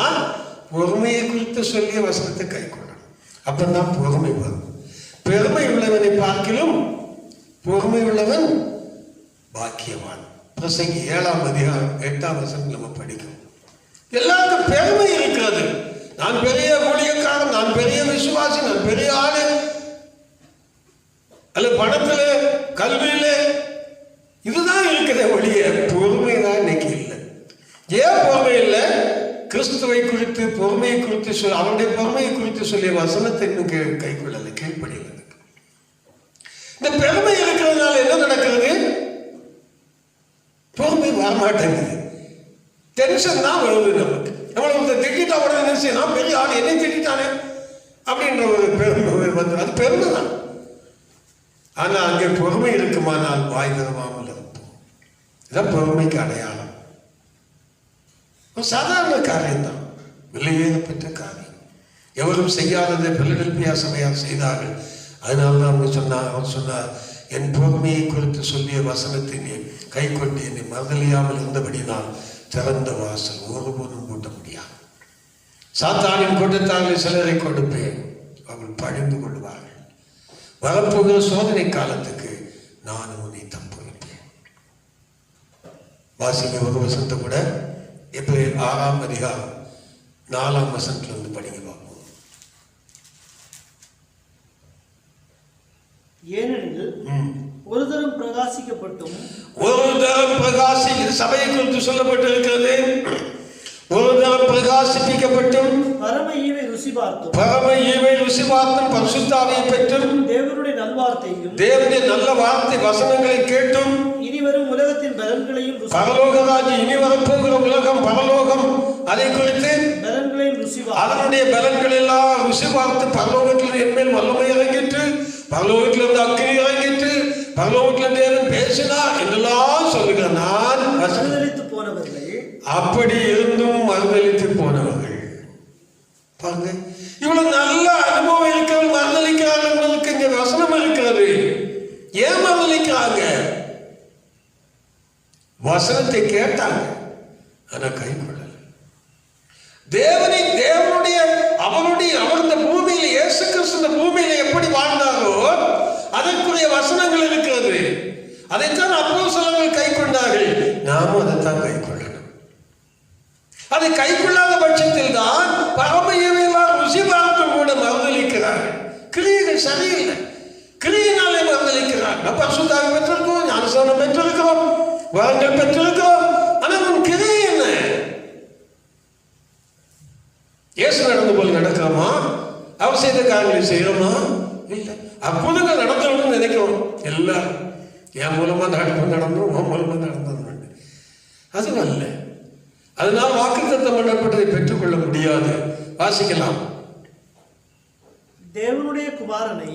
பொறுமையை குறித்து சொல்லிய வசனத்தை கை கொள்ளணும். அப்பதான் பொறுமை வரும். பெருமை உள்ளவனை பார்க்கிலும் பொறுமை உள்ளவன் பாக்கியவான். பிரசங்கி 7ஆம் அதிகாரம் 8ஆம் வசனம் நம்ம படிக்கும். எல்லாருக்கும் பெருமை இருக்கிறது. நான் பெரிய ஊழியக்காரன், நான் பெரிய விசுவாசி, நான் பெரிய ஆளு, அல்ல பணத்துல கல்வியில இதுதான் இருக்கிற ஒழிய பொறுமை தான் இன்னைக்கு இல்லை. ஏன் பொறுமை இல்லை? கிறிஸ்துவை குறித்து பொறுமையை குறித்து அவருடைய பொறுமையை குறித்து சொல்லிய வசனத்தை இன்னும் கை கொள்ளலை, கீழ்ப்படியில். இந்த பெருமை இருக்கிறதுனால என்ன நடக்கிறது? பொறுமை வரமாட்டேங்குது. டென்ஷன் தான் வருது நமக்கு. நம்மளை திட்டா உடனே நினைச்சு நான் பெரிய ஆள், என்னை திட்டானே அப்படின்ற ஒரு பெருமை வந்து, அது பெருமை தான். ஆனா அங்கே பொறுமை இருக்குமானால் வாய் தரவாமல் இருப்போம். இதான் பொறுமைக்கு அடையாளம். சாதாரண காரியம்தான், விலையேறப்பட்ட காரியம். எவரும் செய்யாததை பிலடெல்பியா சபையார் செய்தார்கள். அதனால்தான் அவர் சொன்னார், என் பொறுமையை குறித்து சொல்லிய வசனத்தை நீ கை கொண்டு என்னை மறதலியாமல் இருந்தபடினால் திறந்த வாசல் ஒருபோதும் கூட்ட முடியாது. சாத்தானின் கூட்டத்தார்களை சிலரை கொடுப்பேன், அவர்கள் பழிந்து கொள்வார்கள். வரப்போகிற சோதனை காலத்துக்கு நான் உன்னை தப்பு வைப்பேன். வாசிங்க ஒரு வசனத்தை கூட. எபிரேயர் 6ஆம் அதிகாரம் 4ஆம் வசனத்துல இருந்து படிங்க பார்ப்போம். ஏனெனில் ஒரு தரம் பிரகாசிக்கப்பட்டும் சபையை குறித்து சொல்லப்பட்டிருக்கிறது. ஒரு தரம் பிரகாசிப்பிக்கப்பட்டும் பரம ஈவை ருசி பார்த்தும் பரிசுத்த ஆவியை பெற்றும் தேவனுடைய நல்வார்த்தையும் தேவனுடைய நல்ல வார்த்தை வசனங்களை கேட்டும் இனிவரும் உலகத்தின் பலன்களையும் பரலோகராஜ் இனி வரப்போகிற உலகம் பரலோகம் அதை குறித்து பலன்களையும் ருசி அதனுடைய பலன்கள் எல்லாம் ருசி பார்த்து பரலோகத்தில் என்மேல் வல்லமை இறங்கிட்டு பரலோகத்திலிருந்து அக்கினி இறங்கிட்டு பரலோகத்தில் தேவன் பேசினார் என்றெல்லாம் சொல்லுகிறார். நான் மறுதலித்து போனவர்கள் அப்படி இருந்தும் மறுதலித்து போனவர்கள் பாருங்க, இவ்வளவு நல்ல அனுபவம் இருக்கிறவங்க மறுதலிக்கிறாங்க என்பதற்கு இங்க வசனம் இருக்கிறது. ஏன் மறுதலிக்கிறாங்க? வசனத்தை கேட்டாங்க, ஆனா கை கொள்ளல. தேவனுடைய அவர் இந்த பூமியில இயேசு கிறிஸ்து இந்த பூமியில எப்படி வாழ்ந்தாரோ அதற்குரிய வசனங்கள் இருக்கிறது. அதைத்தான் அப்போஸ்தலர்கள் கை கொண்டார்கள். நாமும் அதைத்தான் கை கொள்ளணும். அதை கை கொள்ளாத பட்சத்தில் தான் பரமையெல்லாம் ருசி பார்த்தும் கூட மறுதலிக்கிறார்கள். கிரியைகள் சரியில்லை, கிரியினாலே மறுதலிக்கிறார். பரிசுத்த ஆவி பெற்றிருக்கோம், ஞானஸ்நானம் பெற்றிருக்கிறோம், வரங்கள் பெற்றிருக்கிறோம், ஆனால் உன் கிரியை என்ன? இயேசு நடந்த போல நடக்கிறோமா? அவர் செய்த காரியங்களை செய்யறோமா? இல்லை. அற்புதங்கள் நடந்தவன்னு நினைக்கிறோம் எல்லாரும். என் மூலமா நடந்தோம், உன் மூலமா நடந்தது அது அல்ல. அதனால் வாக்குத்தத்தம் பண்ணப்பட்டதை பெற்றுக்கொள்ள முடியாது. வாசிக்கலாம். தேவனுடைய குமாரனை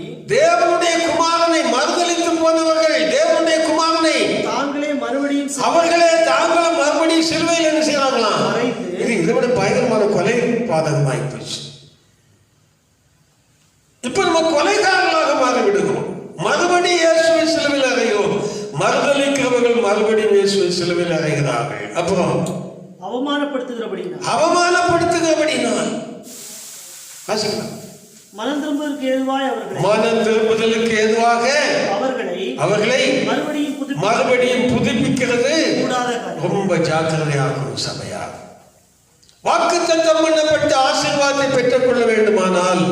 மறுதலித்து போனவர்கள் தேவனுடைய குமாரனை அவர்களே தாங்களும் மறுபடியும் சிலுவையில் என்ன செய்யறாங்களாம்? இது இதைவிட பயங்கரமான கொலை பாதகமாகி போச்சு. இப்ப நம்ம கொலைகாரர்களாக மாறிவிடுகிறோம். மறுபடியும் இயேசுவை சிலுவையில் அறைகிறோம். மறுதலிக்கிறவர்கள் மறுபடியும் இயேசுவை சிலுவையில் அறைகிறார்கள். அப்புறம் அவமானப்படுத்துகிறபடினால் மனம் திரும்புதலுக்கு ஏதுவாக அவர்களை மறுபடியும் புதுப்பிக்கிறது ரொம்ப ஜாக்கிரதையாகும் சபையாக. வாக்குத்தத்தம் பண்ணப்பட்ட ஆசீர்வாதத்தை பெற்றுக் கொள்ள வேண்டுமானால்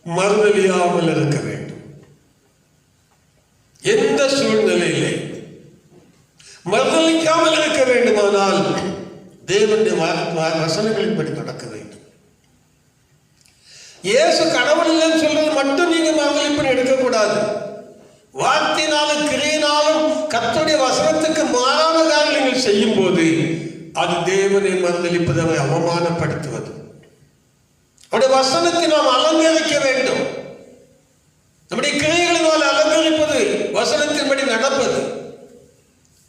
மறுதலியாமல் இருக்க வேண்டும். எந்த சூழ்நிலையிலே மறுதலிக்காமல் இருக்க வேண்டுமானால் தேவனுடைய வசனங்களின்படி நடக்க வேண்டும். இயேசு கடவுள் இல்லைன்னு சொல்றது மட்டும் நீங்க மறுதலிப்பு எடுக்கக்கூடாது. வார்த்தையினாலும் கிரியினாலும் கர்த்தருடைய வசனத்துக்கு மாறான காரியங்கள் செய்யும் போது அது தேவனை மறுதலிப்பது, அவரை அவமானப்படுத்துவது. அவருடைய வசனத்தை நாம் அலங்கரிக்க வேண்டும். நம்முடைய கிரியைகளினால் அலங்கரிப்பது, வசனத்தின்படி நடப்பது.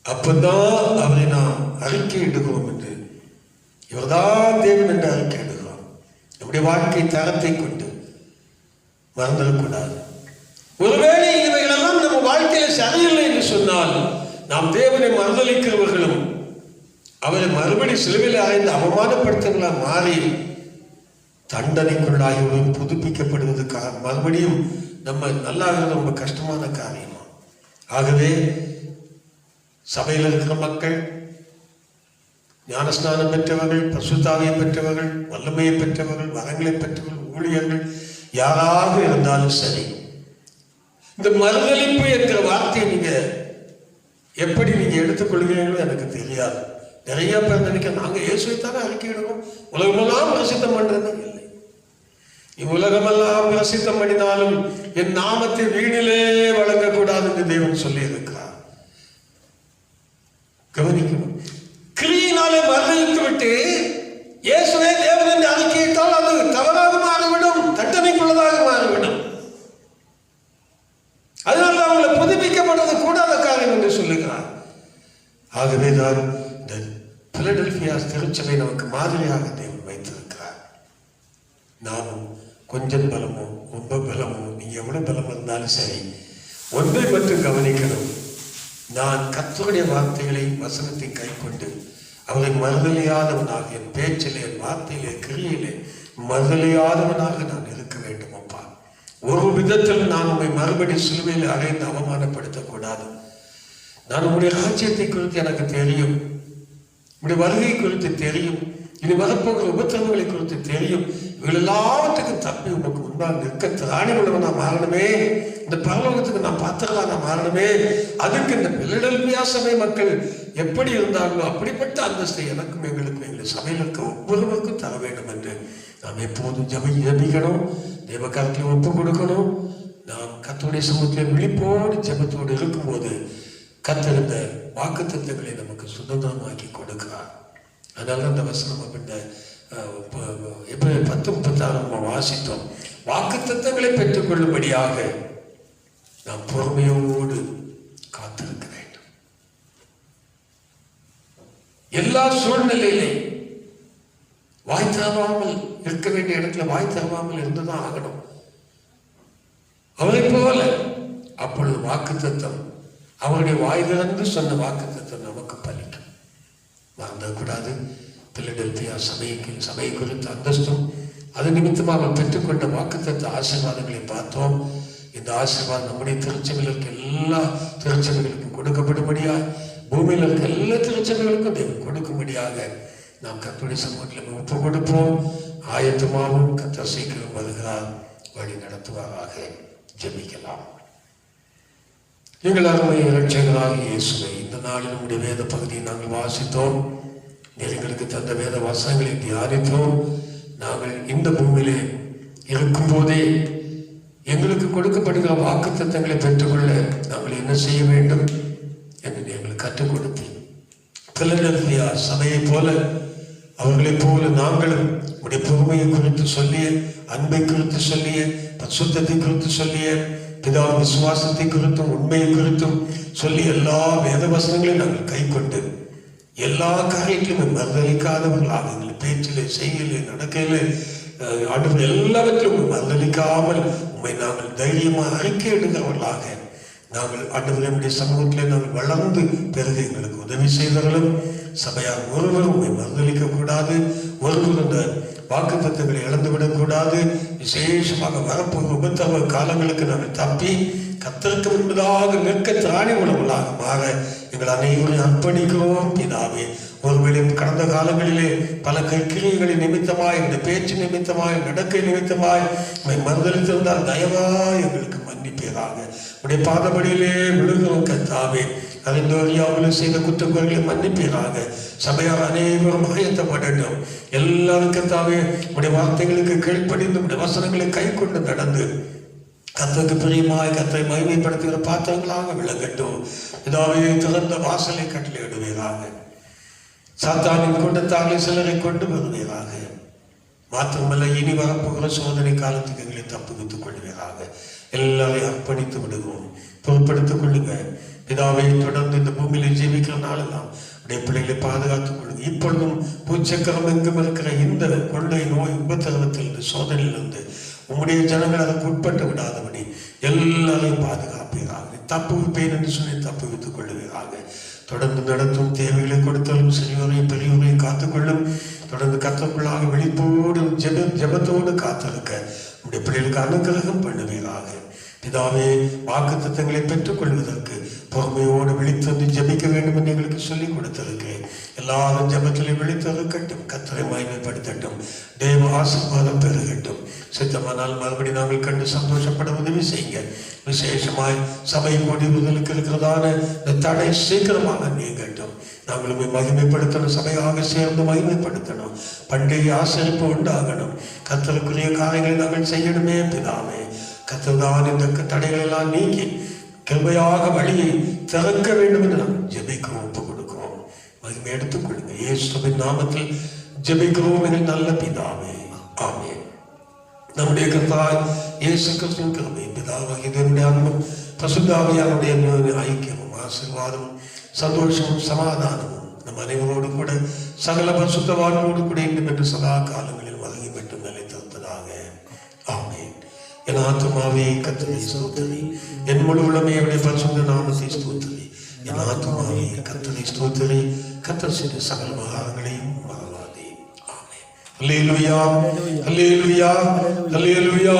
அப்பதான் அவரை நாம் அறிக்கையிடுகிறோம் என்று, இவர்தான் தேவன் என்று அறிக்கையிடுகிறோம். நம்முடைய வாழ்க்கை தரத்தை கொண்டு மறந்துடக்கூடாது. ஒருவேளை இவைகளெல்லாம் நம்ம வாழ்க்கையில சரியில்லை என்று சொன்னால் நாம் தேவனை மறுதலிக்கிறவர்களும் அவரை மறுபடி சிலுவையில் அறைந்து அவமானப்படுத்தவர்களாக மாறி தண்டனைக்குள்ளாகியும் புதுப்பிக்கப்படுவதற்காக மறுபடியும் நம்ம நல்லாகிறது ரொம்ப கஷ்டமான காரியமா. ஆகவே சபையில் இருக்கிற மக்கள், ஞானஸ்நானம் பெற்றவர்கள், பரிசுத்த ஆவியை பெற்றவர்கள், வல்லமையை பெற்றவர்கள், வரங்களை பெற்றவர்கள், ஊழியர்கள் யாராக இருந்தாலும் சரி, இந்த மறுதலிப்பு என்கிற வார்த்தையை நீங்க எப்படி நீங்க எடுத்துக்கொள்கிறீங்களோ எனக்கு தெரியாது. நிறைய பேர் நினைக்க நாங்க இயேசுவைத்தானே அறிக்கையிடுவோம், உலகமெல்லாம் பிரசித்தம் பண்றது இல்லை. இவ்வுலகமெல்லாம் பிரசித்தம் பண்ணினாலும் என் நாமத்தை வீணிலே வழங்கக்கூடாது என்று தேவன் சொல்லி இருக்கிறார். கவனிக்கணும். கிரியினாலே மறுதலித்து விட்டு இயேசுவே தேவன் என்று அறிக்கையிட்டால் அது தவறாக மாறிவிடும், தண்டனைக்குள்ளதாக மாறிவிடும். அதனால அவங்களை புதுப்பிக்கப்படுவது கூடாத காரியம் என்று சொல்லுகிறார். ஆகவேதான் இந்த பிலடெல்பியா திருச்சபை நமக்கு மாதிரியாக தேவன் வைத்திருக்கிறார். நாமும் கொஞ்சம் பலமோ ரொம்ப பலமோ நீங்க எவ்வளவு பலம் இருந்தாலும் சரி, ஒன்றை மட்டும் கவனிக்கணும். நான் கர்த்தருடைய வார்த்தைகளை வசனத்தை கை கொண்டு அவரை மறுதலியாதவனாக, என் பேச்சிலே, என் வார்த்தையிலே, கிரியிலே மறுதலியாதவனாக நான் இருக்க வேண்டும். அப்பா, ஒரு விதத்தில் நான் உண்மை மறுபடி சிலுவையில் அறைந்து அவமானப்படுத்தக்கூடாது. நான் உங்களுடைய ராஜ்யத்தை குறித்து எனக்கு தெரியும், உங்களுடைய வருகை குறித்து தெரியும், இனி வரப்போகிற உபத்திரவங்களை குறித்து தெரியும். இவள் எல்லாத்துக்கும் தப்பி உனக்கு முன்னால் நிற்க திராணி உள்ளவன் நான் மாறணுமே, இந்த பரலோகத்துக்கு நான் பாத்திரலாம் நான் மாறணுமே, அதுக்கு இந்த பிலடெல்பியா சபை மக்கள் எப்படி இருந்தார்களோ அப்படிப்பட்ட அந்தஸ்தை எனக்கும் எங்களுக்கும் எங்களை சபையில் இருக்க ஒவ்வொருவருக்கும் தர வேண்டும் என்று நாம் எப்போதும் ஜெபிக்கணும், தேவகாரத்தில் ஒப்பு கொடுக்கணும். நாம் கர்த்தருடைய சமூகத்தில் விழிப்போடு ஜெபத்தோடு இருக்கும்போது கர்த்தர் இந்த வாக்குத்தத்தங்களை நமக்கு சுதந்திரமாக்கி கொடுக்கிறார். அதனால அந்த வசனம் அப்படின்ற இப்போ 10:36 நம்ம வாசித்தோம். வாக்குத்தத்தங்களை பெற்றுக்கொள்ளும்படியாக நாம் பொறுமையோடு காத்திருக்க வேண்டும். எல்லா சூழ்நிலையிலே வாய் தரவாமல் இருக்க வேண்டிய இடத்துல வாய் தரவாமல் இருந்துதான் ஆகணும். அவரை போல அப்பொழுது வாக்குத்தத்தம், அவருடைய வாய் திறந்து சொன்ன வாக்குத்தத்தம் நமக்கு பலிக்கும். மறந்துடக்கூடாது. பிலடெல்பியா சபை குறித்த அந்தஸ்தும் அது நிமித்தமாக அவர் பெற்றுக்கொண்ட வாக்குத்தத்த ஆசீர்வாதங்களை பார்த்தோம். இந்த ஆசீர்வாதம் நம்முடைய திருச்சபைகளுக்கு எல்லா திருச்சபைகளுக்கும் கொடுக்கப்படும்படியாக, பூமியில் இருக்க எல்லா திருச்சபைகளுக்கும் தேவன் கொடுக்கும்படியாக நாம் கர்த்தருடைய சமூகத்தில் ஒப்பு கொடுப்போம். ஆயத்தமாகவும் கர்த்தர் சீக்கிரம் வருகிறார், வழி நடத்துவாராக. ஜெபிக்கலாம். எங்கள் அருமை இரட்சகராக இயேசுவை, இந்த நாளில் நம்முடைய வேத பகுதியை நாங்கள் வாசித்தோம். எங்களுக்கு தந்த வேத வசனங்களை தியானித்தோம். நாங்கள் இந்த பூமியிலே இருக்கும் போதே எங்களுக்கு கொடுக்கப்படுகிற வாக்குத்தத்தங்களை பெற்றுக்கொள்ள நாங்கள் என்ன செய்ய வேண்டும் என்று எங்களுக்கு கற்றுக் கொடுத்தேன். பிலடெல்பியா சபையை போல, அவர்களைப் போல நாங்களும் உடைய பொறுமையை குறித்து சொல்லிய, அன்பை குறித்து சொல்லிய, பரிசுத்தத்தை குறித்து சொல்லிய, பிதா விசுவாசத்தை குறித்தும் உண்மையை குறித்தும் சொல்லி எல்லா வேத வசனங்களையும் நாங்கள் கை கொண்டு எல்லா காரியத்திலும் மறுதளிக்காதவர்களாக எங்கள் பேச்சிலே, செய்யலே, நடக்கையிலே, ஆண்டவர் எல்லாவற்றிலும் மறுதளிக்காமல் உண்மை நாங்கள் தைரியமாக அறிக்கையிடுகிறவர்களாக நாங்கள் ஆண்டவருடைய சமூகத்திலே நாங்கள் வளர்ந்து பிறகு எங்களுக்கு உதவி செய்தவர்களும் சபையார் ஒருவரும் உண்மை மறுதளிக்க கூடாது, ஒருவர் அந்த வாக்குத்தத்தங்களை இழந்துவிடக்கூடாது. விசேஷமாக வரப்போகிற உபத்திரவ காலங்களுக்கு நாங்கள் தப்பி கர்த்தருக்கு முன்பதாக நிற்க திராணி உள்ளவர்களாக மாற எங்கள் அனைவரையும் அர்ப்பணிக்கிறோம் பிதாவே. ஒருவேளை கடந்த காலங்களிலே பல கிரியைகளின் நிமித்தமாய், இந்த பேச்சு நிமித்தமாய், நடக்கை நிமித்தமாய் மறுதளித்திருந்தால் தயவாய் எங்களுக்கு மன்னிப்பீராக. உடைய பாதபடியிலே விழுகிறோம் கர்த்தாவே. அறிந்தோரியாமல் செய்த குற்றங்களை மன்னிப்பீராக. சபையார் அனைவரும் ஆயத்தப்படட்டும். எல்லாரும் கர்த்தாவே உடைய வார்த்தைகளுக்கு கீழ்ப்படிந்து உடைய வசனங்களை கை கொண்டு நடந்து கர்த்தருக்கு பிரியமாய் கர்த்தரை மகிமைப்படுத்துகிற பாத்திரங்களாக விளங்கட்டும். இதாவே திறந்த வாசலை கட்டளையிடுவீராக. சாத்தானின் கொண்டத்தாலே சிலரை கொண்டு வருவீராக. மாத்திரமல்ல, இனி வரப்போகிற சோதனை காலத்துக்கு எங்களை தப்புவித்துக் கொள்வீராக. எல்லாரையும் அர்ப்பணித்து விடுவோம். பொறுப்படுத்திக் கொள்ளுங்க பிதாவை. தொடர்ந்து இந்த பூமியில ஜீவிக்கிற நாளெல்லாம் உடைய பிள்ளைகளை பாதுகாத்துக் கொள்ளுங்க. இப்பொழுதும் பூச்சக்கரம் எங்கும் இருக்கிற இந்த கொள்ளை நோய் உபத்திரவத்தில், இந்த சோதனையிலிருந்து உங்களுடைய ஜனங்கள் அதற்கு உட்பட்டு விடாதபடி எல்லாரையும் பாதுகாப்பீராக. தப்புவிப்பேன் என்று சொல்லி தப்புவித்துக் கொள்ளுவீராக. தொடர்ந்து நடத்தும் தேவைகளை கொடுத்தாலும் சிறியோரையும் பெரியோரையும் காத்துக்கொள்ளும். தொடர்ந்து கர்த்தருக்குள்ளாக விழிப்போடு ஜெபத்தோடு காத்திருக்க உடைய பிள்ளைகளுக்கு அனுகிரகம் பண்ணுவீராக. பிதாவே, வாக்குத்தத்தங்களை பெற்றுக் கொள்வதற்கு பொறுமையோடு விழித்து ஜெபிக்க வேண்டும் என்று எங்களுக்கு சொல்லிக் கொடுத்திருக்கிறேன். எல்லாரும் ஜெபத்திலே விழித்திருக்கட்டும், கர்த்தரை மகிமைப்படுத்தட்டும், தேவ ஆசீர்வாதம் பெருகட்டும். சித்தமானால் மறுபடி நாங்கள் கண்டு சந்தோஷப்பட உதவி செய்யுங்க. விசேஷமாய் சபை கூடியவர்களுக்கு இருக்கிறதான இந்த தடை சீக்கிரமாக நீங்கட்டும். நாங்களுமே மகிமைப்படுத்தணும், சபையாக சேர்ந்து மகிமைப்படுத்தணும், பண்டிகை ஆசரிப்பு உண்டாகணும், கர்த்தருக்குரிய காரியங்களை நாங்கள் செய்யணுமே பிதாவே. கர்த்தர்தான் இந்த தடைகள் எல்லாம் நீக்கி கிருபையாக வழியை திறக்க வேண்டும் என்று நாம் ஜெபிக்கிறோம், ஒப்பு கொடுக்கிறோம். மகிமை எடுத்துக்கொள்ளுங்க. இயேசுவின் நாமத்தில் ஜெபிக்கிறோம் எங்கள் நல்ல பிதாவே, ஆமென். நம்முடைய கர்த்தராய் இயேசு கிறிஸ்துவின் கிருபை, பிதாவாகிய தேவனுடைய அன்பும் பரிசுத்த ஆவியானவருடைய ஐக்கியமும் ஆசீர்வாதமும் சந்தோஷமும் சமாதானமும் நம் அனைவரோடு கூட சகல பரிசுத்தவான்களோடு கூட இன்னும் என்று சதா காலங்களில் மகிமை பெற்று நிலைத்திருப்பதாக. ஆமென். என் ஆத்துமாவே கர்த்தரை ஸ்தோத்திரி, என் முழு உள்ளமையுடைய பரிசுத்த நாமத்தை ஸ்தோத்திரி. என் ஆத்துமாவே கர்த்தரை ஸ்தோத்திரி, கர்த்தர் செய்த சகல மகாரங்களையும் மறவாதே. ஆமென். அல்லேலூயா, அல்லேலூயா, அல்லேலூயா.